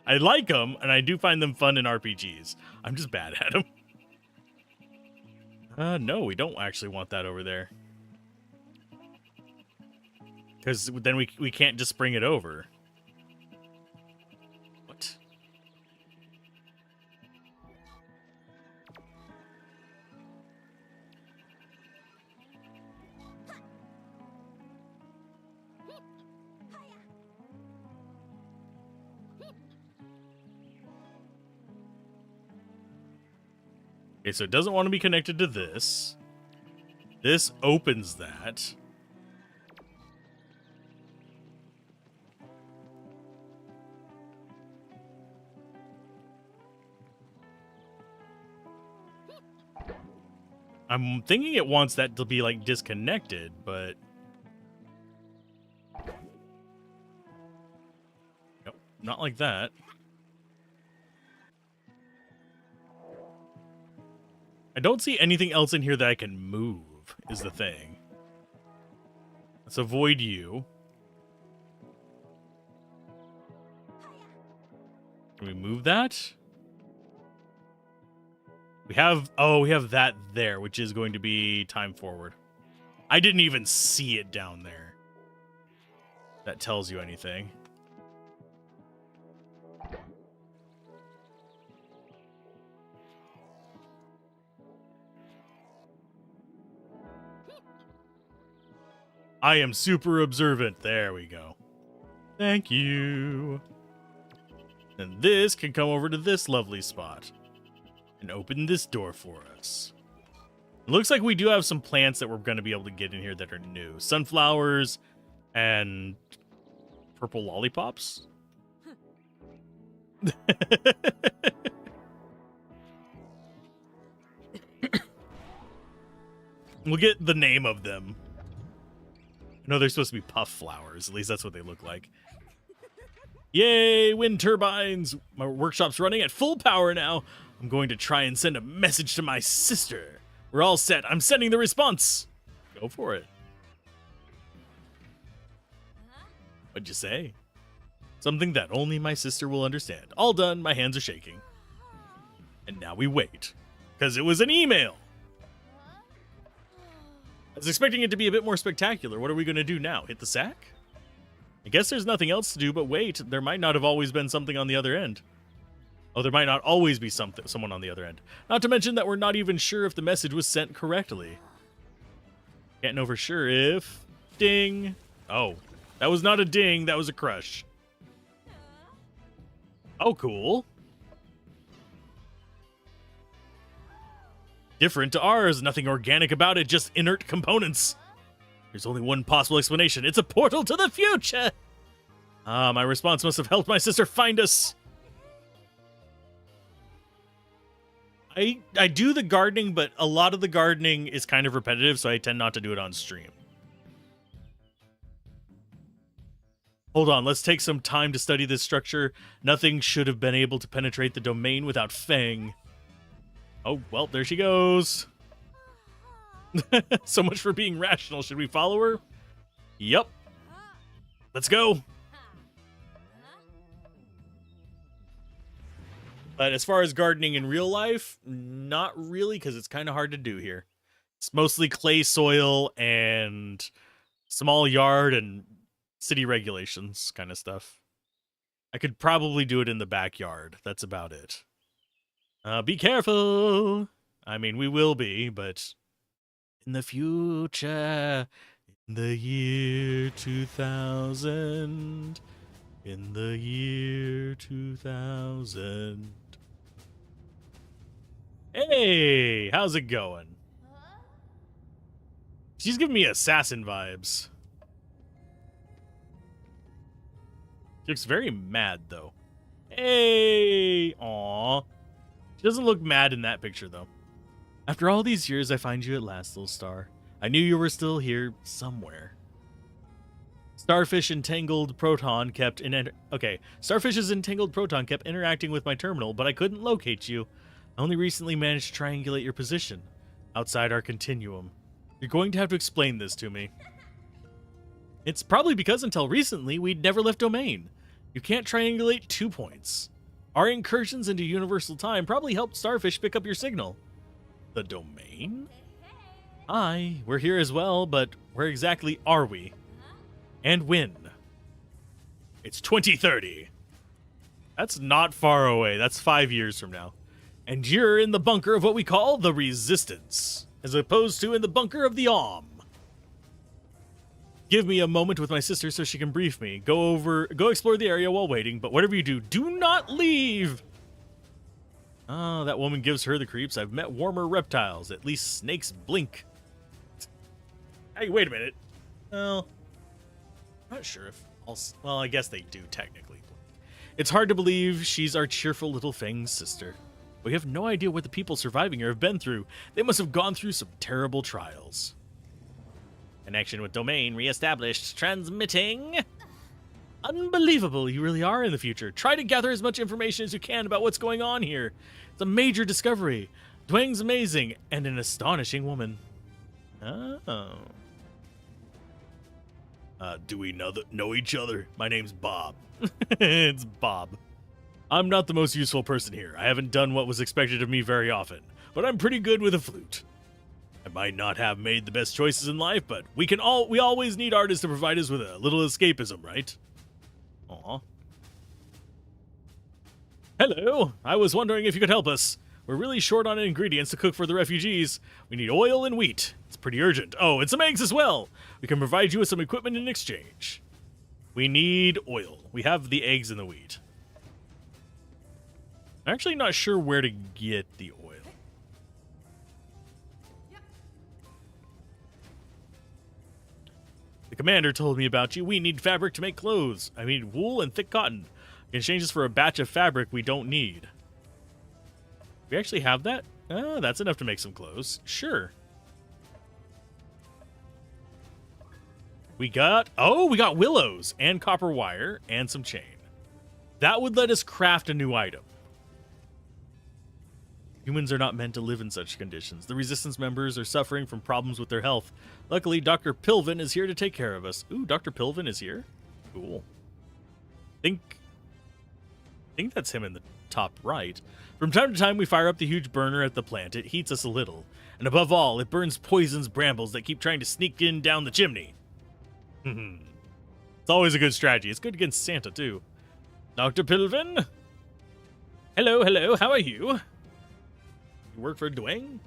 I like them, and I do find them fun in RPGs. I'm just bad at them. No, we don't actually want that over there. Because then we can't just bring it over. What? Okay, so it doesn't want to be connected to this. This opens that. I'm thinking it wants that to be, like, disconnected, but... Nope, not like that. I don't see anything else in here that I can move, is the thing. Let's avoid you. Can we move that? We have that there, which is going to be time forward. I didn't even see it down there. That tells you anything. I am super observant. There we go. Thank you. And this can come over to this lovely spot and open this door for us. It looks like we do have some plants that we're going to be able to get in here that are new. Sunflowers and purple lollipops. We'll get the name of them. I know they're supposed to be puff flowers. At least that's what they look like. Yay, wind turbines! My workshop's running at full power now. I'm going to try and send a message to my sister. We're all set. I'm sending the response. Go for it. What'd you say? Something that only my sister will understand. All done. My hands are shaking. And now we wait. Because it was an email. I was expecting it to be a bit more spectacular. What are we going to do now? Hit the sack? I guess there's nothing else to do but wait. There might not have always been something on the other end. Oh, there might not always be someone on the other end. Not to mention that we're not even sure if the message was sent correctly. Can't know for sure if... Ding! Oh, that was not a ding, that was a crush. Oh, cool. Different to ours, nothing organic about it, just inert components. There's only one possible explanation. It's a portal to the future! Ah, my response must have helped my sister find us. I do the gardening, but a lot of the gardening is kind of repetitive, so I tend not to do it on stream. Hold on, let's take some time to study this structure. Nothing should have been able to penetrate the domain without Fang. Oh, well, there she goes. So much for being rational. Should we follow her? Yep. Let's go. But as far as gardening in real life, not really, because it's kind of hard to do here. It's mostly clay soil and small yard and city regulations kind of stuff. I could probably do it in the backyard. That's about it. Be careful. I mean, we will be, but in the future, in the year 2000, in the year 2000. Hey, how's it going? She's giving me assassin vibes. She looks very mad, though. Hey! Aw. She doesn't look mad in that picture, though. After all these years, I find you at last, little star. I knew you were still here somewhere. Starfish's entangled proton kept interacting with my terminal, but I couldn't locate you. I only recently managed to triangulate your position outside our continuum. You're going to have to explain this to me. It's probably because until recently, we'd never left domain. You can't triangulate 2 points. Our incursions into universal time probably helped Starfish pick up your signal. The domain? Aye, we're here as well, but where exactly are we? And when? It's 2030. That's not far away. That's 5 years from now. And you're in the bunker of what we call the Resistance, as opposed to in the bunker of the Om. Give me a moment with my sister so she can brief me. Go explore the area while waiting, but whatever you do, do not leave! Oh, that woman gives her the creeps. I've met warmer reptiles. At least snakes blink. Hey, wait a minute. Well, I'm not sure if well, I guess they do technically. It's hard to believe she's our cheerful little Fang's sister. We have no idea what the people surviving her have been through. They must have gone through some terrible trials. Connection with domain reestablished. Transmitting. Unbelievable, you really are in the future. Try to gather as much information as you can about what's going on here. It's a major discovery. Dwayne's amazing and an astonishing woman. Oh. Do we know each other? My name's Bob. It's Bob. I'm not the most useful person here. I haven't done what was expected of me very often, but I'm pretty good with a flute. I might not have made the best choices in life, but we always need artists to provide us with a little escapism, right? Aw. Hello, I was wondering if you could help us. We're really short on ingredients to cook for the refugees. We need oil and wheat. It's pretty urgent. Oh, and some eggs as well. We can provide you with some equipment in exchange. We need oil. We have the eggs and the wheat. I'm actually not sure where to get the oil. The commander told me about you. We need fabric to make clothes. I need wool and thick cotton. In exchange for a batch of fabric we don't need. We actually have that? Oh, that's enough to make some clothes. Sure. We got willows and copper wire and some chain. That would let us craft a new item. Humans are not meant to live in such conditions. The Resistance members are suffering from problems with their health. Luckily, Dr. Pilvin is here to take care of us. Ooh, Dr. Pilvin is here? Cool. I think that's him in the top right. From time to time, we fire up the huge burner at the plant. It heats us a little. And above all, it burns poisons brambles that keep trying to sneak in down the chimney. It's always a good strategy. It's good against Santa, too. Dr. Pilvin? Hello, how are you? You work for Dwayne?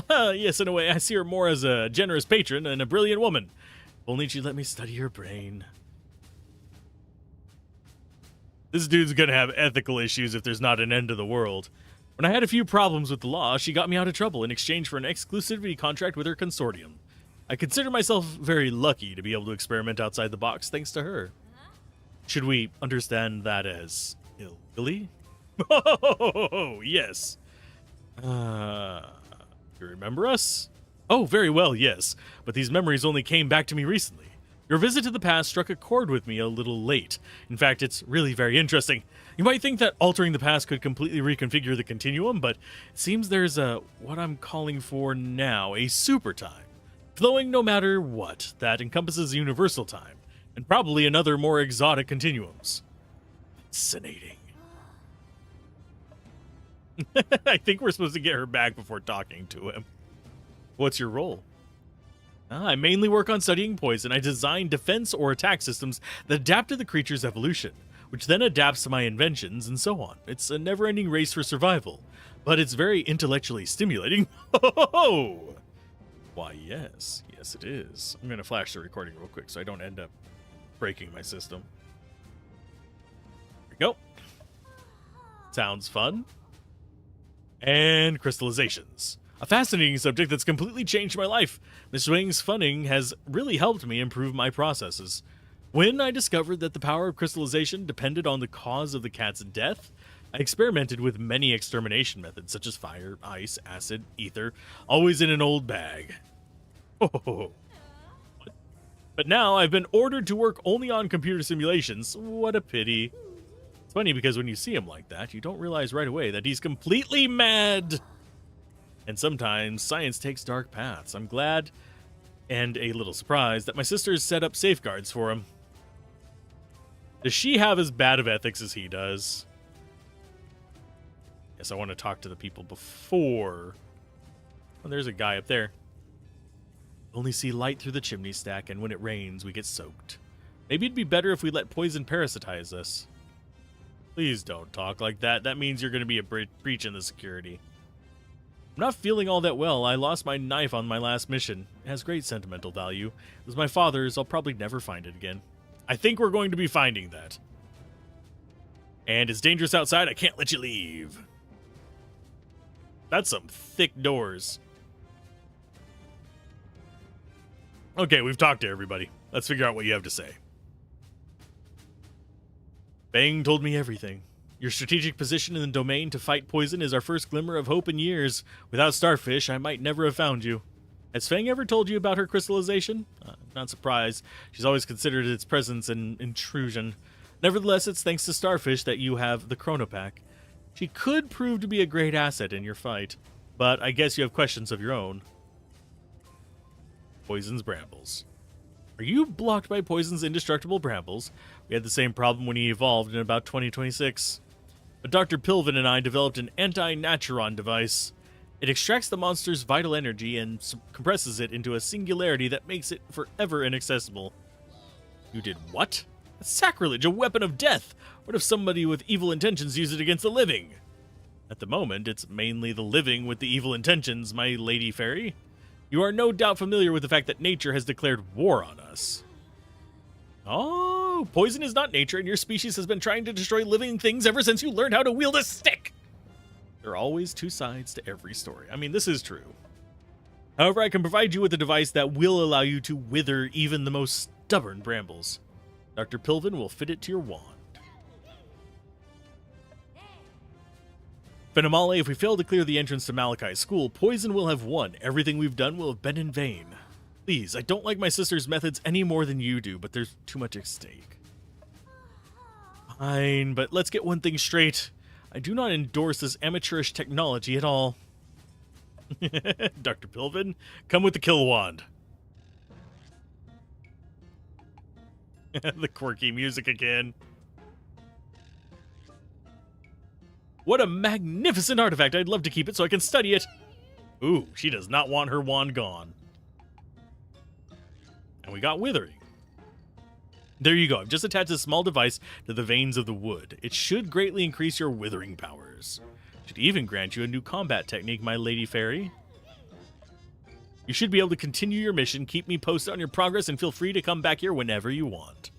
Yes, in a way, I see her more as a generous patron and a brilliant woman. If only she'd let me study her brain. This dude's gonna have ethical issues if there's not an end to the world. When I had a few problems with the law, she got me out of trouble in exchange for an exclusivity contract with her consortium. I consider myself very lucky to be able to experiment outside the box thanks to her. Should we understand that as illegally? Oh, yes. You remember us? Oh, very well, yes. But these memories only came back to me recently. Your visit to the past struck a chord with me a little late. In fact, it's really very interesting. You might think that altering the past could completely reconfigure the continuum, but it seems there's what I'm calling for now, a super time. Flowing no matter what, that encompasses universal time, and probably another more exotic continuums. Fascinating. I think we're supposed to get her back before talking to him. What's your role? I mainly work on studying poison. I design defense or attack systems that adapt to the creature's evolution, which then adapts to my inventions and so on. It's a never-ending race for survival, but it's very intellectually stimulating. Oh! Why, yes. Yes, it is. I'm going to flash the recording real quick so I don't end up breaking my system. There we go. Sounds fun. And crystallizations. A fascinating subject that's completely changed my life. Miss Wang's funding has really helped me improve my processes. When I discovered that the power of crystallization depended on the cause of the cat's death, I experimented with many extermination methods such as fire, ice, acid, ether, always in an old bag. Oh. But now I've been ordered to work only on computer simulations. What a pity. It's funny because when you see him like that, you don't realize right away that he's completely mad. And sometimes science takes dark paths. I'm glad and a little surprised that my sisters set up safeguards for him. Does she have as bad of ethics as he does? Yes, I want to talk to the people before. Oh, there's a guy up there. Only see light through the chimney stack, and when it rains, we get soaked. Maybe it'd be better if we let poison parasitize us. Please don't talk like that. That means you're going to be a breach in the security. I'm not feeling all that well. I lost my knife on my last mission. It has great sentimental value. It was my father's. I'll probably never find it again. I think we're going to be finding that. And it's dangerous outside. I can't let you leave. That's some thick doors. Okay, we've talked to everybody. Let's figure out what you have to say. Bang told me everything. Your strategic position in the domain to fight poison is our first glimmer of hope in years. Without Starfish, I might never have found you. Has Fang ever told you about her crystallization? Not surprised. She's always considered its presence an intrusion. Nevertheless, it's thanks to Starfish that you have the Chronopack. She could prove to be a great asset in your fight, but I guess you have questions of your own. Poison's brambles. Are you blocked by Poison's indestructible brambles? We had the same problem when he evolved in about 2026. But Dr. Pilvin and I developed an anti-naturon device. It extracts the monster's vital energy and compresses it into a singularity that makes it forever inaccessible. You did what? That's sacrilege, a weapon of death! What if somebody with evil intentions used it against the living? At the moment, it's mainly the living with the evil intentions, my lady fairy. You are no doubt familiar with the fact that nature has declared war on us. Oh, poison is not nature, and your species has been trying to destroy living things ever since you learned how to wield a stick! There are always two sides to every story. I mean, this is true. However, I can provide you with a device that will allow you to wither even the most stubborn brambles. Dr. Pilvin will fit it to your wand. Phenomale, if we fail to clear the entrance to Maliki's school, Poison will have won. Everything we've done will have been in vain. Please, I don't like my sister's methods any more than you do, but there's too much at stake. Fine, but let's get one thing straight. I do not endorse this amateurish technology at all. Dr. Pilvin, come with the kill wand. The quirky music again. What a magnificent artifact. I'd love to keep it so I can study it. Ooh, she does not want her wand gone. And we got withering. There you go. I've just attached a small device to the veins of the wood. It should greatly increase your withering powers. Should even grant you a new combat technique, my lady fairy. You should be able to continue your mission, keep me posted on your progress, and feel free to come back here whenever you want.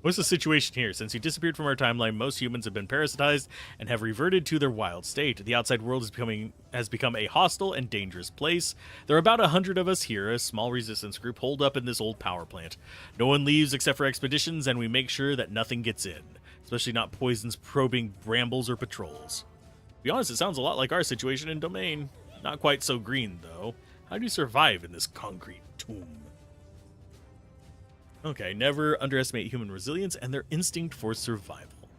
What's the situation here? Since you disappeared from our timeline, most humans have been parasitized and have reverted to their wild state. The outside world has become a hostile and dangerous place. There are about 100 of us here, a small resistance group holed up in this old power plant. No one leaves except for expeditions, and we make sure that nothing gets in, especially not poisons probing brambles or patrols. To be honest, it sounds a lot like our situation in Domain. Not quite so green, though. How do you survive in this concrete tomb? Okay, never underestimate human resilience and their instinct for survival.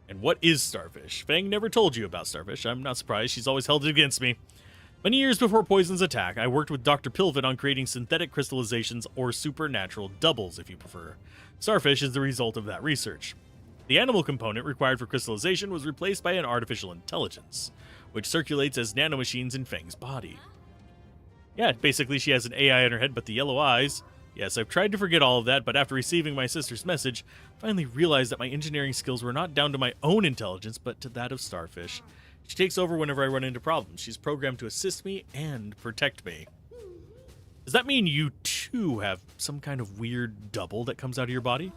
And what is Starfish? Fang never told you about Starfish. I'm not surprised. She's always held it against me. Many years before Poison's attack, I worked with Dr. Pilvin on creating synthetic crystallizations, or supernatural doubles, if you prefer. Starfish is the result of that research. The animal component required for crystallization was replaced by an artificial intelligence, which circulates as nanomachines in Fang's body. Yeah, basically she has an AI in her head, but the yellow eyes... Yes, I've tried to forget all of that, but after receiving my sister's message, I finally realized that my engineering skills were not down to my own intelligence, but to that of Starfish. She takes over whenever I run into problems. She's programmed to assist me and protect me. Does that mean you, too, have some kind of weird double that comes out of your body?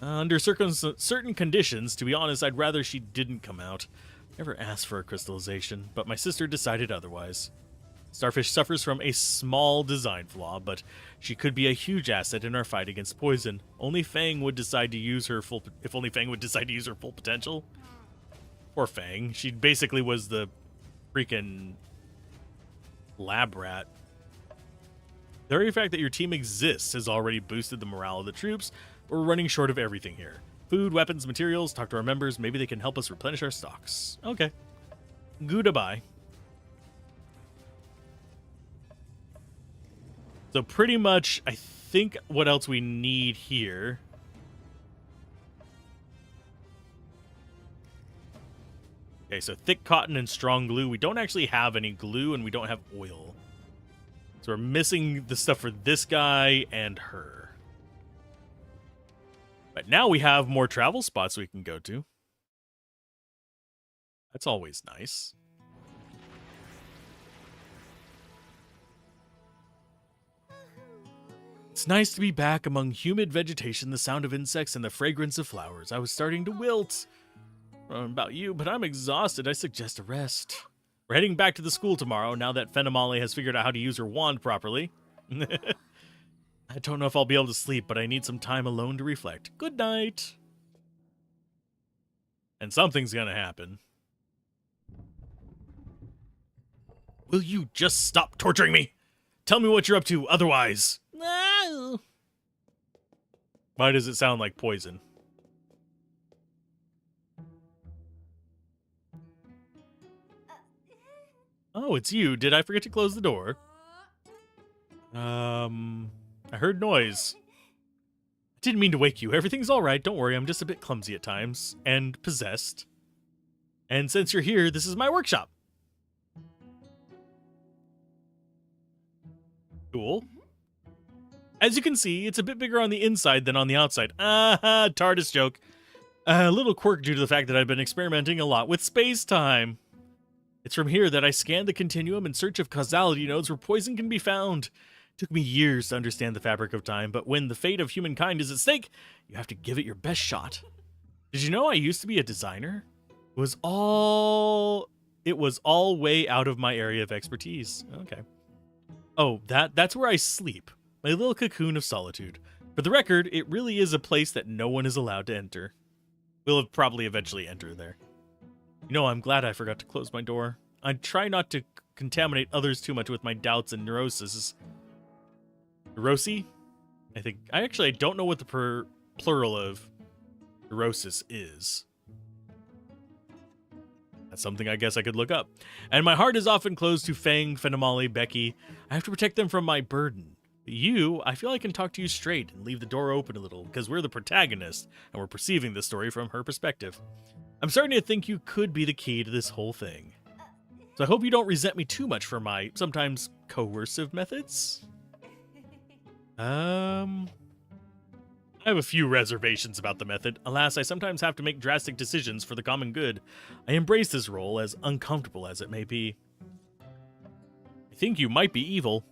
Under certain conditions, to be honest, I'd rather she didn't come out. Never asked for a crystallization, but my sister decided otherwise. Starfish suffers from a small design flaw, but she could be a huge asset in our fight against Poison. Only Fang would decide to use her full... If only Fang would decide to use her full potential. Poor Fang. She basically was the freaking lab rat. The very fact that your team exists has already boosted the morale of the troops. We're running short of everything here. Food, weapons, materials. Talk to our members. Maybe they can help us replenish our stocks. Okay. Goodbye. So pretty much, I think what else we need here. Okay, so thick cotton and strong glue. We don't actually have any glue, and we don't have oil. So we're missing the stuff for this guy and her. But now we have more travel spots we can go to. That's always nice. It's nice to be back among humid vegetation, the sound of insects, and the fragrance of flowers. I was starting to wilt. I don't know about you, but I'm exhausted. I suggest a rest. We're heading back to the school tomorrow, now that Phenomali has figured out how to use her wand properly. I don't know if I'll be able to sleep, but I need some time alone to reflect. Good night. And something's gonna happen. Will you just stop torturing me? Tell me what you're up to, otherwise... No. Why does it sound like Poison? Oh, it's you. Did I forget to close the door? I heard noise. I didn't mean to wake you. Everything's all right. Don't worry. I'm just a bit clumsy at times and possessed. And since you're here, this is my workshop. Cool. As you can see, it's a bit bigger on the inside than on the outside. TARDIS joke. A little quirk due to the fact that I've been experimenting a lot with space-time. It's from here that I scanned the continuum in search of causality nodes where poison can be found. It took me years to understand the fabric of time, but when the fate of humankind is at stake, you have to give it your best shot. Did you know I used to be a designer? It was all way out of my area of expertise. Okay. Oh, that's where I sleep. My little cocoon of solitude. For the record, it really is a place that no one is allowed to enter. We'll probably eventually enter there. You know, I'm glad I forgot to close my door. I try not to contaminate others too much with my doubts and neuroses. Neurosi? I don't know what the plural of neurosis is. That's something I guess I could look up. And my heart is often closed to Fang, Phenomali, Becky. I have to protect them from my burden. You, I feel I can talk to you straight and leave the door open a little, because we're the protagonist, and we're perceiving the story from her perspective. I'm starting to think you could be the key to this whole thing. So I hope you don't resent me too much for my, sometimes, coercive methods. I have a few reservations about the method. Alas, I sometimes have to make drastic decisions for the common good. I embrace this role, as uncomfortable as it may be. I think you might be evil.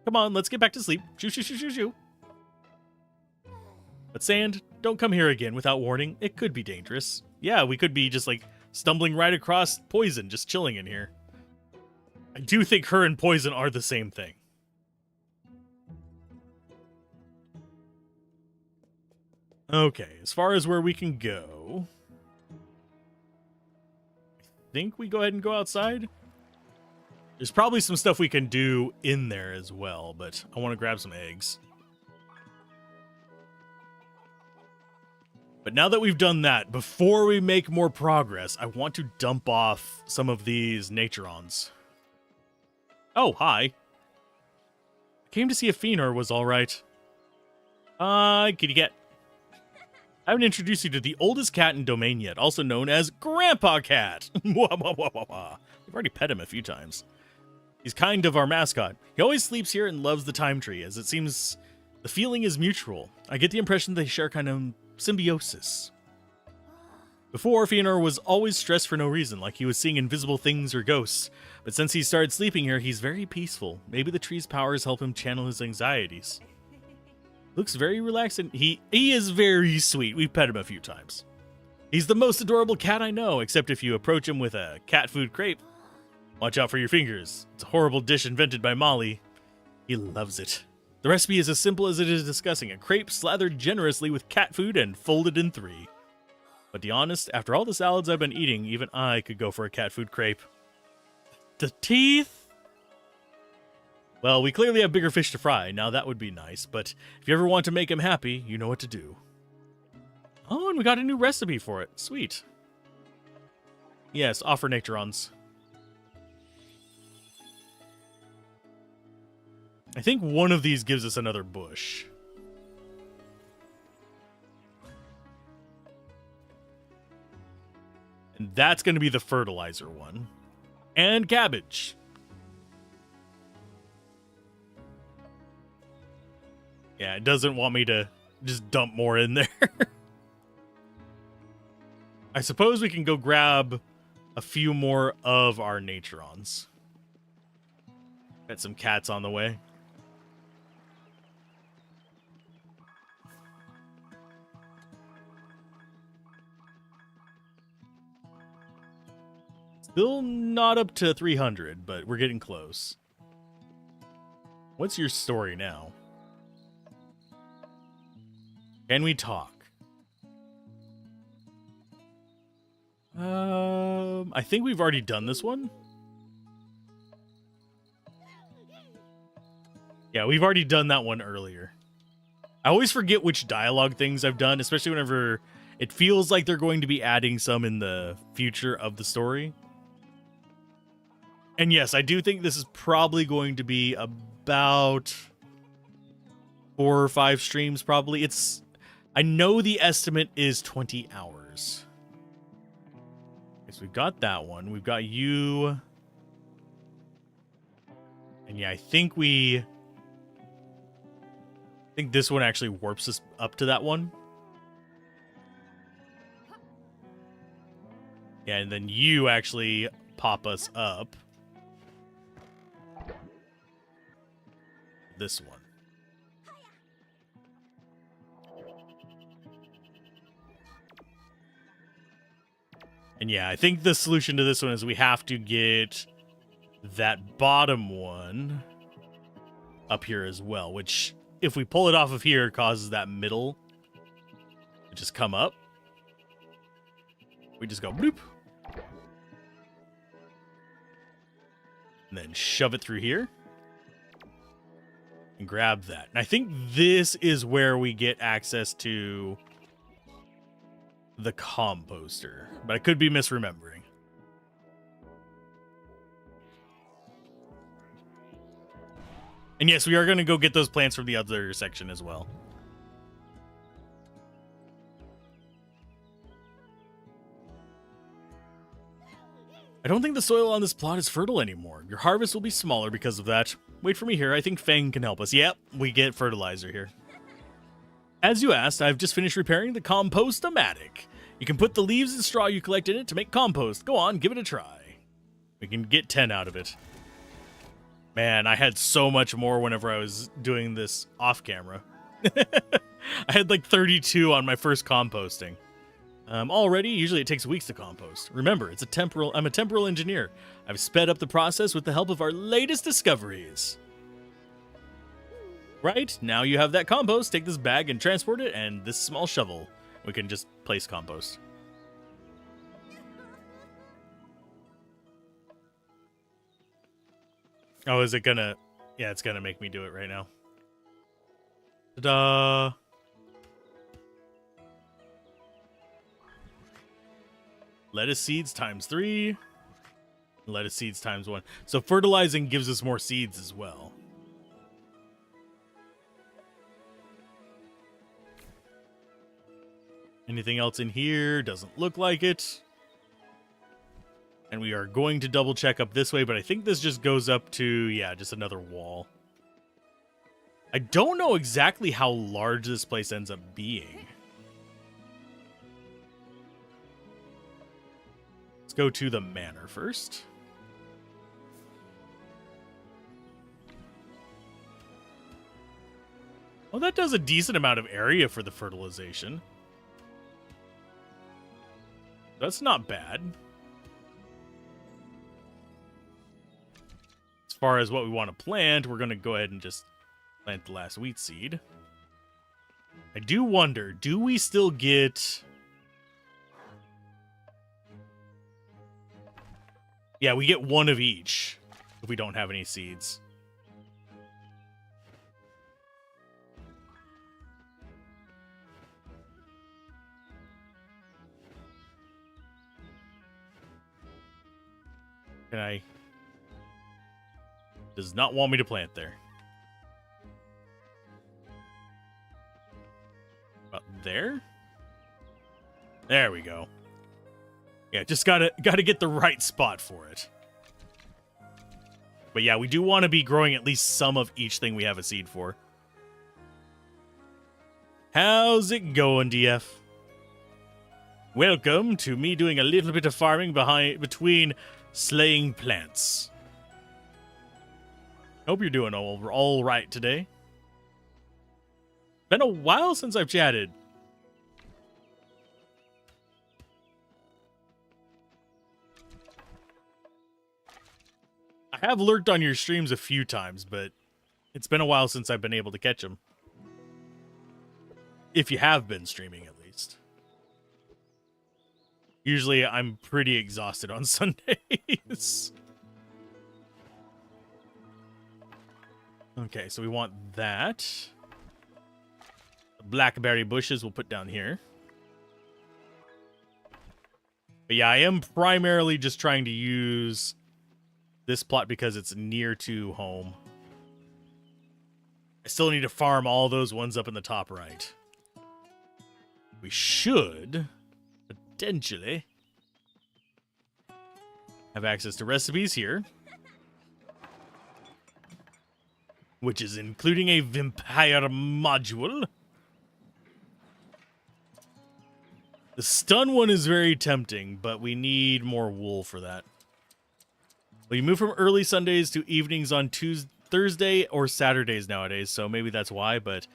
Come on, let's get back to sleep. Shoo, shoo, shoo, shoo, shoo. But sand, don't come here again without warning. It could be dangerous. Yeah, we could be just like stumbling right across poison, just chilling in here. I do think her and poison are the same thing. Okay, as far as where we can go, I think we go ahead and go outside. There's probably some stuff we can do in there as well, but I want to grab some eggs. But now that we've done that, before we make more progress, I want to dump off some of these Naturons. Oh, hi. I came to see if Fëanor was alright. Kitty cat. I haven't introduced you to the oldest cat in Domain yet, also known as Grandpa Cat. We've already pet him a few times. He's kind of our mascot. He always sleeps here and loves the time tree, as it seems the feeling is mutual. I get the impression they share kind of symbiosis. Before, Fëanor was always stressed for no reason, like he was seeing invisible things or ghosts. But since he started sleeping here, he's very peaceful. Maybe the tree's powers help him channel his anxieties. Looks very relaxed, and he is very sweet. We've pet him a few times. He's the most adorable cat I know, except if you approach him with a cat food crepe. Watch out for your fingers. It's a horrible dish invented by Molly. He loves it. The recipe is as simple as it is disgusting. A crepe slathered generously with cat food and folded in 3. But to be honest, after all the salads I've been eating, even I could go for a cat food crepe. The teeth? Well, we clearly have bigger fish to fry. Now that would be nice, but if you ever want to make him happy, you know what to do. Oh, and we got a new recipe for it. Sweet. Yes, offer Naturons. I think one of these gives us another bush. And that's going to be the fertilizer one. And cabbage. Yeah, it doesn't want me to just dump more in there. I suppose we can go grab a few more of our Naturons. Got some cats on the way. Still not up to 300, but we're getting close. What's your story now? Can we talk? I think we've already done this one. Yeah, we've already done that one earlier. I always forget which dialogue things I've done, especially whenever it feels like they're going to be adding some in the future of the story. And yes, I do think this is probably going to be about 4 or 5 streams, probably. I know the estimate is 20 hours. Okay, so we've got that one. We've got you. And yeah, I think this one actually warps us up to that one. Yeah, and then you actually pop us up. This one. And yeah, I think the solution to this one is we have to get that bottom one up here as well, which if we pull it off of here causes that middle to just come up. We just go bloop. And then shove it through here. And grab that. And I think this is where we get access to the composter, but I could be misremembering. And yes, we are going to go get those plants from the other section as well. I don't think the soil on this plot is fertile anymore. Your harvest will be smaller because of that. Wait for me here. I think Fang can help us. Yep, we get fertilizer here. As you asked, I've just finished repairing the compost-o-matic. You can put the leaves and straw you collect in it to make compost. Go on, give it a try. We can get 10 out of it. Man, I had so much more whenever I was doing this off camera. I had like 32 on my first composting. Already, usually it takes weeks to compost. Remember, I'm a temporal engineer. I've sped up the process with the help of our latest discoveries. Right, now you have that compost. Take this bag and transport it, and this small shovel. We can just place compost. Oh, is it gonna... Yeah, it's gonna make me do it right now. Ta-da! Lettuce seeds times 3. Lettuce seeds times 1. So fertilizing gives us more seeds as well. Anything else in here? Doesn't look like it. And we are going to double check up this way, but I think this just goes up to, yeah, just another wall. I don't know exactly how large this place ends up being. Let's go to the manor first. Well, that does a decent amount of area for the fertilization. That's not bad. As far as what we want to plant, we're going to go ahead and just plant the last wheat seed. I do wonder, do we still get... Yeah, we get one of each if we don't have any seeds. Can I... Does not want me to plant there. About there? There we go. Yeah, just gotta get the right spot for it. But yeah, we do want to be growing at least some of each thing we have a seed for. How's it going, DF? Welcome to me doing a little bit of farming between slaying plants. Hope you're doing all right today. Been a while since I've chatted. I have lurked on your streams a few times, but it's been a while since I've been able to catch them. If you have been streaming, at least. Usually, I'm pretty exhausted on Sundays. Okay, so we want that. The blackberry bushes we'll put down here. But yeah, I am primarily just trying to use this plot because it's near to home. I still need to farm all those ones up in the top right. We should potentially have access to recipes here, which is including a vampire module. The stun one is very tempting, but we need more wool for that. Well, you move from early Sundays to evenings on Thursday or Saturdays nowadays, so maybe that's why, but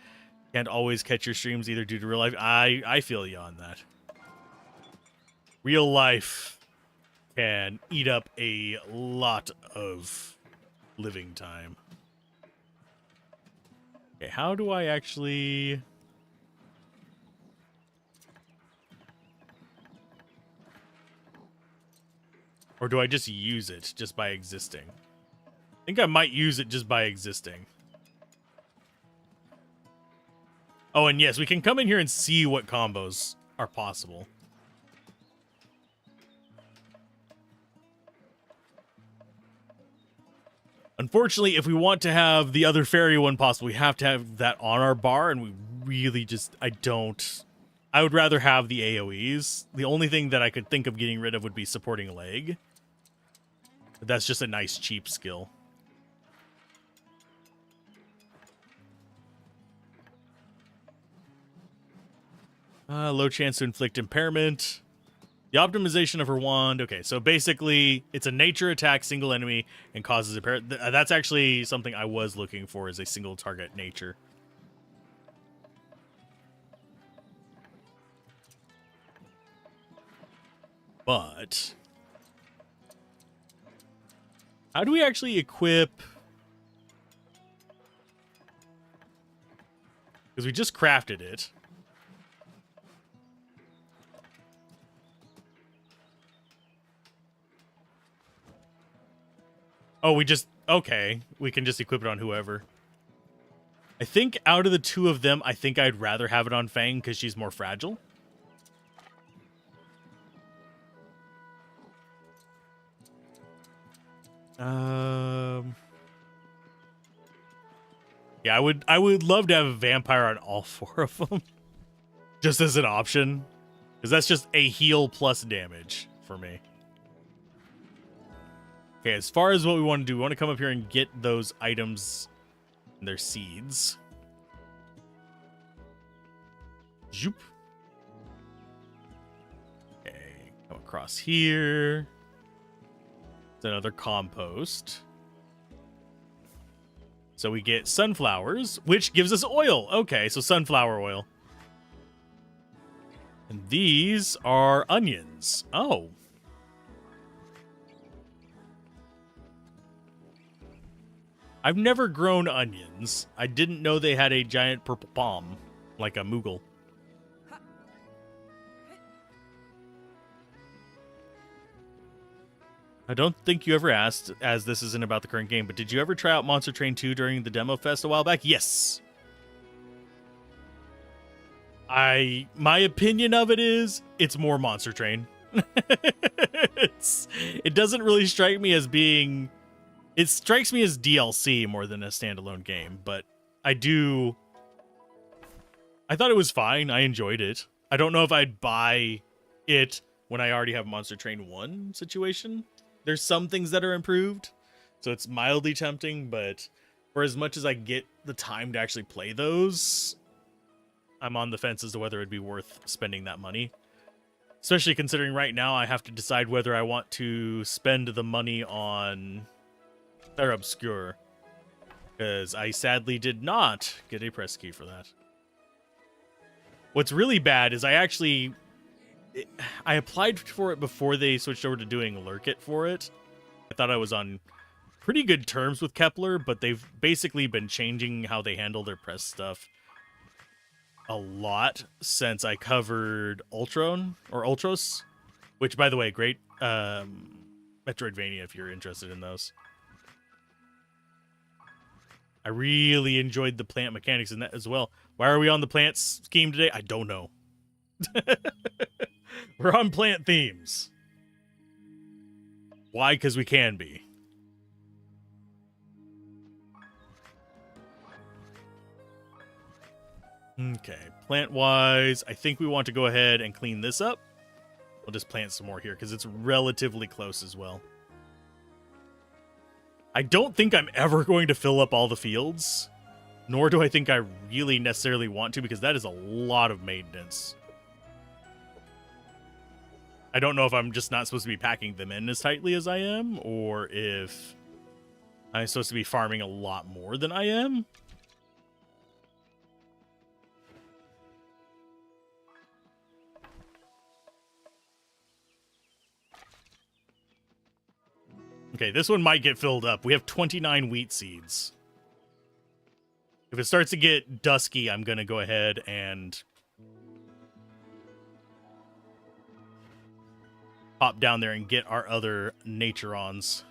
can't always catch your streams either due to real life. I feel you on that. Real life can eat up a lot of living time. Okay, how do I actually... Or do I just use it just by existing? I think I might use it just by existing. Oh, and yes, we can come in here and see what combos are possible. Unfortunately, if we want to have the other fairy one possible, we have to have that on our bar, and we really just... I would rather have the AoEs. The only thing that I could think of getting rid of would be supporting leg. But that's just a nice, cheap skill. Low chance to inflict impairment. The optimization of her wand. Okay, so basically, it's a nature attack, single enemy, and causes impairment. That's actually something I was looking for, is a single target nature. But how do we actually equip? Because we just crafted it. Oh, okay. We can just equip it on whoever. I think out of the two of them, I think I'd rather have it on Fang because she's more fragile. Yeah, I would love to have a vampire on all 4 of them. Just as an option. Because that's just a heal plus damage for me. Okay, as far as what we want to do, we want to come up here and get those items and their seeds. Zoop. Okay, come across here. It's another compost. So we get sunflowers, which gives us oil. Okay, so sunflower oil. And these are onions. Oh. I've never grown onions. I didn't know they had a giant purple palm, like a Moogle. I don't think you ever asked, as this isn't about the current game, but did you ever try out Monster Train 2 during the demo fest a while back? Yes. My opinion of it is, it's more Monster Train. It doesn't really strike me as being... It strikes me as DLC more than a standalone game, but I thought it was fine. I enjoyed it. I don't know if I'd buy it when I already have Monster Train 1 situation. There's some things that are improved, so it's mildly tempting, but for as much as I get the time to actually play those, I'm on the fence as to whether it'd be worth spending that money. Especially considering right now I have to decide whether I want to spend the money on Terra Obscure, because I sadly did not get a press key for that. What's really bad is I applied for it before they switched over to doing Lurk It for it. I thought I was on pretty good terms with Kepler, but they've basically been changing how they handle their press stuff a lot since I covered Ultron, or Ultros, which, by the way, great Metroidvania if you're interested in those. I really enjoyed the plant mechanics in that as well. Why are we on the plant scheme today? I don't know. We're on plant themes. Why? Because we can be. Okay, plant-wise, I think we want to go ahead and clean this up. We'll just plant some more here because it's relatively close as well. I don't think I'm ever going to fill up all the fields, nor do I think I really necessarily want to, because that is a lot of maintenance. I don't know if I'm just not supposed to be packing them in as tightly as I am, or if I'm supposed to be farming a lot more than I am. Okay, this one might get filled up. We have 29 wheat seeds. If it starts to get dusky, I'm going to go ahead and pop down there and get our other Naturons.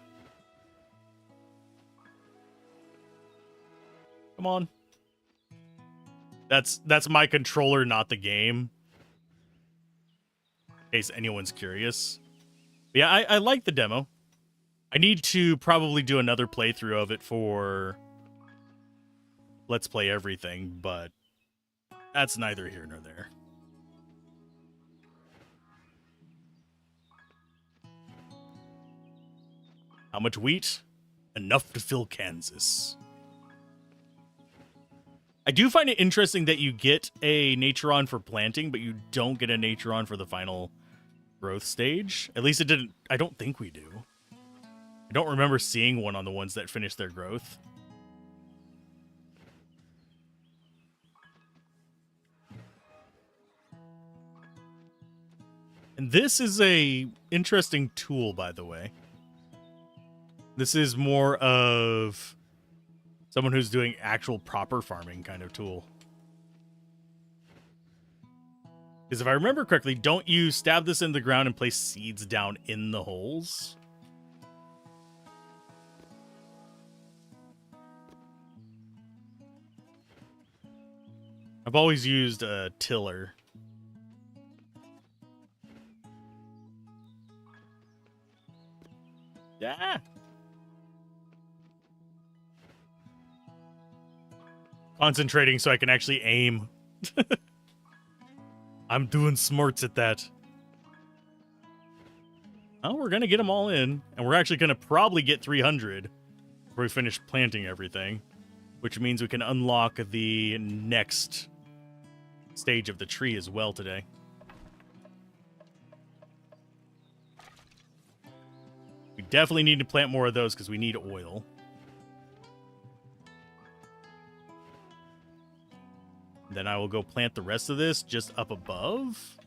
Come on. That's my controller, not the game. In case anyone's curious. But yeah, I like the demo. I need to probably do another playthrough of it for Let's Play Everything, but that's neither here nor there. How much wheat? Enough to fill Kansas. I do find it interesting that you get a Naturon for planting, but you don't get a Naturon for the final growth stage. At least it didn't. I don't think we do. I don't remember seeing one on the ones that finish their growth. And this is a interesting tool, by the way. This is more of someone who's doing actual proper farming kind of tool. Because if I remember correctly, don't you stab this in the ground and place seeds down in the holes? I've always used a tiller. Yeah. Concentrating so I can actually aim. I'm doing smarts at that. Oh, we're going to get them all in. And we're actually going to probably get 300 before we finish planting everything. Which means we can unlock the next stage of the tree as well today. We definitely need to plant more of those because we need oil. Then I will go plant the rest of this just up above.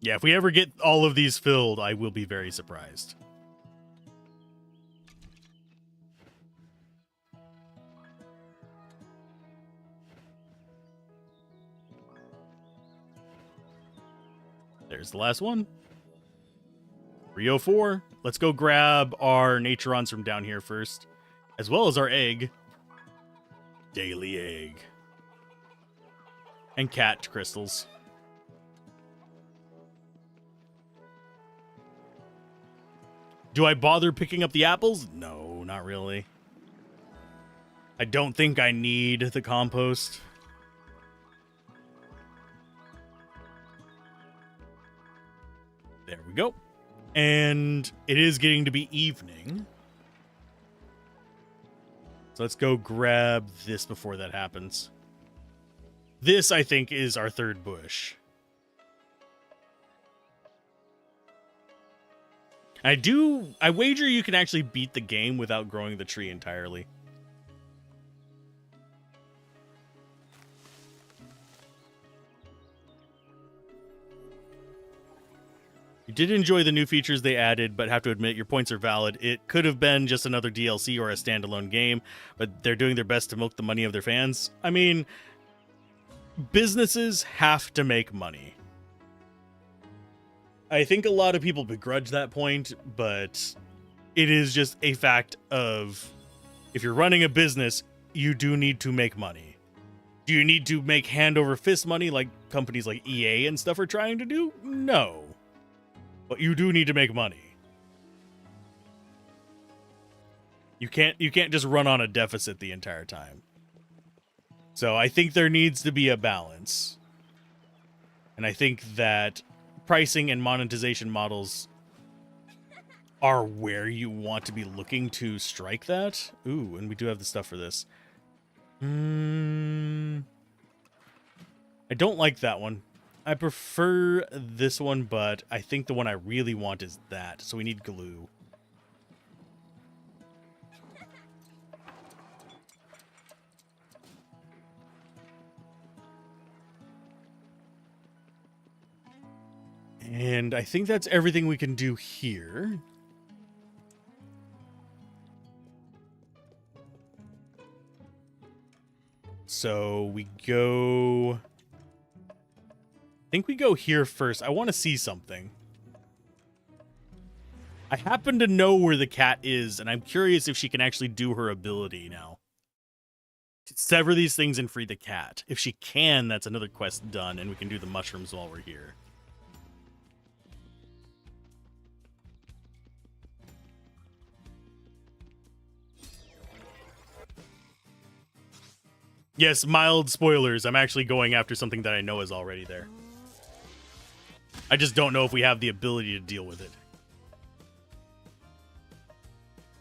Yeah, if we ever get all of these filled, I will be very surprised. There's the last one. 304. Let's go grab our naturons from down here first, as well as our egg. Daily egg. And cat crystals. Do I bother picking up the apples? No, not really. I don't think I need the compost. There we go. And it is getting to be evening. So let's go grab this before that happens. This, I think, is our third bush. I wager you can actually beat the game without growing the tree entirely. You did enjoy the new features they added, but have to admit your points are valid. It could have been just another DLC or a standalone game, but they're doing their best to milk the money of their fans. I mean, businesses have to make money. I think a lot of people begrudge that point, but it is just a fact of if you're running a business, you do need to make money. Do you need to make hand over fist money like companies like EA and stuff are trying to do? No. But you do need to make money. You can't just run on a deficit the entire time. So I think there needs to be a balance. And I think that pricing and monetization models are where you want to be looking to strike that. Ooh, and we do have the stuff for this. I don't like that one. I prefer this one, but I think the one I really want is that. So we need glue. And I think that's everything we can do here. So we go... I think we go here first. I want to see something. I happen to know where the cat is, and I'm curious if she can actually do her ability now. Sever these things and free the cat. If she can, that's another quest done, and we can do the mushrooms while we're here. Yes, mild spoilers. I'm actually going after something that I know is already there. I just don't know if we have the ability to deal with it.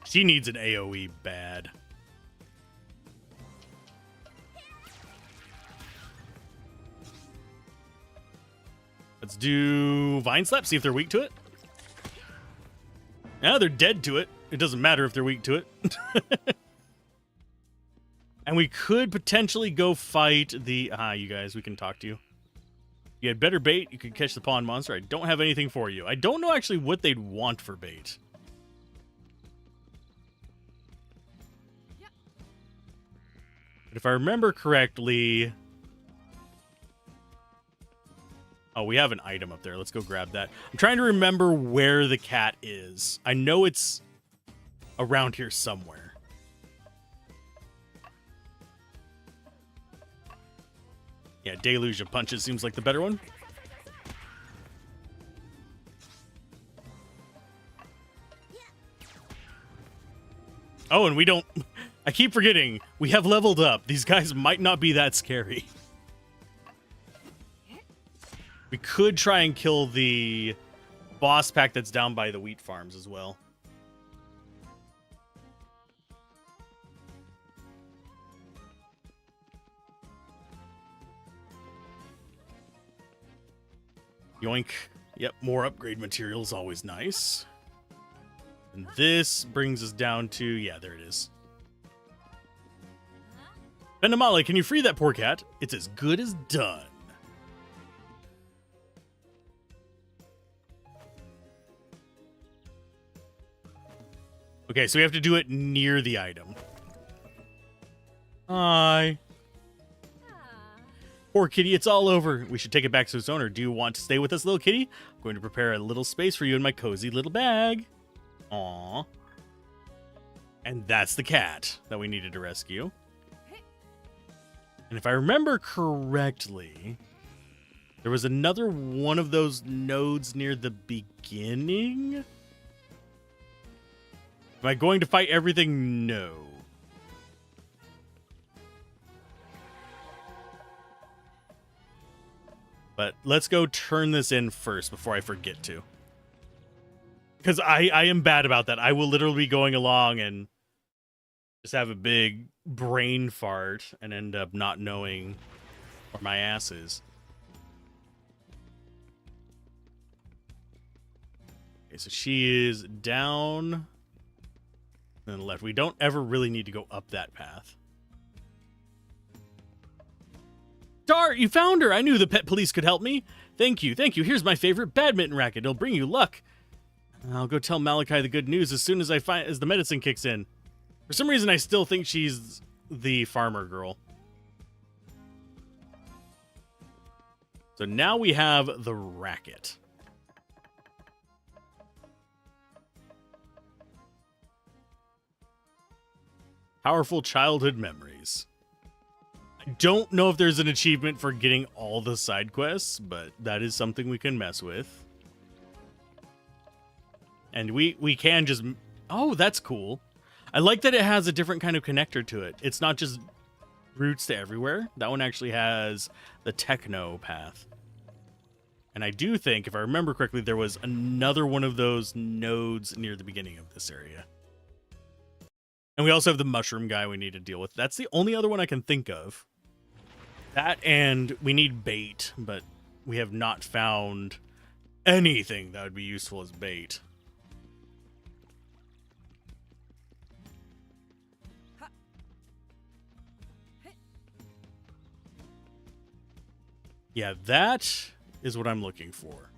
She needs an AoE bad. Let's do Vine Slap, see if they're weak to it. Yeah, they're dead to it. It doesn't matter if they're weak to it. And we could potentially go fight the... you guys, we can talk to you. You had better bait. You could catch the pond monster. I don't have anything for you. I don't know actually what they'd want for bait. But if I remember correctly... Oh, we have an item up there. Let's go grab that. I'm trying to remember where the cat is. I know it's around here somewhere. Yeah, Deluge of Punches seems like the better one. Oh, and we don't... I keep forgetting. We have leveled up. These guys might not be that scary. We could try and kill the boss pack that's down by the wheat farms as well. Yoink. Yep, more upgrade materials, always nice. And this brings us down to... Yeah, there it is. Benamale, can you free that poor cat? It's as good as done. Okay, so we have to do it near the item. Hi. Poor kitty, it's all over. We should take it back to its owner. Do you want to stay with us, little kitty? I'm going to prepare a little space for you in my cozy little bag. Aww. And that's the cat that we needed to rescue. And if I remember correctly, there was another one of those nodes near the beginning? Am I going to fight everything? No. But let's go turn this in first before I forget to. Because I am bad about that. I will literally be going along and just have a big brain fart and end up not knowing where my ass is. Okay, so she is down and the left. We don't ever really need to go up that path. Dart, you found her! I knew the pet police could help me. Thank you, thank you. Here's my favorite badminton racket. It'll bring you luck. I'll go tell Maliki the good news as soon as as the medicine kicks in. For some reason, I still think she's the farmer girl. So now we have the racket. Powerful childhood memories. I don't know if there's an achievement for getting all the side quests, but that is something we can mess with. And we can just... Oh, that's cool. I like that it has a different kind of connector to it. It's not just routes to everywhere. That one actually has the techno path. And I do think, if I remember correctly, there was another one of those nodes near the beginning of this area. And we also have the mushroom guy we need to deal with. That's the only other one I can think of. That and we need bait, but we have not found anything that would be useful as bait. Yeah, that is what I'm looking for.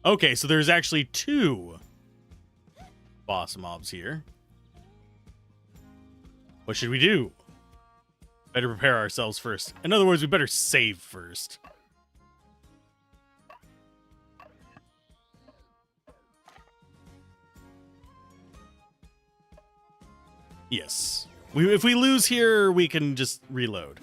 Okay, so there's actually 2 boss mobs here. What should we do? Better prepare ourselves first. In other words, we better save first. Yes. If we lose here, we can just reload.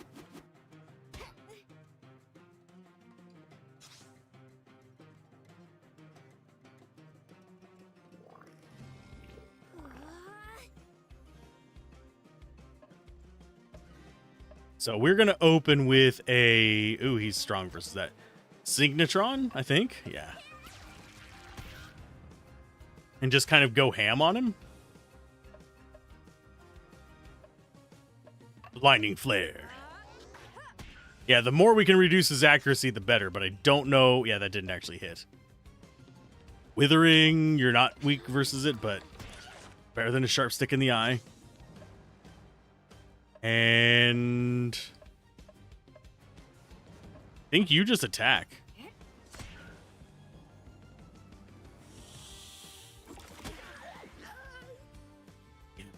So we're going to open with a... Ooh, he's strong versus that. Signatron, I think? Yeah. And just kind of go ham on him. Blinding Flare. Yeah, the more we can reduce his accuracy, the better. But I don't know... Yeah, that didn't actually hit. Withering, you're not weak versus it, but... Better than a sharp stick in the eye. And I think you just attack.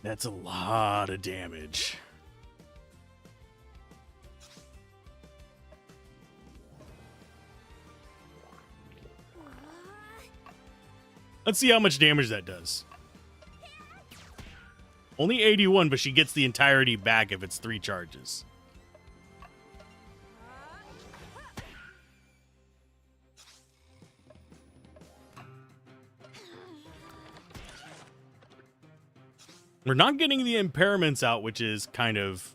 That's a lot of damage. Let's see how much damage that does. Only 81, but she gets the entirety back if it's 3 charges. We're not getting the impairments out, which is kind of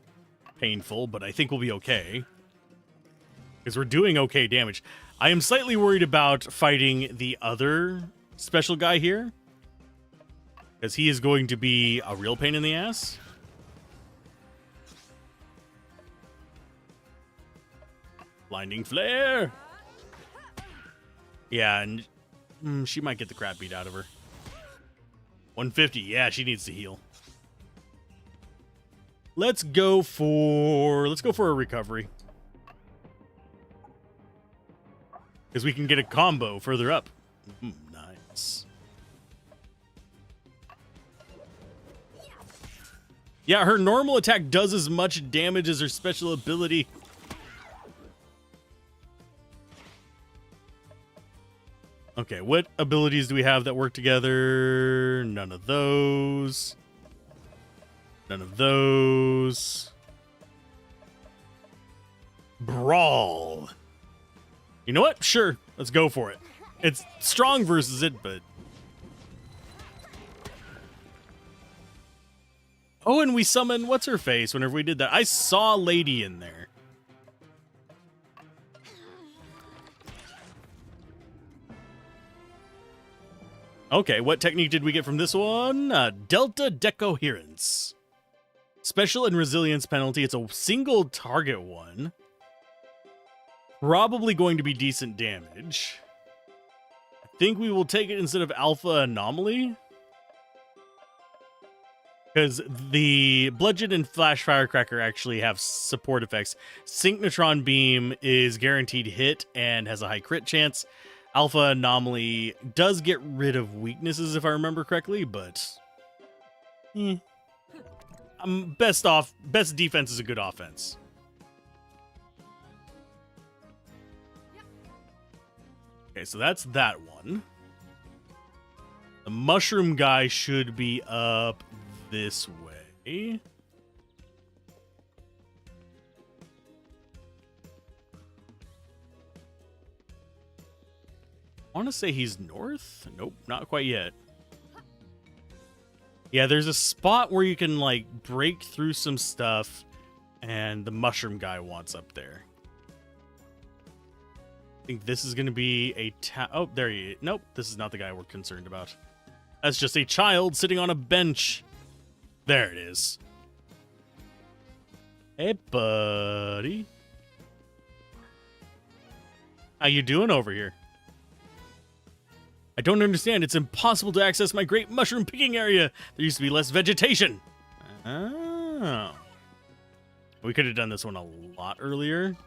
painful, but I think we'll be okay. Because we're doing okay damage. I am slightly worried about fighting the other special guy here. Because he is going to be a real pain in the ass. Blinding flare. Yeah, and she might get the crap beat out of her. 150. Yeah, she needs to heal. Let's go for a recovery. Because we can get a combo further up. Nice. Yeah, her normal attack does as much damage as her special ability. Okay, what abilities do we have that work together? None of those. None of those. Brawl. You know what? Sure, let's go for it. It's strong versus it, but... Oh, and we summon What's-Her-Face whenever we did that. I saw Lady in there. Okay, what technique did we get from this one? Delta Decoherence. Special and resilience penalty. It's a single target one. Probably going to be decent damage. I think we will take it instead of Alpha Anomaly. Because the Bludgeon and Flash Firecracker actually have support effects. Synchnotron Beam is guaranteed hit and has a high crit chance. Alpha Anomaly does get rid of weaknesses if I remember correctly, but... best defense is a good offense. Okay, so that's that one. The mushroom guy should be up this way. I want to say he's north? Nope, not quite yet. Yeah, there's a spot where you can, like, break through some stuff, and the mushroom guy wants up there. I think this is going to be a oh, there he is. Nope, this is not the guy we're concerned about. That's just a child sitting on a bench. There it is. Hey, buddy. How you doing over here? I don't understand. It's impossible to access my great mushroom picking area. There used to be less vegetation. Oh. We could have done this one a lot earlier.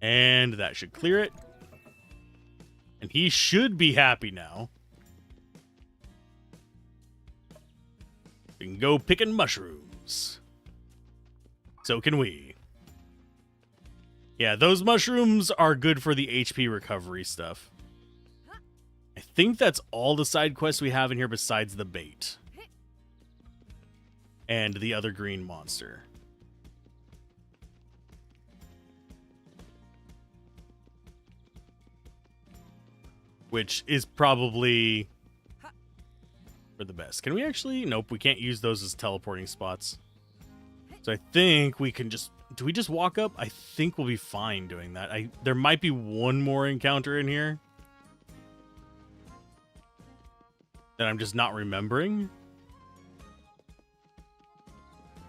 And that should clear it. And he should be happy now. We can go picking mushrooms. So can we. Yeah, those mushrooms are good for the HP recovery stuff. I think that's all the side quests we have in here besides the bait. And the other green monster. Which is probably for the best. Can we actually? Nope, we can't use those as teleporting spots. So I think we can just... Do we just walk up? I think we'll be fine doing that. There might be one more encounter in here that I'm just not remembering.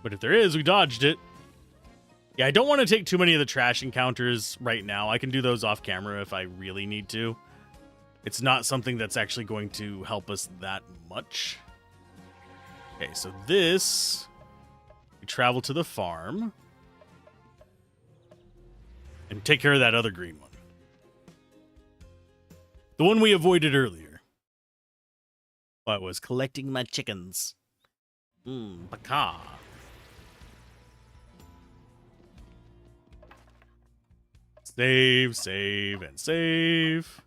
But if there is, we dodged it. Yeah, I don't want to take too many of the trash encounters right now. I can do those off camera if I really need to. It's not something that's actually going to help us that much. Okay, so this... We travel to the farm. And take care of that other green one. The one we avoided earlier. Well, I was collecting my chickens. Baka. Save, save, and save.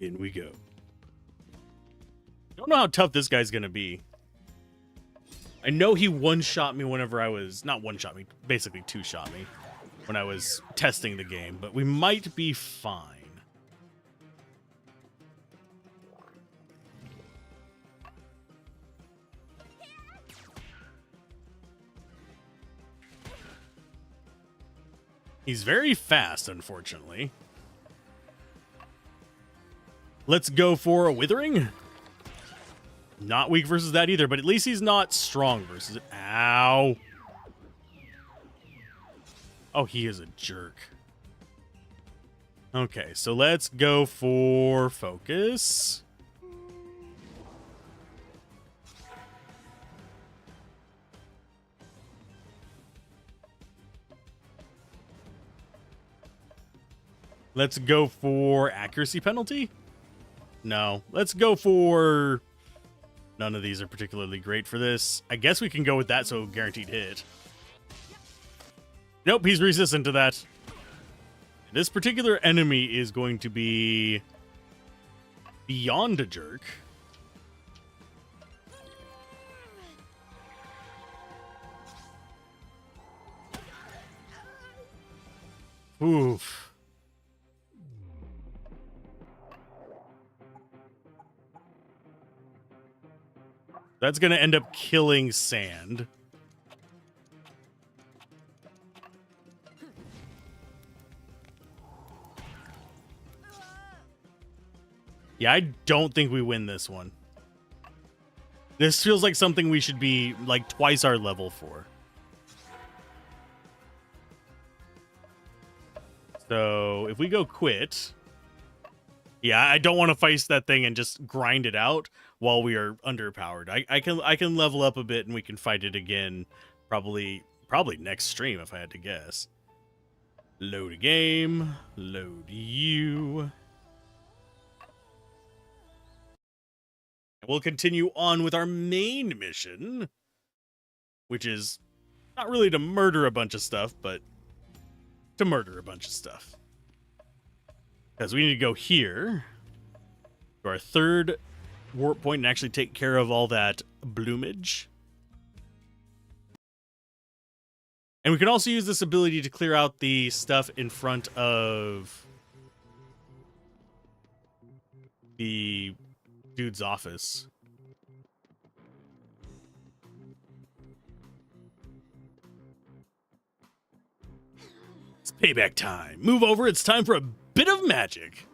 In we go. Don't know how tough this guy's gonna be. I know he one-shot me whenever I was... Not one-shot me, basically two-shot me. When I was testing the game, but we might be fine. He's very fast, unfortunately. Let's go for a withering. Not weak versus that either, but at least he's not strong versus it. Ow. Oh, he is a jerk. Okay, so let's go for focus. Let's go for accuracy penalty. No, let's go for... None of these are particularly great for this. I guess we can go with that, so guaranteed hit. Nope, he's resistant to that. This particular enemy is going to be beyond a jerk. Oof. That's going to end up killing Sand. Yeah, I don't think we win this one. This feels like something we should be like twice our level for. So if we go quit... Yeah, I don't want to face that thing and just grind it out while we are underpowered. I can level up a bit and we can fight it again probably next stream if I had to guess. Load a game, load you. We'll continue on with our main mission, which is not really to murder a bunch of stuff, but to murder a bunch of stuff. Because we need to go here to our third warp point and actually take care of all that bloomage. And we can also use this ability to clear out the stuff in front of the dude's office. It's payback time. Move over, it's time for a bit of magic.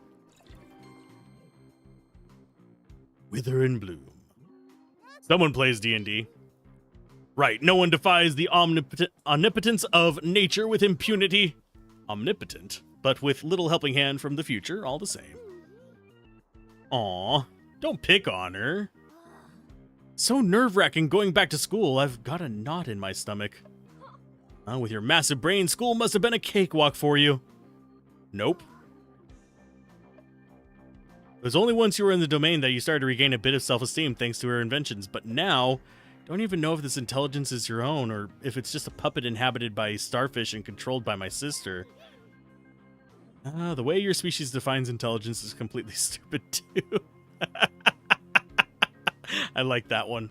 Wither and bloom. Someone plays D&D. Right, no one defies the omnipotence of nature with impunity. Omnipotent, but with little helping hand from the future, all the same. Aw, don't pick on her. So nerve-wracking going back to school, I've got a knot in my stomach. With your massive brain, school must have been a cakewalk for you. Nope. It was only once you were in the domain that you started to regain a bit of self-esteem thanks to her inventions, but now, don't even know if this intelligence is your own or if it's just a puppet inhabited by starfish and controlled by my sister. The way your species defines intelligence is completely stupid too. I like that one.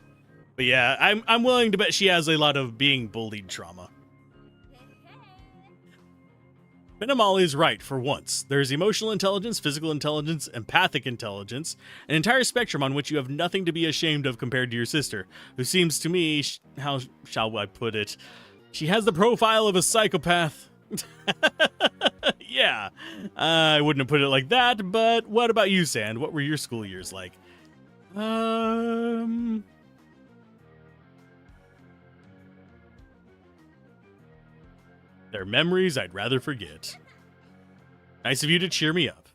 But yeah, I'm willing to bet she has a lot of being bullied trauma. Minimal is right for once. There's emotional intelligence, physical intelligence, empathic intelligence, an entire spectrum on which you have nothing to be ashamed of compared to your sister, who seems to me, how shall I put it, she has the profile of a psychopath. Yeah, I wouldn't have put it like that, but what about you, Sand? What were your school years like? They're memories I'd rather forget. Nice of you to cheer me up.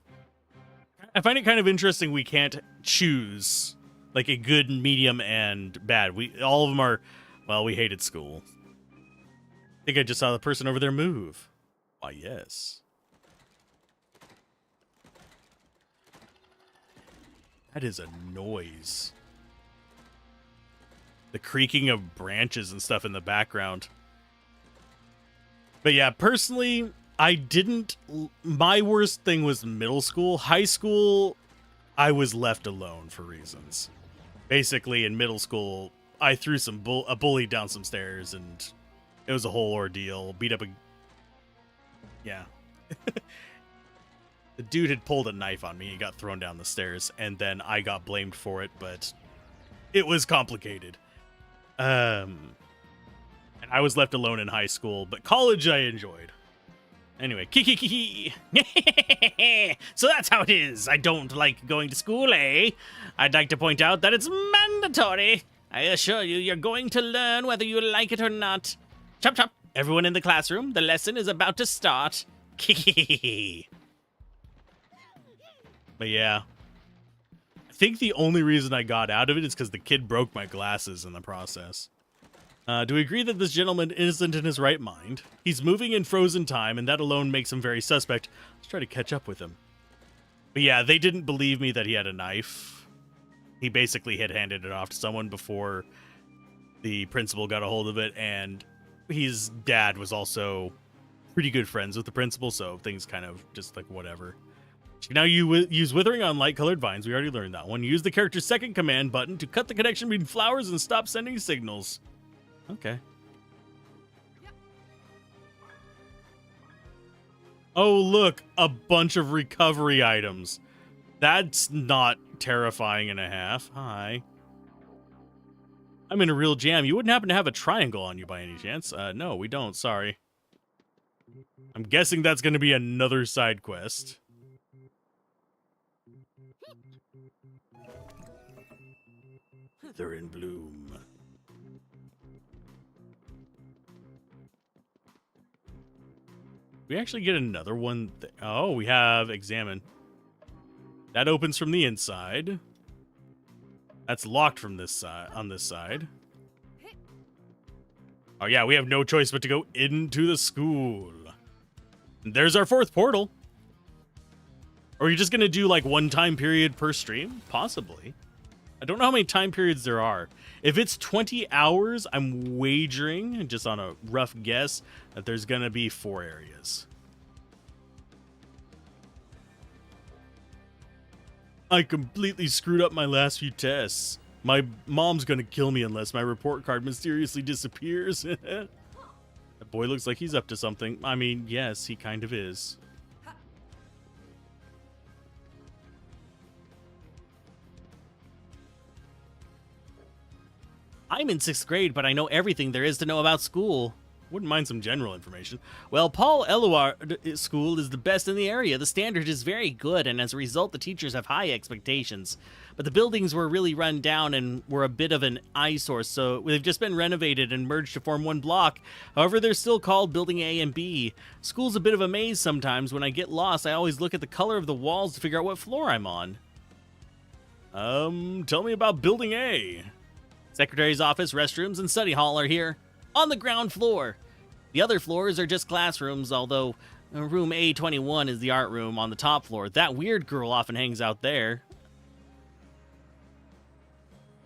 I find it kind of interesting we can't choose like a good, medium, and bad. All of them are, well, we hated school. I think I just saw the person over there move. Why, yes. That is a noise. The creaking of branches and stuff in the background. But yeah, personally, my worst thing was middle school. High school, I was left alone for reasons. Basically, in middle school, I threw a bully down some stairs, and it was a whole ordeal. Beat up yeah. The dude had pulled a knife on me. He got thrown down the stairs, and then I got blamed for it, but it was complicated. And I was left alone in high school, but college I enjoyed. Anyway, so that's how it is. I don't like going to school, eh? I'd like to point out that it's mandatory. I assure you, you're going to learn whether you like it or not. Chop chop. Everyone in the classroom, the lesson is about to start. But yeah. I think the only reason I got out of it is because the kid broke my glasses in the process. Do we agree that this gentleman isn't in his right mind? He's moving in frozen time, and that alone makes him very suspect. Let's try to catch up with him. But yeah, they didn't believe me that he had a knife. He basically had handed it off to someone before the principal got a hold of it, and his dad was also pretty good friends with the principal, so things kind of just like whatever. Now you use withering on light-colored vines. We already learned that one. Use the character's second command button to cut the connection between flowers and stop sending signals. Okay. Oh, look, a bunch of recovery items. That's not terrifying and a half. Hi. I'm in a real jam. You wouldn't happen to have a triangle on you by any chance? No, we don't. Sorry. I'm guessing that's going to be another side quest. They're in bloom. We actually get another one. Oh, we have examine. That opens from the inside. That's locked from this side. On this side. Oh yeah, we have no choice but to go into the school. And there's our fourth portal. Are you just gonna do like one time period per stream? Possibly. I don't know how many time periods there are. If it's 20 hours, I'm wagering, just on a rough guess, that there's gonna be 4 areas. I completely screwed up my last few tests. My mom's gonna kill me unless my report card mysteriously disappears. That boy looks like he's up to something. I mean, yes, he kind of is. I'm in 6th grade, but I know everything there is to know about school. Wouldn't mind some general information. Well, Paul Eluard School is the best in the area. The standard is very good, and as a result, the teachers have high expectations. But the buildings were really run down and were a bit of an eyesore, so they've just been renovated and merged to form one block. However, they're still called Building A and B. School's a bit of a maze sometimes. When I get lost, I always look at the color of the walls to figure out what floor I'm on. Tell me about Building A. Secretary's office, restrooms, and study hall are here, on the ground floor. The other floors are just classrooms, although room A21 is the art room on the top floor. That weird girl often hangs out there.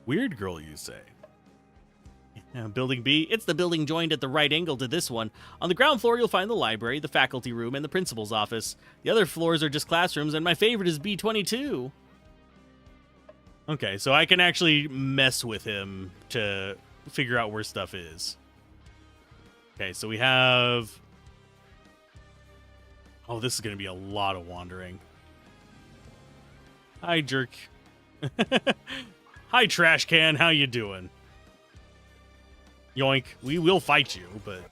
Weird girl, you say? Building B, it's the building joined at the right angle to this one. On the ground floor, you'll find the library, the faculty room, and the principal's office. The other floors are just classrooms, and my favorite is B22. Okay, so I can actually mess with him to figure out where stuff is. Okay, so we have... Oh, this is going to be a lot of wandering. Hi, jerk. Hi, trash can. How you doing? Yoink. We will fight you, but...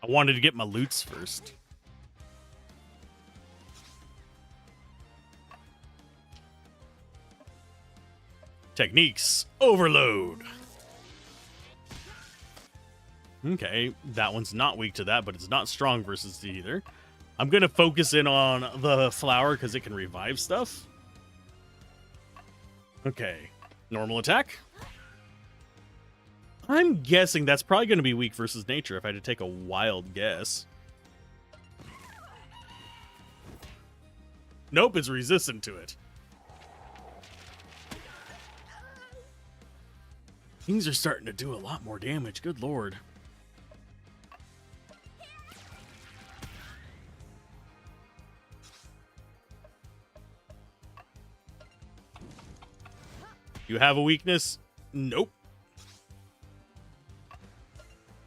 I wanted to get my loots first. Techniques overload. Okay, that one's not weak to that, but it's not strong versus either. I'm going to focus in on the flower because it can revive stuff. Okay, normal attack. I'm guessing that's probably going to be weak versus nature if I had to take a wild guess. Nope, it's resistant to it. Things are starting to do a lot more damage. Good lord. You have a weakness? Nope.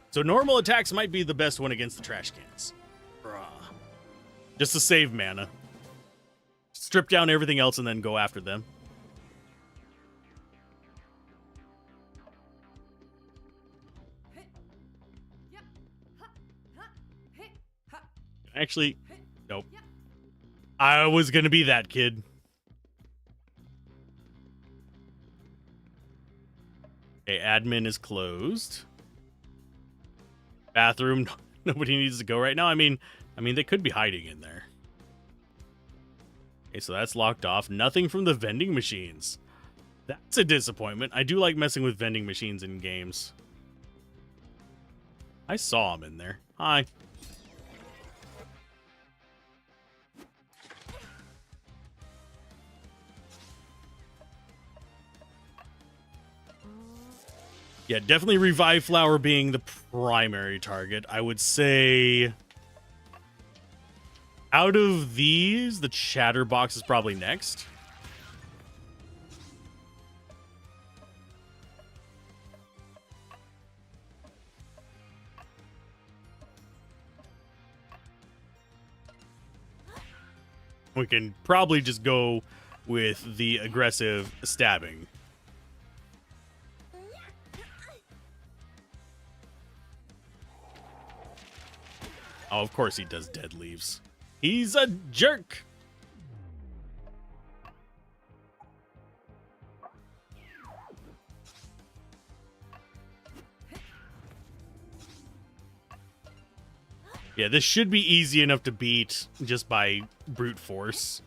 So normal attacks might be the best one against the trash cans. Just to save mana. Strip down everything else and then go after them. Actually, nope. I was gonna be that kid. Okay, admin is closed. Bathroom, nobody needs to go right now. I mean, they could be hiding in there. Okay, so that's locked off. Nothing from the vending machines. That's a disappointment. I do like messing with vending machines in games. I saw him in there. Hi. Yeah, definitely Revive Flower being the primary target. I would say out of these, the Chatterbox is probably next. We can probably just go with the aggressive stabbing. Oh, of course he does dead leaves. He's a jerk. Yeah, this should be easy enough to beat just by brute force.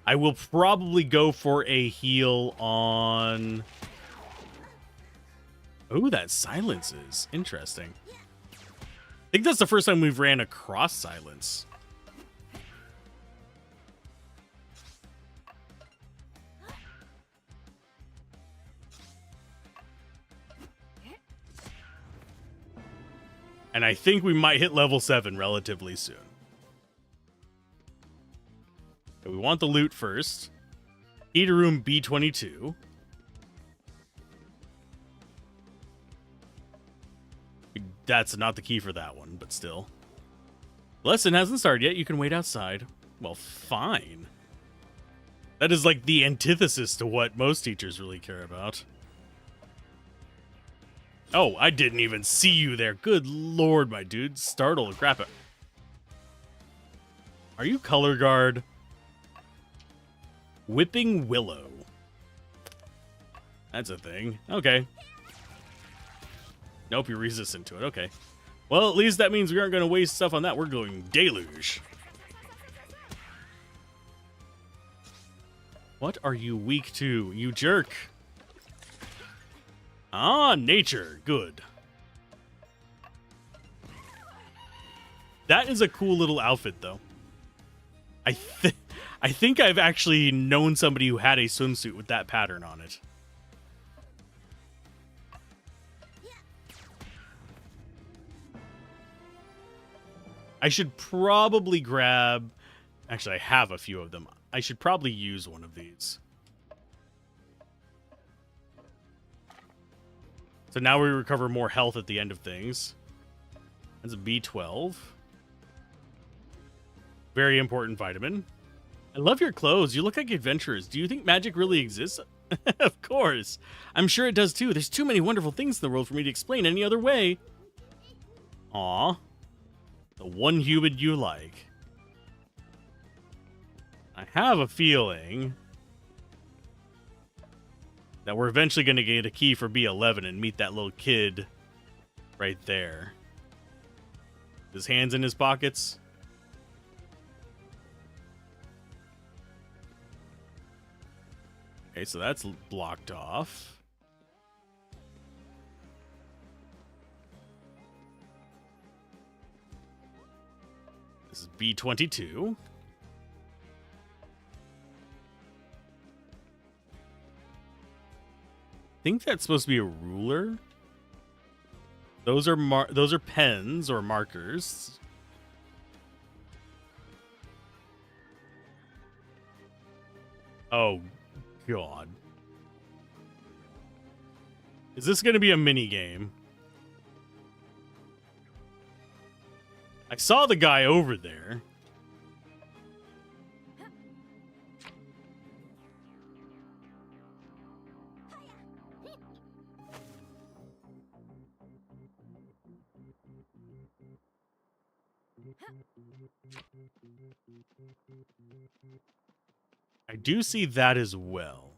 I will probably go for a heal on... Oh, that silences. Interesting. I think that's the first time we've ran across silence. And I think we might hit level 7 relatively soon. Okay, we want the loot first. Heater room B22. That's not the key for that one, but still. Lesson hasn't started yet. You can wait outside. Well, fine. That is like the antithesis to what most teachers really care about. Oh, I didn't even see you there. Good lord, my dude. Startle. Grab it. Are you color guard? Whipping Willow. That's a thing. Okay. Nope, you're resistant to it. Okay. Well, at least that means we aren't going to waste stuff on that. We're going Deluge. What are you weak to, you jerk? Ah, nature. Good. That is a cool little outfit, though. I think I've actually known somebody who had a swimsuit with that pattern on it. I should probably grab... Actually, I have a few of them. I should probably use one of these. So now we recover more health at the end of things. That's a B12. Very important vitamin. I love your clothes. You look like adventurers. Do you think magic really exists? Of course. I'm sure it does too. There's too many wonderful things in the world for me to explain any other way. Aw. The one human you like. I have a feeling that we're eventually going to get a key for B11 and meet that little kid right there. His hands in his pockets. Okay, so that's blocked off. This is B22. I think that's supposed to be a ruler. Those are pens or markers. Oh God. Is this going to be a mini game? I saw the guy over there. I do see that as well.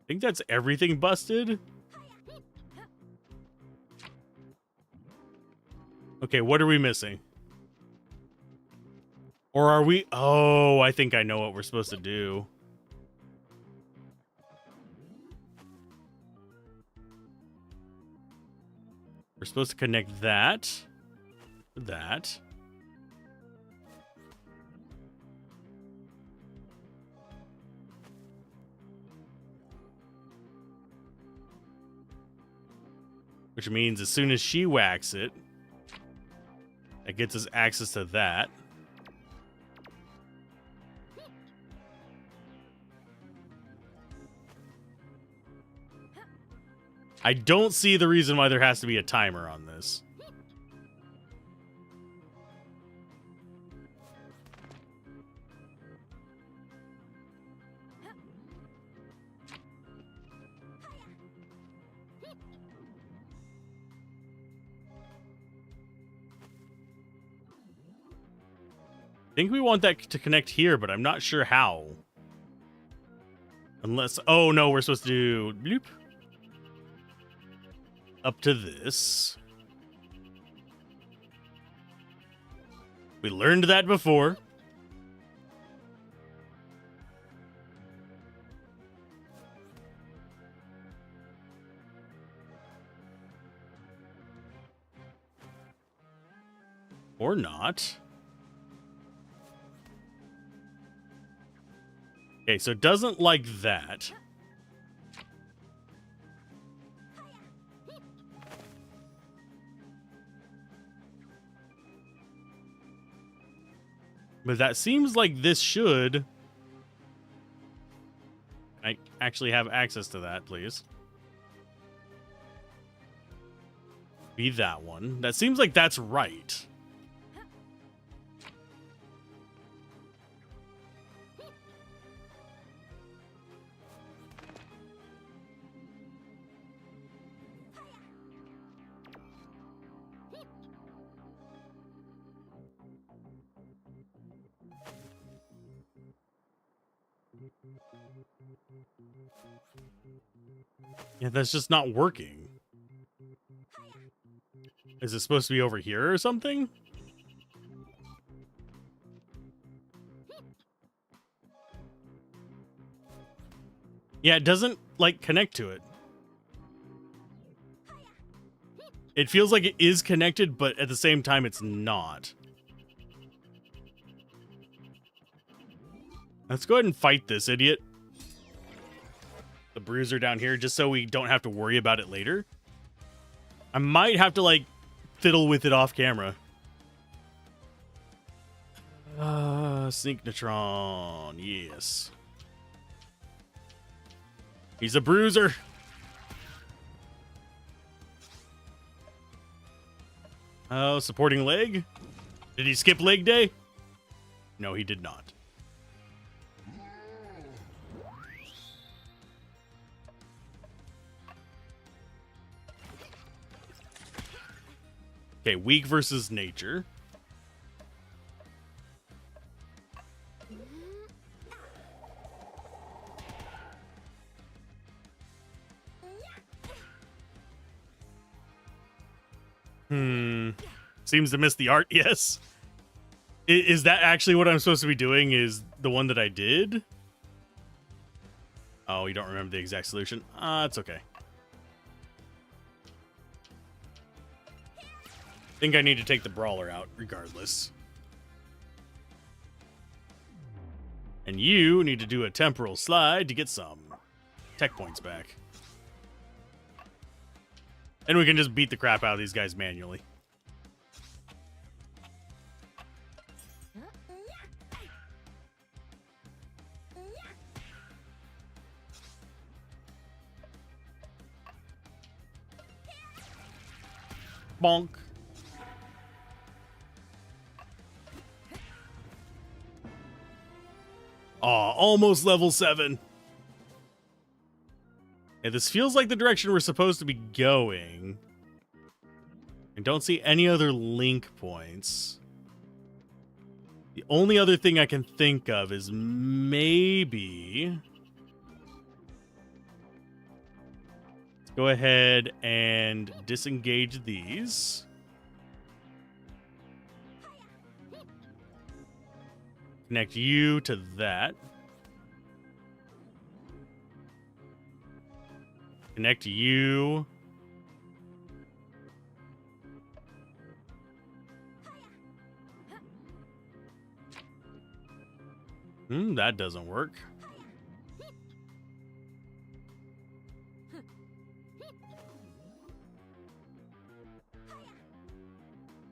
I think that's everything busted. Okay, what are we missing? Or are we... Oh, I think I know what we're supposed to do. We're supposed to connect that to that. Which means as soon as she whacks it, it gets us access to that. I don't see the reason why there has to be a timer on this. I think we want that to connect here, but I'm not sure how. Unless... Oh, no, we're supposed to do... Bloop. Up to this. We learned that before. Or not. Okay, so it doesn't like that. But that seems like this should... I actually have access to that, please. Be that one. That seems like that's right. Yeah, that's just not working. Is it supposed to be over here or something? Yeah, it doesn't, like, connect to it. It feels like it is connected, but at the same time, it's not. Let's go ahead and fight this idiot. The bruiser down here, just so we don't have to worry about it later. I might have to, like, fiddle with it off camera. Synchnotron, yes. He's a bruiser. Oh, supporting leg? Did he skip leg day? No, he did not. Okay, weak versus nature. seems to miss the art. Yes. Is that actually what I'm supposed to be doing? Is the one that I did? Oh, you don't remember the exact solution? It's okay. I think I need to take the brawler out regardless. And you need to do a temporal slide to get some tech points back. And we can just beat the crap out of these guys manually. Bonk. Aw, almost level 7. Yeah, this feels like the direction we're supposed to be going. I don't see any other link points. The only other thing I can think of is maybe... Let's go ahead and disengage these. Connect you to that. Connect you. That doesn't work.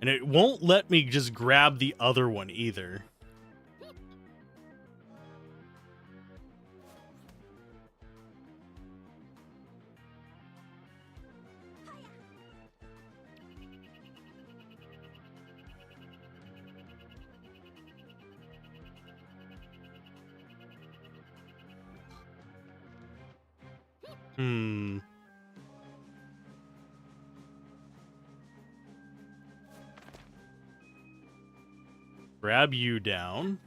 And it won't let me just grab the other one either. Grab you down.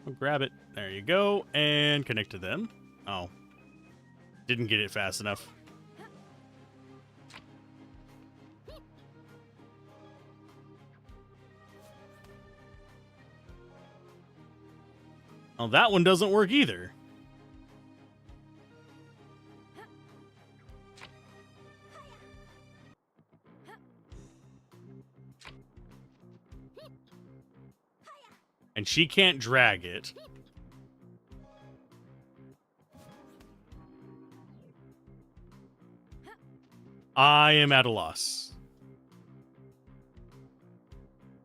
Oh, grab it. There you go. And connect to them. Oh. Didn't get it fast enough. Oh, that one doesn't work either. And she can't drag it. I am at a loss.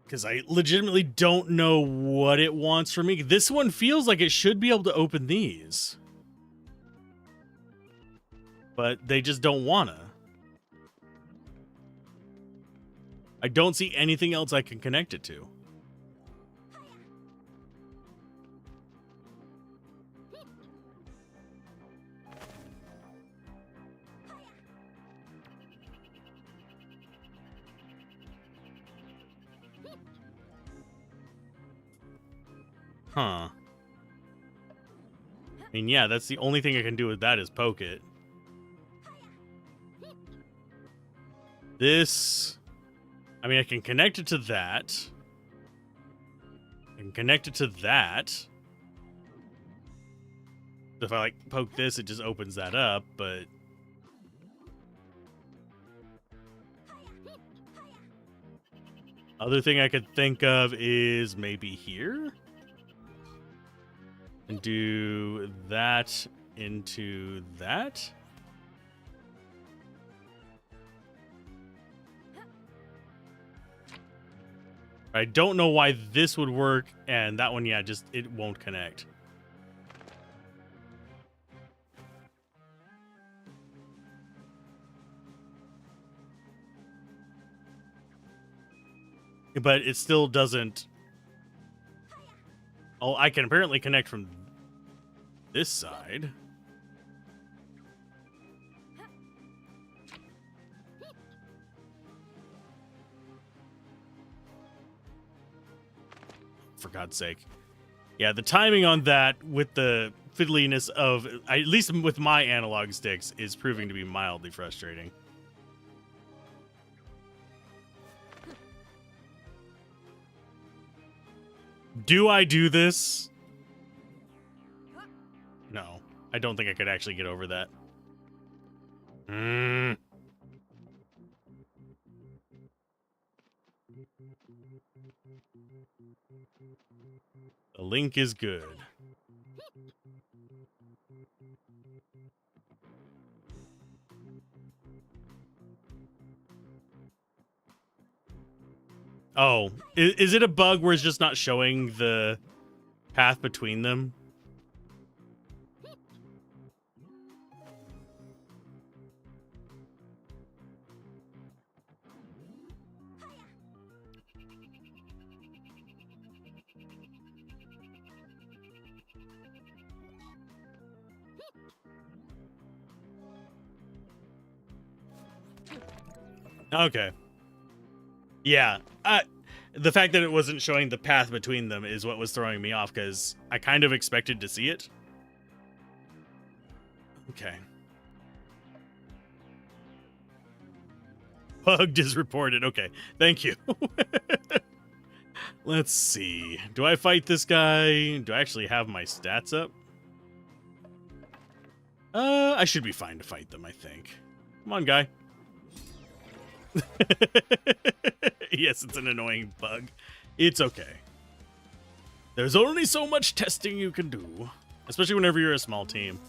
Because I legitimately don't know what it wants from me. This one feels like it should be able to open these. But they just don't wanna. I don't see anything else I can connect it to. Huh. I mean, yeah, that's the only thing I can do with that is poke it. This... I mean, I can connect it to that. I can connect it to that. If I, like, poke this, it just opens that up, but... Other thing I could think of is maybe here? And do that into that? I don't know why this would work, and that one, yeah, just, it won't connect. But it still doesn't... Oh, I can apparently connect from this side. For God's sake. Yeah, the timing on that with the fiddliness of, at least with my analog sticks, is proving to be mildly frustrating. Do I do this? No, I don't think I could actually get over that. The link is good. Oh, is it a bug where it's just not showing the path between them? Okay. Yeah. The fact that it wasn't showing the path between them is what was throwing me off, because I kind of expected to see it. Okay. Bugged is reported. Okay. Thank you. Let's see. Do I fight this guy? Do I actually have my stats up? I should be fine to fight them, I think. Come on, guy. Yes, it's an annoying bug. It's okay. There's only so much testing you can do, especially whenever you're a small team.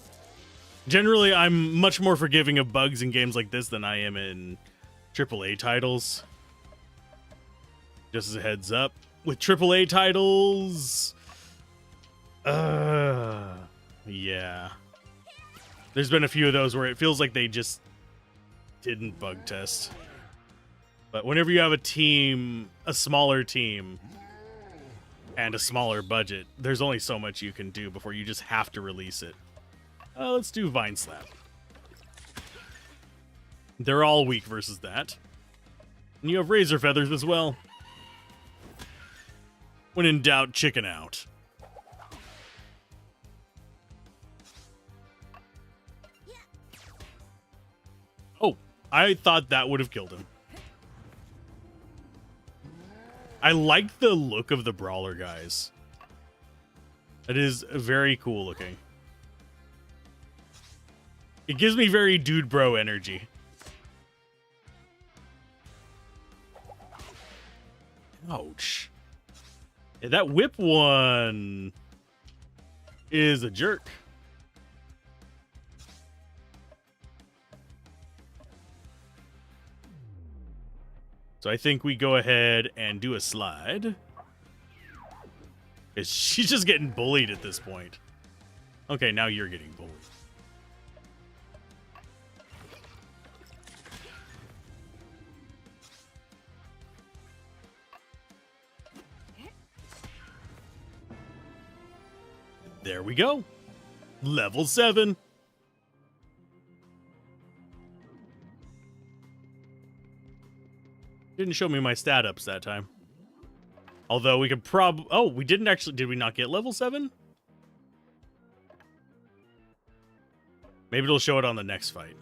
Generally, I'm much more forgiving of bugs in games like this than I am in AAA titles. Just as a heads up, with AAA titles, yeah. There's been a few of those where it feels like they just didn't bug test. But whenever you have a team, a smaller team, and a smaller budget, there's only so much you can do before you just have to release it. Let's do Vine Slap. They're all weak versus that. And you have Razor Feathers as well. When in doubt, chicken out. Oh, I thought that would have killed him. I like the look of the brawler guys. It is very cool looking. It gives me very dude bro energy. Ouch. Yeah, that whip one is a jerk. So I think we go ahead and do a slide. She's just getting bullied at this point. Okay, now you're getting bullied. There we go. Level 7. Didn't show me my stat ups that time. Although we could oh, we didn't actually... Did we not get level 7? Maybe it'll show it on the next fight.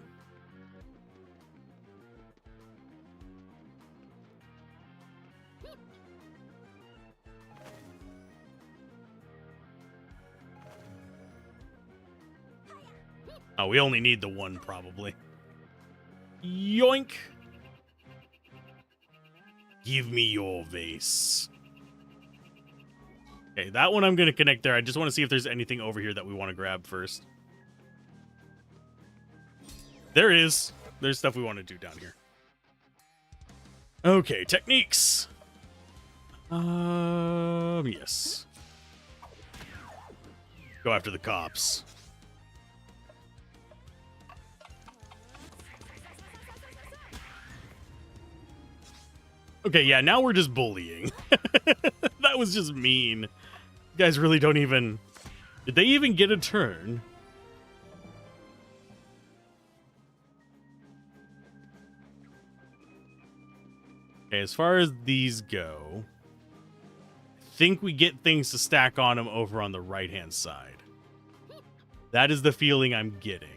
Oh, we only need the one, probably. Yoink! Give me your vase. Okay, that one I'm going to connect there. I just want to see if there's anything over here that we want to grab first. There is. There's stuff we want to do down here. Okay, techniques. Yes. Go after the cops. Okay, yeah, now we're just bullying. That was just mean. You guys really don't even... Did they even get a turn? Okay, as far as these go, I think we get things to stack on them over on the right-hand side. That is the feeling I'm getting.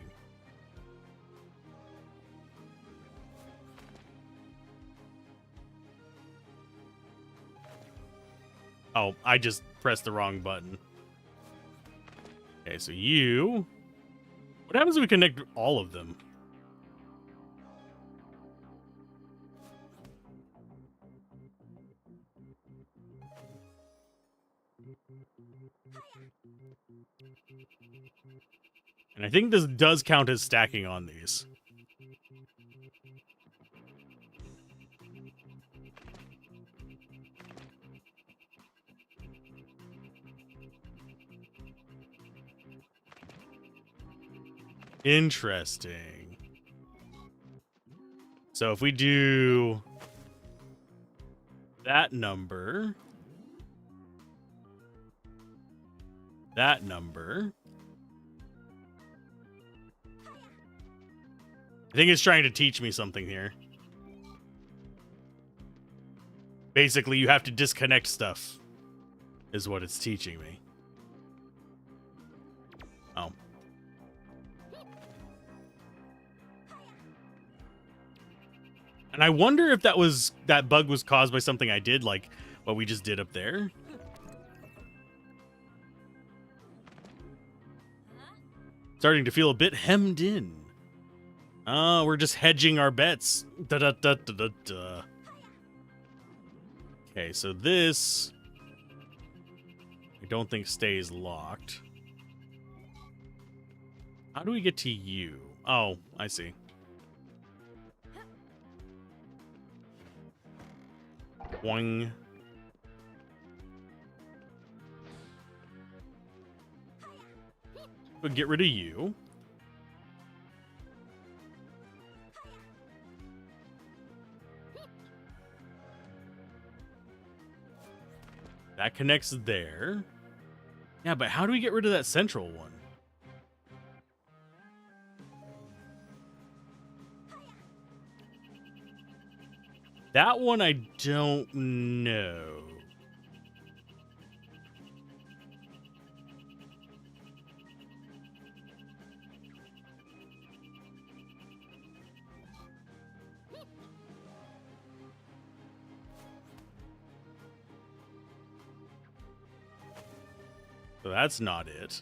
Oh, I just pressed the wrong button. Okay, so you... What happens if we connect all of them? And I think this does count as stacking on these. Interesting. So if we do that number, I think it's trying to teach me something here. Basically, you have to disconnect stuff, is what it's teaching me. Oh. And I wonder if that bug was caused by something I did, like what we just did up there. Starting to feel a bit hemmed in. Oh, we're just hedging our bets. Da da da da da da. Okay, so this I don't think stays locked. How do we get to you? Oh, I see. Boing. But get rid of you. That connects there. Yeah, but how do we get rid of that central one? That one I don't know. So that's not it.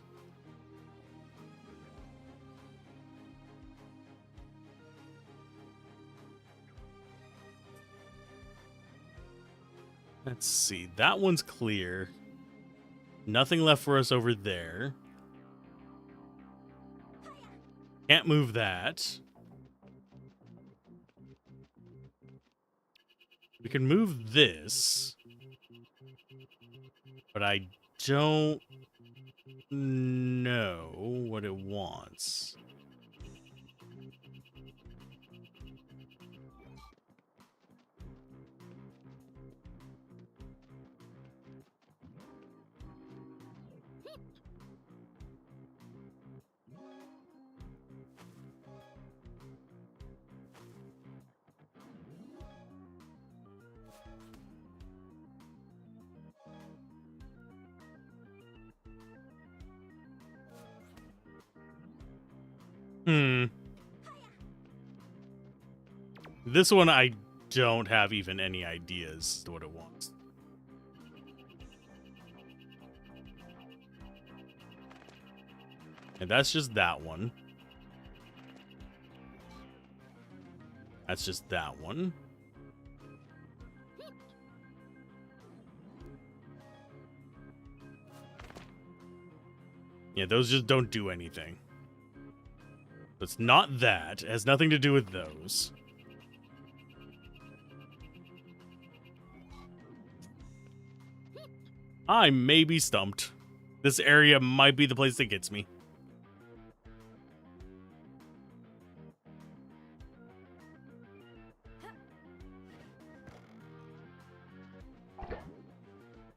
Let's see. That one's clear. Nothing left for us over there. Can't move that. We can move this. But I don't know what it wants. This one I don't have even any ideas as to what it wants. And that's just that one. That's just that one. Yeah, those just don't do anything. It's not that. It has nothing to do with those. I may be stumped. This area might be the place that gets me.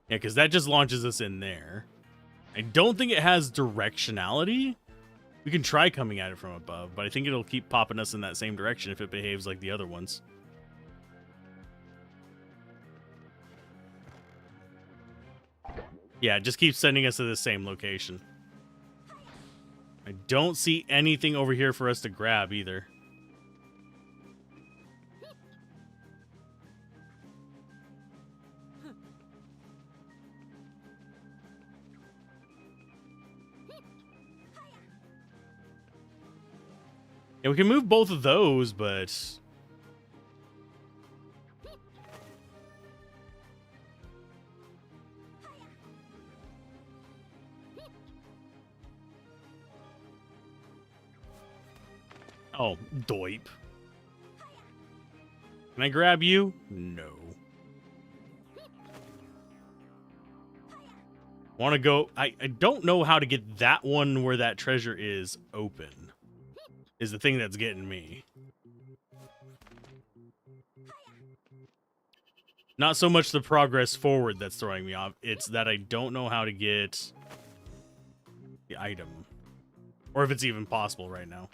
Yeah, because that just launches us in there. I don't think it has directionality. We can try coming at it from above, but I think it'll keep popping us in that same direction if it behaves like the other ones. Yeah, it just keeps sending us to the same location. I don't see anything over here for us to grab either. Yeah, we can move both of those, but... Oh, doip. Can I grab you? No. Want to go... I don't know how to get that one where that treasure is open. Is the thing that's getting me. Not so much the progress forward that's throwing me off. It's that I don't know how to get the item. Or if it's even possible right now.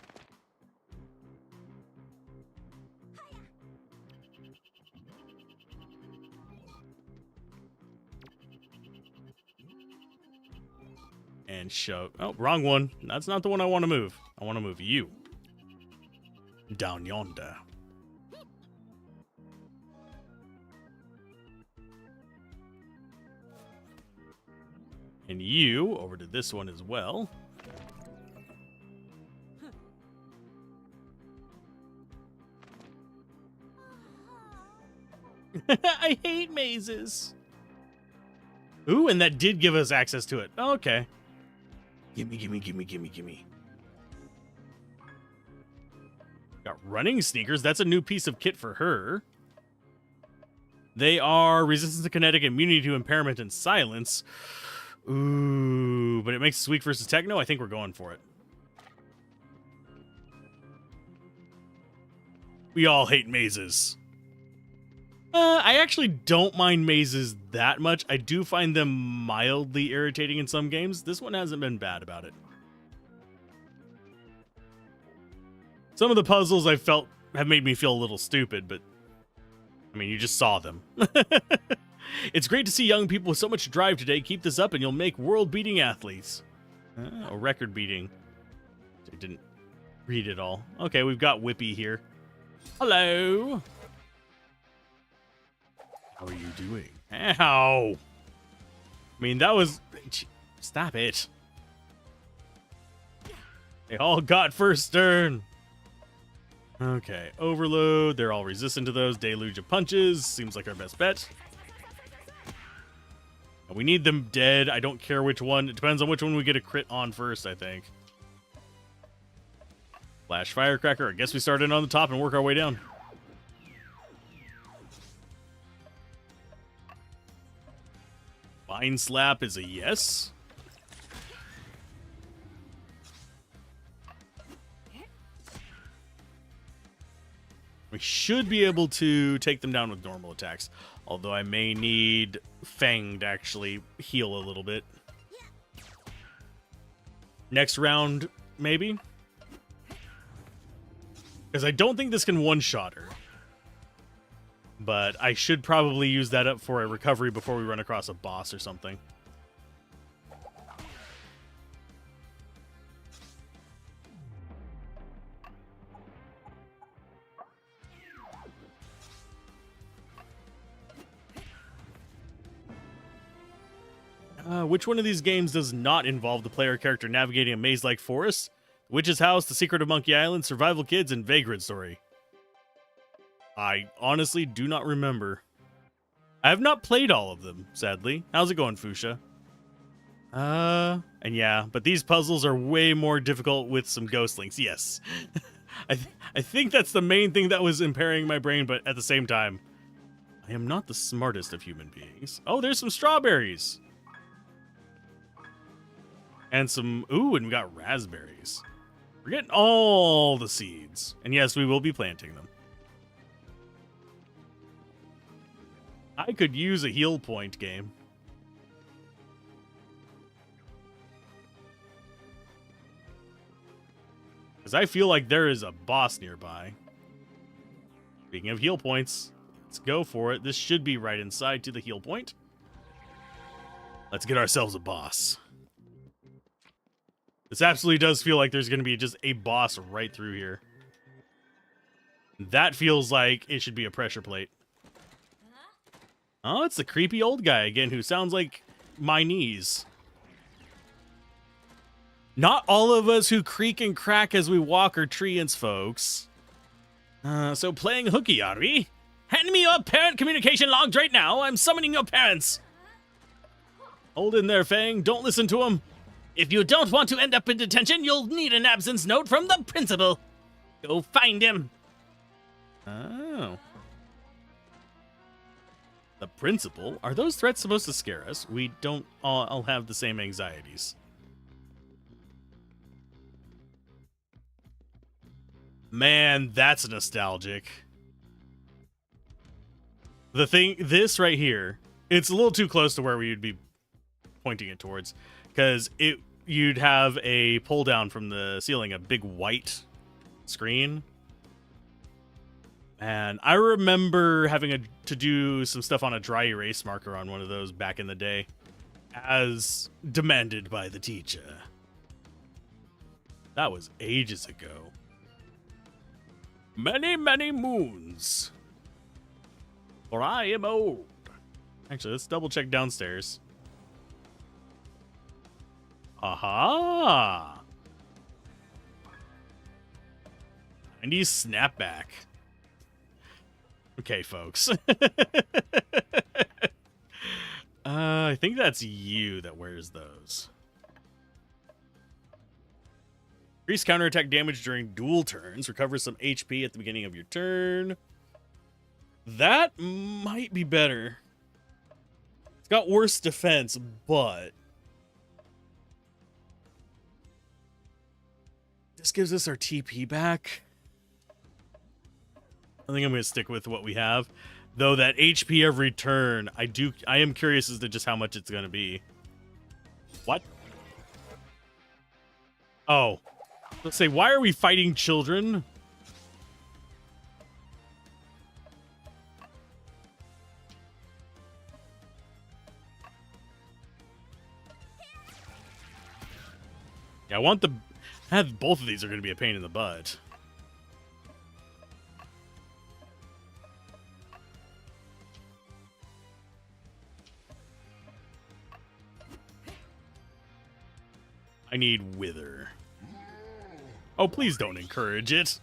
And shove. Oh, wrong one. That's not the one I want to move. I want to move you. Down yonder. And you over to this one as well. I hate mazes. Ooh, and that did give us access to it. Okay. Gimme, gimme, gimme, gimme, gimme. Got running sneakers. That's a new piece of kit for her. They are resistance to kinetic, immunity to impairment, and silence. Ooh, but it makes us weak versus techno. I think we're going for it. We all hate mazes. I actually don't mind mazes that much. I do find them mildly irritating in some games. This one hasn't been bad about it. Some of the puzzles I felt have made me feel a little stupid, but I mean, you just saw them. It's great to see young people with so much drive today. Keep this up and you'll make world-beating athletes. Oh, record-beating. I didn't read it all. Okay, we've got Whippy here. Hello. How are you doing? Ow. I mean, that was... Stop it. They all got first turn. Okay, overload. They're all resistant to those. Deluge of punches. Seems like our best bet. We need them dead. I don't care which one. It depends on which one we get a crit on first, I think. Flash Firecracker. I guess we start in on the top and work our way down. Vine Slap is a yes. We should be able to take them down with normal attacks. Although I may need Fang to actually heal a little bit. Next round, maybe? Because I don't think this can one-shot her. But I should probably use that up for a recovery before we run across a boss or something. Which one of these games does not involve the player character navigating a maze-like forest? Witch's House, The Secret of Monkey Island, Survival Kids, and Vagrant Story. I honestly do not remember. I have not played all of them, sadly. How's it going, Fuchsia? And yeah, but these puzzles are way more difficult with some ghost links. Yes. I think that's the main thing that was impairing my brain, but at the same time, I am not the smartest of human beings. Oh, there's some strawberries. And some... Ooh, and we got raspberries. We're getting all the seeds. And yes, we will be planting them. I could use a heal point game. Because I feel like there is a boss nearby. Speaking of heal points, let's go for it. This should be right inside to the heal point. Let's get ourselves a boss. This absolutely does feel like there's going to be just a boss right through here. That feels like it should be a pressure plate. Oh, it's the creepy old guy again who sounds like my knees. Not all of us who creak and crack as we walk are treants, folks. So playing hooky, are we? Hand me your parent communication logs right now. I'm summoning your parents. Hold in there, Fang. Don't listen to him. If you don't want to end up in detention, you'll need an absence note from the principal. Go find him. Oh. The principal? Are those threats supposed to scare us? We don't all have the same anxieties. Man, that's nostalgic. This right here, it's a little too close to where we would be pointing it towards, because you'd have a pull down from the ceiling, a big white screen. And I remember having to do some stuff on a dry erase marker on one of those back in the day, as demanded by the teacher. That was ages ago. Many, many moons. For I am old. Actually, let's double check downstairs. Aha! 90s snapback. Okay, folks. I think that's you that wears those. Increase counterattack damage during dual turns. Recover some HP at the beginning of your turn. That might be better. It's got worse defense, but this gives us our TP back. I think I'm going to stick with what we have. Though that HP every turn, I am curious as to just how much it's going to be. What? Oh. Let's say, why are we fighting children? Yeah, both of these are going to be a pain in the butt. I need Wither. Oh, please don't encourage it.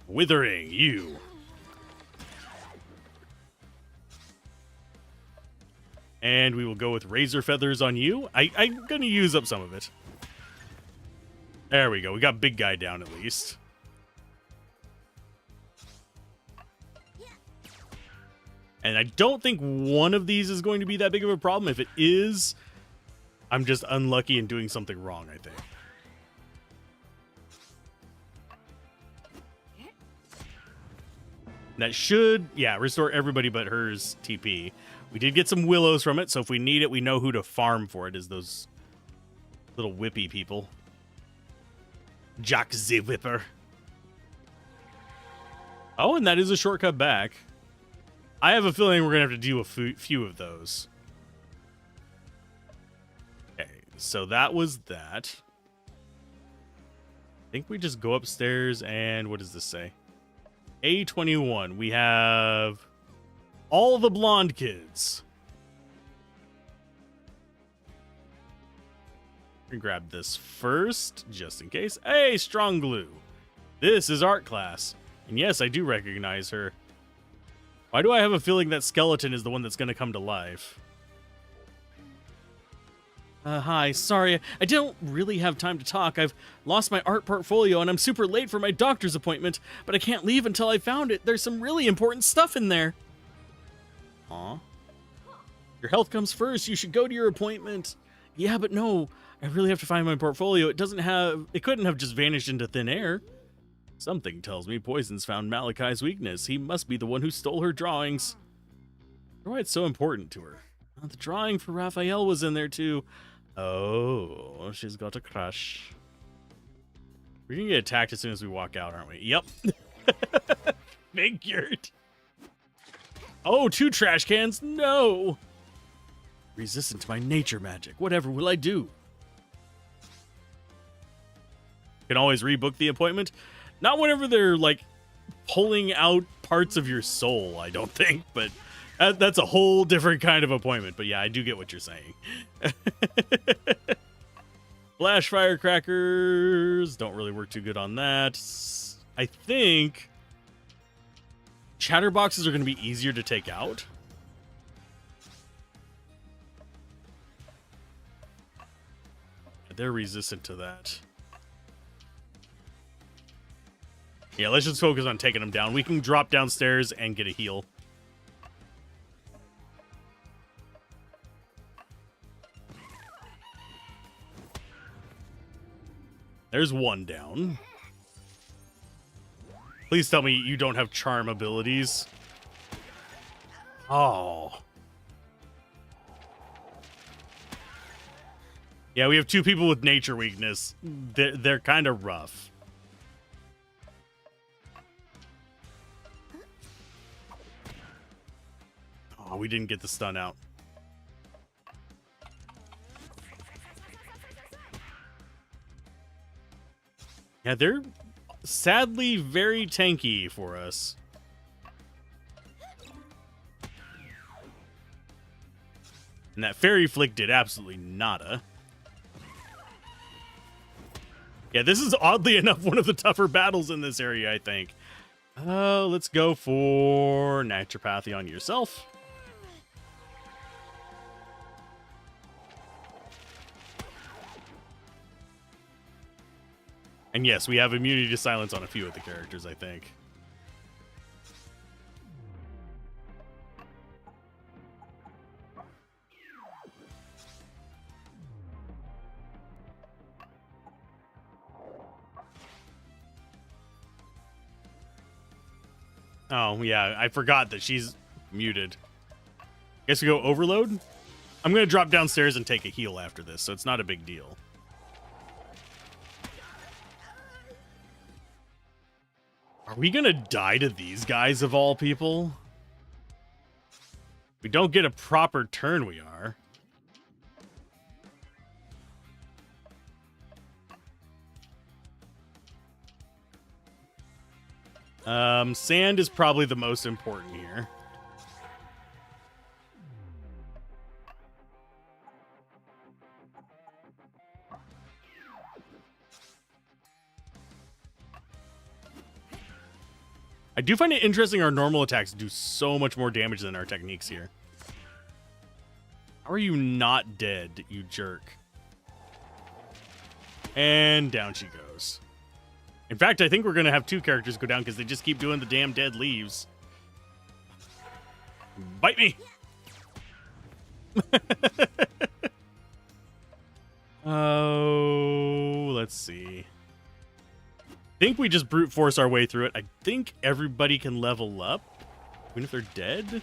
Withering, you. And we will go with Razor Feathers on you. I'm going to use up some of it. There we go. We got big guy down at least. And I don't think one of these is going to be that big of a problem. If it is, I'm just unlucky in doing something wrong, I think. That should, yeah, restore everybody but hers TP. We did get some willows from it, so if we need it, we know who to farm for it, is those little whippy people. Jack the Whipper. Oh, and that is a shortcut back. I have a feeling we're going to have to do a few of those. Okay, so that was that. I think we just go upstairs and what does this say? A21. We have all the blonde kids. We can grab this first, just in case. Hey, Strong Glue. This is art class. And yes, I do recognize her. Why do I have a feeling that skeleton is the one that's going to come to life? Hi, sorry, I don't really have time to talk. I've lost my art portfolio and I'm super late for my doctor's appointment, but I can't leave until I found it. There's some really important stuff in there. Aw. Your health comes first. You should go to your appointment. Yeah, but no, I really have to find my portfolio. It couldn't have just vanished into thin air. Something tells me Poison's found Maliki's weakness. He must be the one who stole her drawings. I wonder why it's so important to her. The drawing for Raphael was in there too. Oh, she's got a crush. We're gonna get attacked as soon as we walk out, aren't we? Yep. Figured. Oh, 2 trash cans? No. Resistant to my nature magic. Whatever will I do? Can always rebook the appointment. Not whenever they're like pulling out parts of your soul, I don't think, but that's a whole different kind of appointment. But yeah, I do get what you're saying. Flash firecrackers don't really work too good on that. I think chatterboxes are going to be easier to take out. They're resistant to that. Yeah, let's just focus on taking them down. We can drop downstairs and get a heal. There's one down. Please tell me you don't have charm abilities. Oh. Yeah, we have two people with nature weakness. They're kind of rough. Oh, we didn't get the stun out. Yeah, they're sadly very tanky for us. And that fairy flick did absolutely nada. Yeah, this is oddly enough one of the tougher battles in this area, I think. Let's go for naturopathy on yourself. And yes, we have immunity to silence on a few of the characters, I think. Oh, yeah, I forgot that she's muted. Guess we go overload? I'm going to drop downstairs and take a heal after this, so it's not a big deal. Are we going to die to these guys of all people? We don't get a proper turn, we are. Sand is probably the most important here. I do find it interesting our normal attacks do so much more damage than our techniques here. How are you not dead, you jerk? And down she goes. In fact, I think we're going to have two characters go down because they just keep doing the damn dead leaves. Bite me! Oh, let's see. I think we just brute force our way through it. I think everybody can level up, even if they're dead.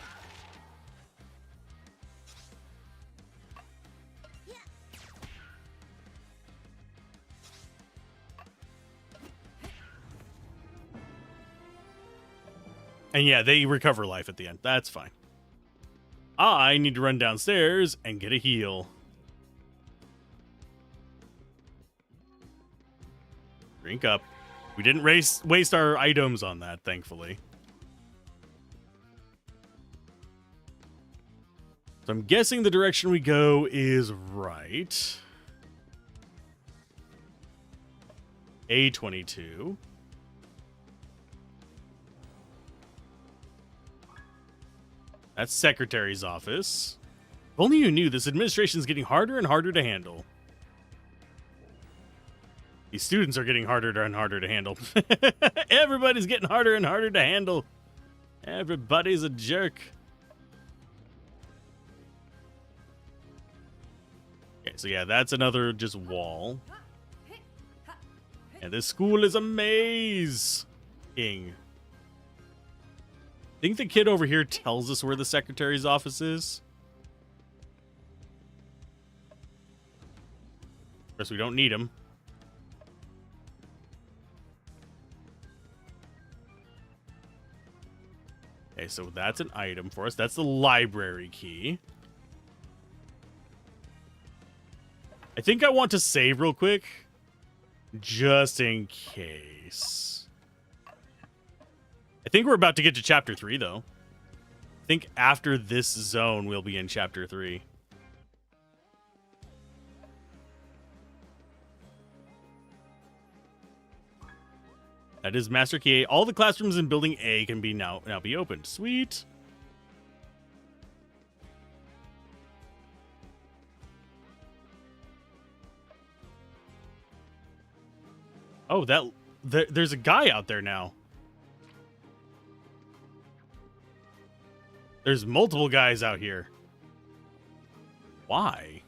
And yeah, they recover life at the end. That's fine. I need to run downstairs and get a heal. Drink up. We didn't waste our items on that, thankfully. So I'm guessing the direction we go is right. A22. That's Secretary's office. If only you knew, this administration is getting harder and harder to handle. These students are getting harder and harder to handle. Everybody's getting harder and harder to handle. Everybody's a jerk. Okay, so yeah, that's another just wall. And this school is a maze. King. I think the kid over here tells us where the secretary's office is. Of course, we don't need him. Okay, so that's an item for us. That's the library key. I think I want to save real quick. Just in case. I think we're about to get to chapter 3, though. I think after this zone, we'll be in chapter 3. That is Master Key A. All the classrooms in Building A can be now be opened. Sweet. Oh, there's a guy out there now. There's multiple guys out here. Why?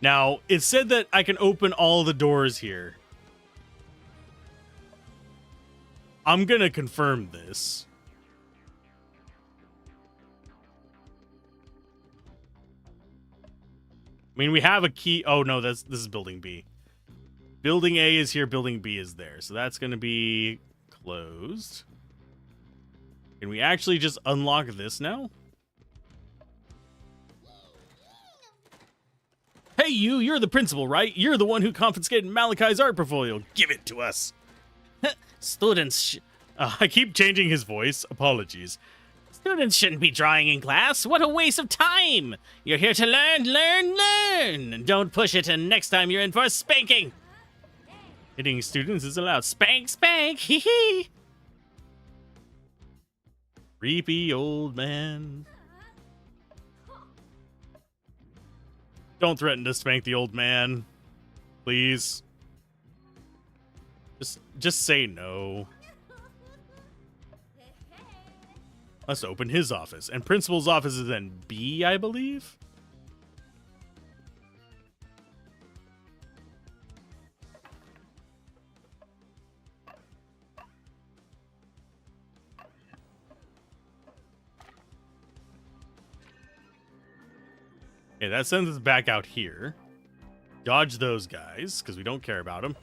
Now, it said that I can open all the doors here. I'm gonna confirm this. I mean, we have a key. Oh, no, this is Building B. Building A is here, Building B is there. So that's gonna be closed. Can we actually just unlock this now? Hey, you're the principal, right? You're the one who confiscated Maliki's art portfolio. Give it to us. Students, I keep changing his voice. Apologies. students shouldn't be drawing in class. What a waste of time. You're here to learn, learn, learn. Don't push it, and next time you're in for a spanking. Hitting students is allowed. Spank, spank, hee hee. Creepy old man. Don't threaten to spank the old man. Please. Just say no. Let's open his office. And principal's office is in B, I believe? Okay, that sends us back out here. Dodge those guys, because we don't care about them.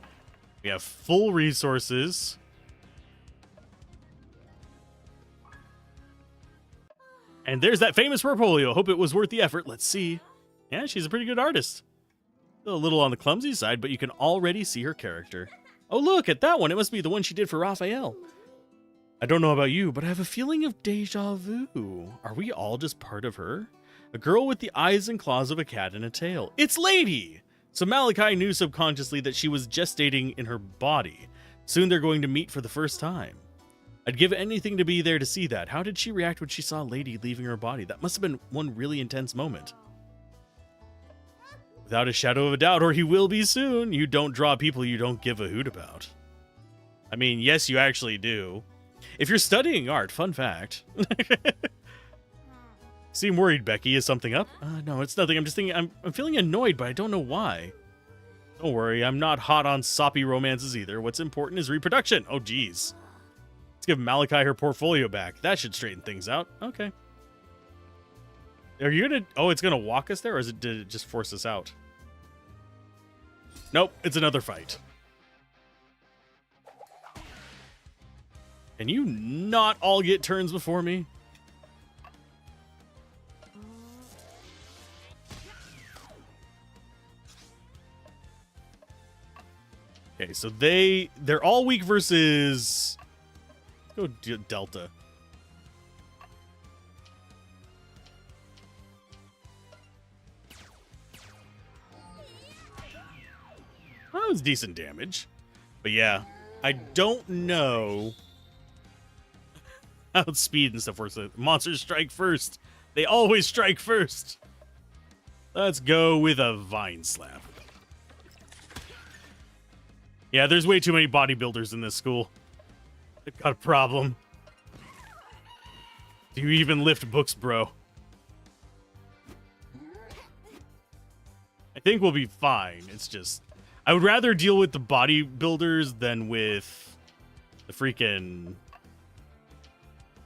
We have full resources. And there's that famous portfolio. Hope it was worth the effort. Let's see. Yeah, she's a pretty good artist. A little on the clumsy side, but you can already see her character. Oh, look at that one. It must be the one she did for Raphael. I don't know about you, but I have a feeling of deja vu. Are we all just part of her? A girl with the eyes and claws of a cat and a tail. It's Lady! So Maliki knew subconsciously that she was gestating in her body. Soon they're going to meet for the first time. I'd give anything to be there to see that. How did she react when she saw Lady leaving her body? That must have been one really intense moment. Without a shadow of a doubt, or he will be soon. You don't draw people you don't give a hoot about. I mean, yes, you actually do. If you're studying art, fun fact. Seem worried, Becky. Is something up? No, it's nothing. I'm just thinking, I'm feeling annoyed, but I don't know why. Don't worry, I'm not hot on soppy romances either. What's important is reproduction. Oh, geez. Let's give Maliki her portfolio back. That should straighten things out. Okay. Are you gonna... Oh, it's gonna walk us there, or did it just force us out? Nope, it's another fight. Can you not all get turns before me? Okay, so they're all weak versus... Let's go Delta. That was decent damage. But yeah, I don't know... Outspeed and stuff works. Monsters strike first. They always strike first. Let's go with a Vine Slap. Yeah, there's way too many bodybuilders in this school. They've got a problem. Do you even lift books, bro? I think we'll be fine. It's just... I would rather deal with the bodybuilders than with the freaking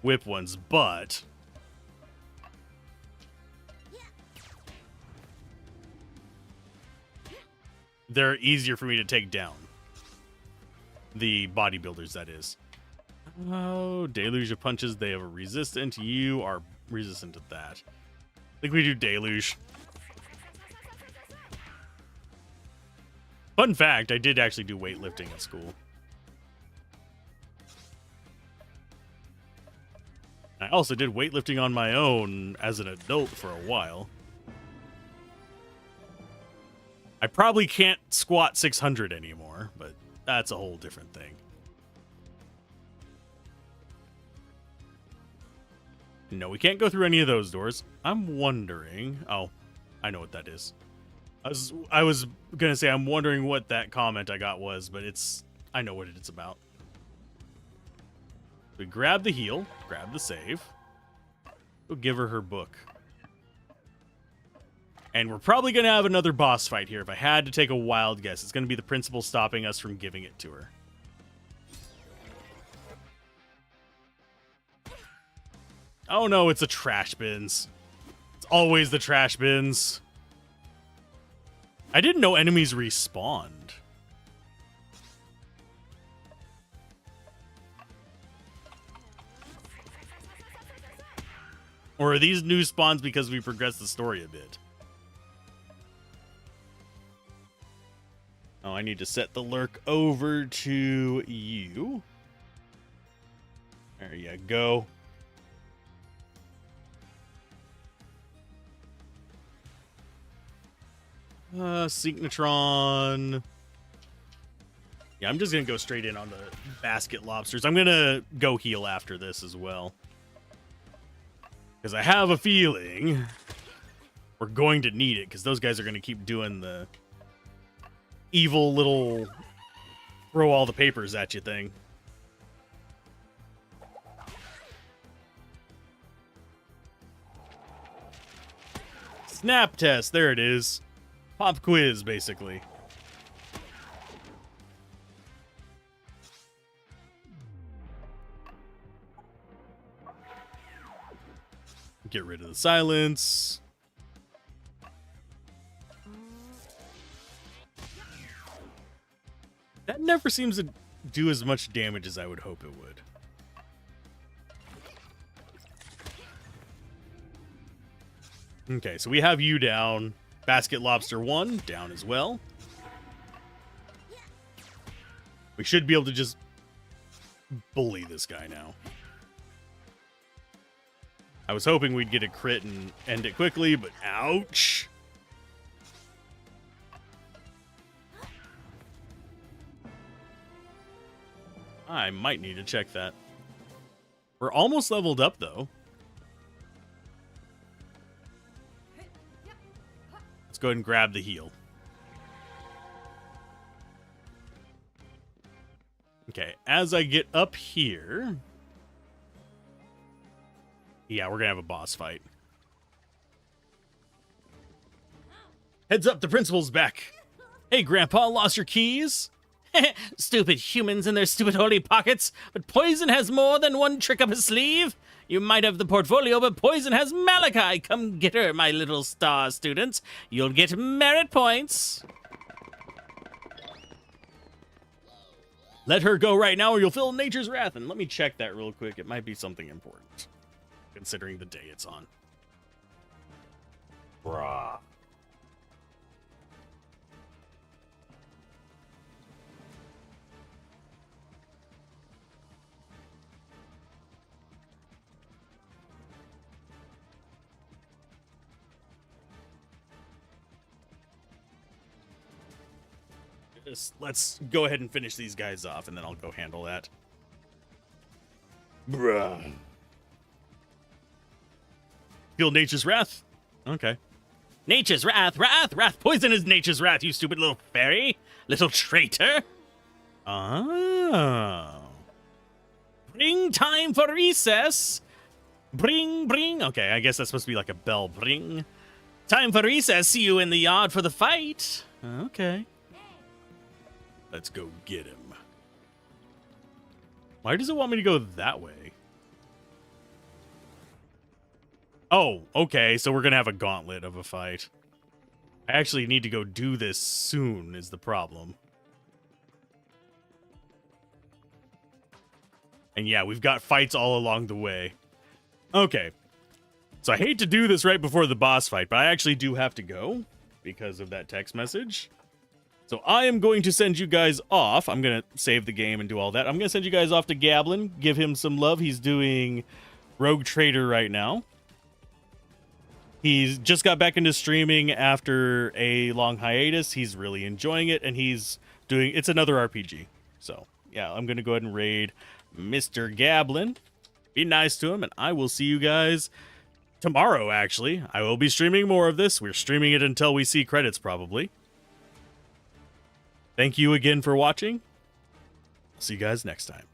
whip ones, but... they're easier for me to take down. The bodybuilders, that is. Oh, deluge of punches. They have a resistant. You are resistant to that. I think we do deluge. Fun fact, I did actually do weightlifting at school. I also did weightlifting on my own as an adult for a while. I probably can't squat 600 anymore, but that's a whole different thing. No, we can't go through any of those doors. I'm wondering... Oh, I know what that is. I was gonna say I'm wondering what that comment I got was, but I know what it's about. We grab the heal, grab the save. We'll give her book. And we're probably gonna have another boss fight here. If I had to take a wild guess, it's gonna be the principal stopping us from giving it to her. Oh no, it's the trash bins. It's always the trash bins. I didn't know enemies respawned. Or are these new spawns because we progressed the story a bit? Oh, I need to set the lurk over to you. There you go. Synchnotron. Yeah, I'm just gonna go straight in on the basket lobsters. I'm gonna go heal after this as well. Because I have a feeling we're going to need it, because those guys are gonna keep doing the evil little throw all the papers at you thing. Snap test, there it is. Pop quiz, basically. Get rid of the silence. That never seems to do as much damage as I would hope it would. Okay, so we have you down. Basket Lobster 1 down as well. We should be able to just bully this guy now. I was hoping we'd get a crit and end it quickly, but ouch. I might need to check that. We're almost leveled up, though. Let's go ahead and grab the heal. Okay, as I get up here... Yeah, we're gonna have a boss fight. Heads up, the principal's back. Hey, Grandpa, lost your keys? Stupid humans in their stupid holy pockets. But Poison has more than one trick up his sleeve. You might have the portfolio, but Poison has Maliki. Come get her, my little star students. You'll get merit points. Let her go right now or you'll feel nature's wrath. And let me check that real quick. It might be something important, considering the day it's on. Bruh. Let's go ahead and finish these guys off, and then I'll go handle that. Bruh. Feel nature's wrath? Okay. Nature's wrath, wrath. Poison is nature's wrath, you stupid little fairy. Little traitor. Oh. Bring time for recess. Bring. Okay, I guess that's supposed to be like a bell. Bring. Time for recess. See you in the yard for the fight. Okay. Let's go get him. Why does it want me to go that way? Oh, okay, so we're gonna have a gauntlet of a fight. I actually need to go do this soon is the problem. And yeah, we've got fights all along the way. Okay. So I hate to do this right before the boss fight, but I actually do have to go because of that text message. So I am going to send you guys off. I'm going to save the game and do all that. I'm going to send you guys off to Gablin. Give him some love. He's doing Rogue Trader right now. He's just got back into streaming after a long hiatus. He's really enjoying it, and he's doing... It's another RPG. So, yeah, I'm going to go ahead and raid Mr. Gablin. Be nice to him, and I will see you guys tomorrow, actually. I will be streaming more of this. We're streaming it until we see credits, probably. Thank you again for watching. See you guys next time.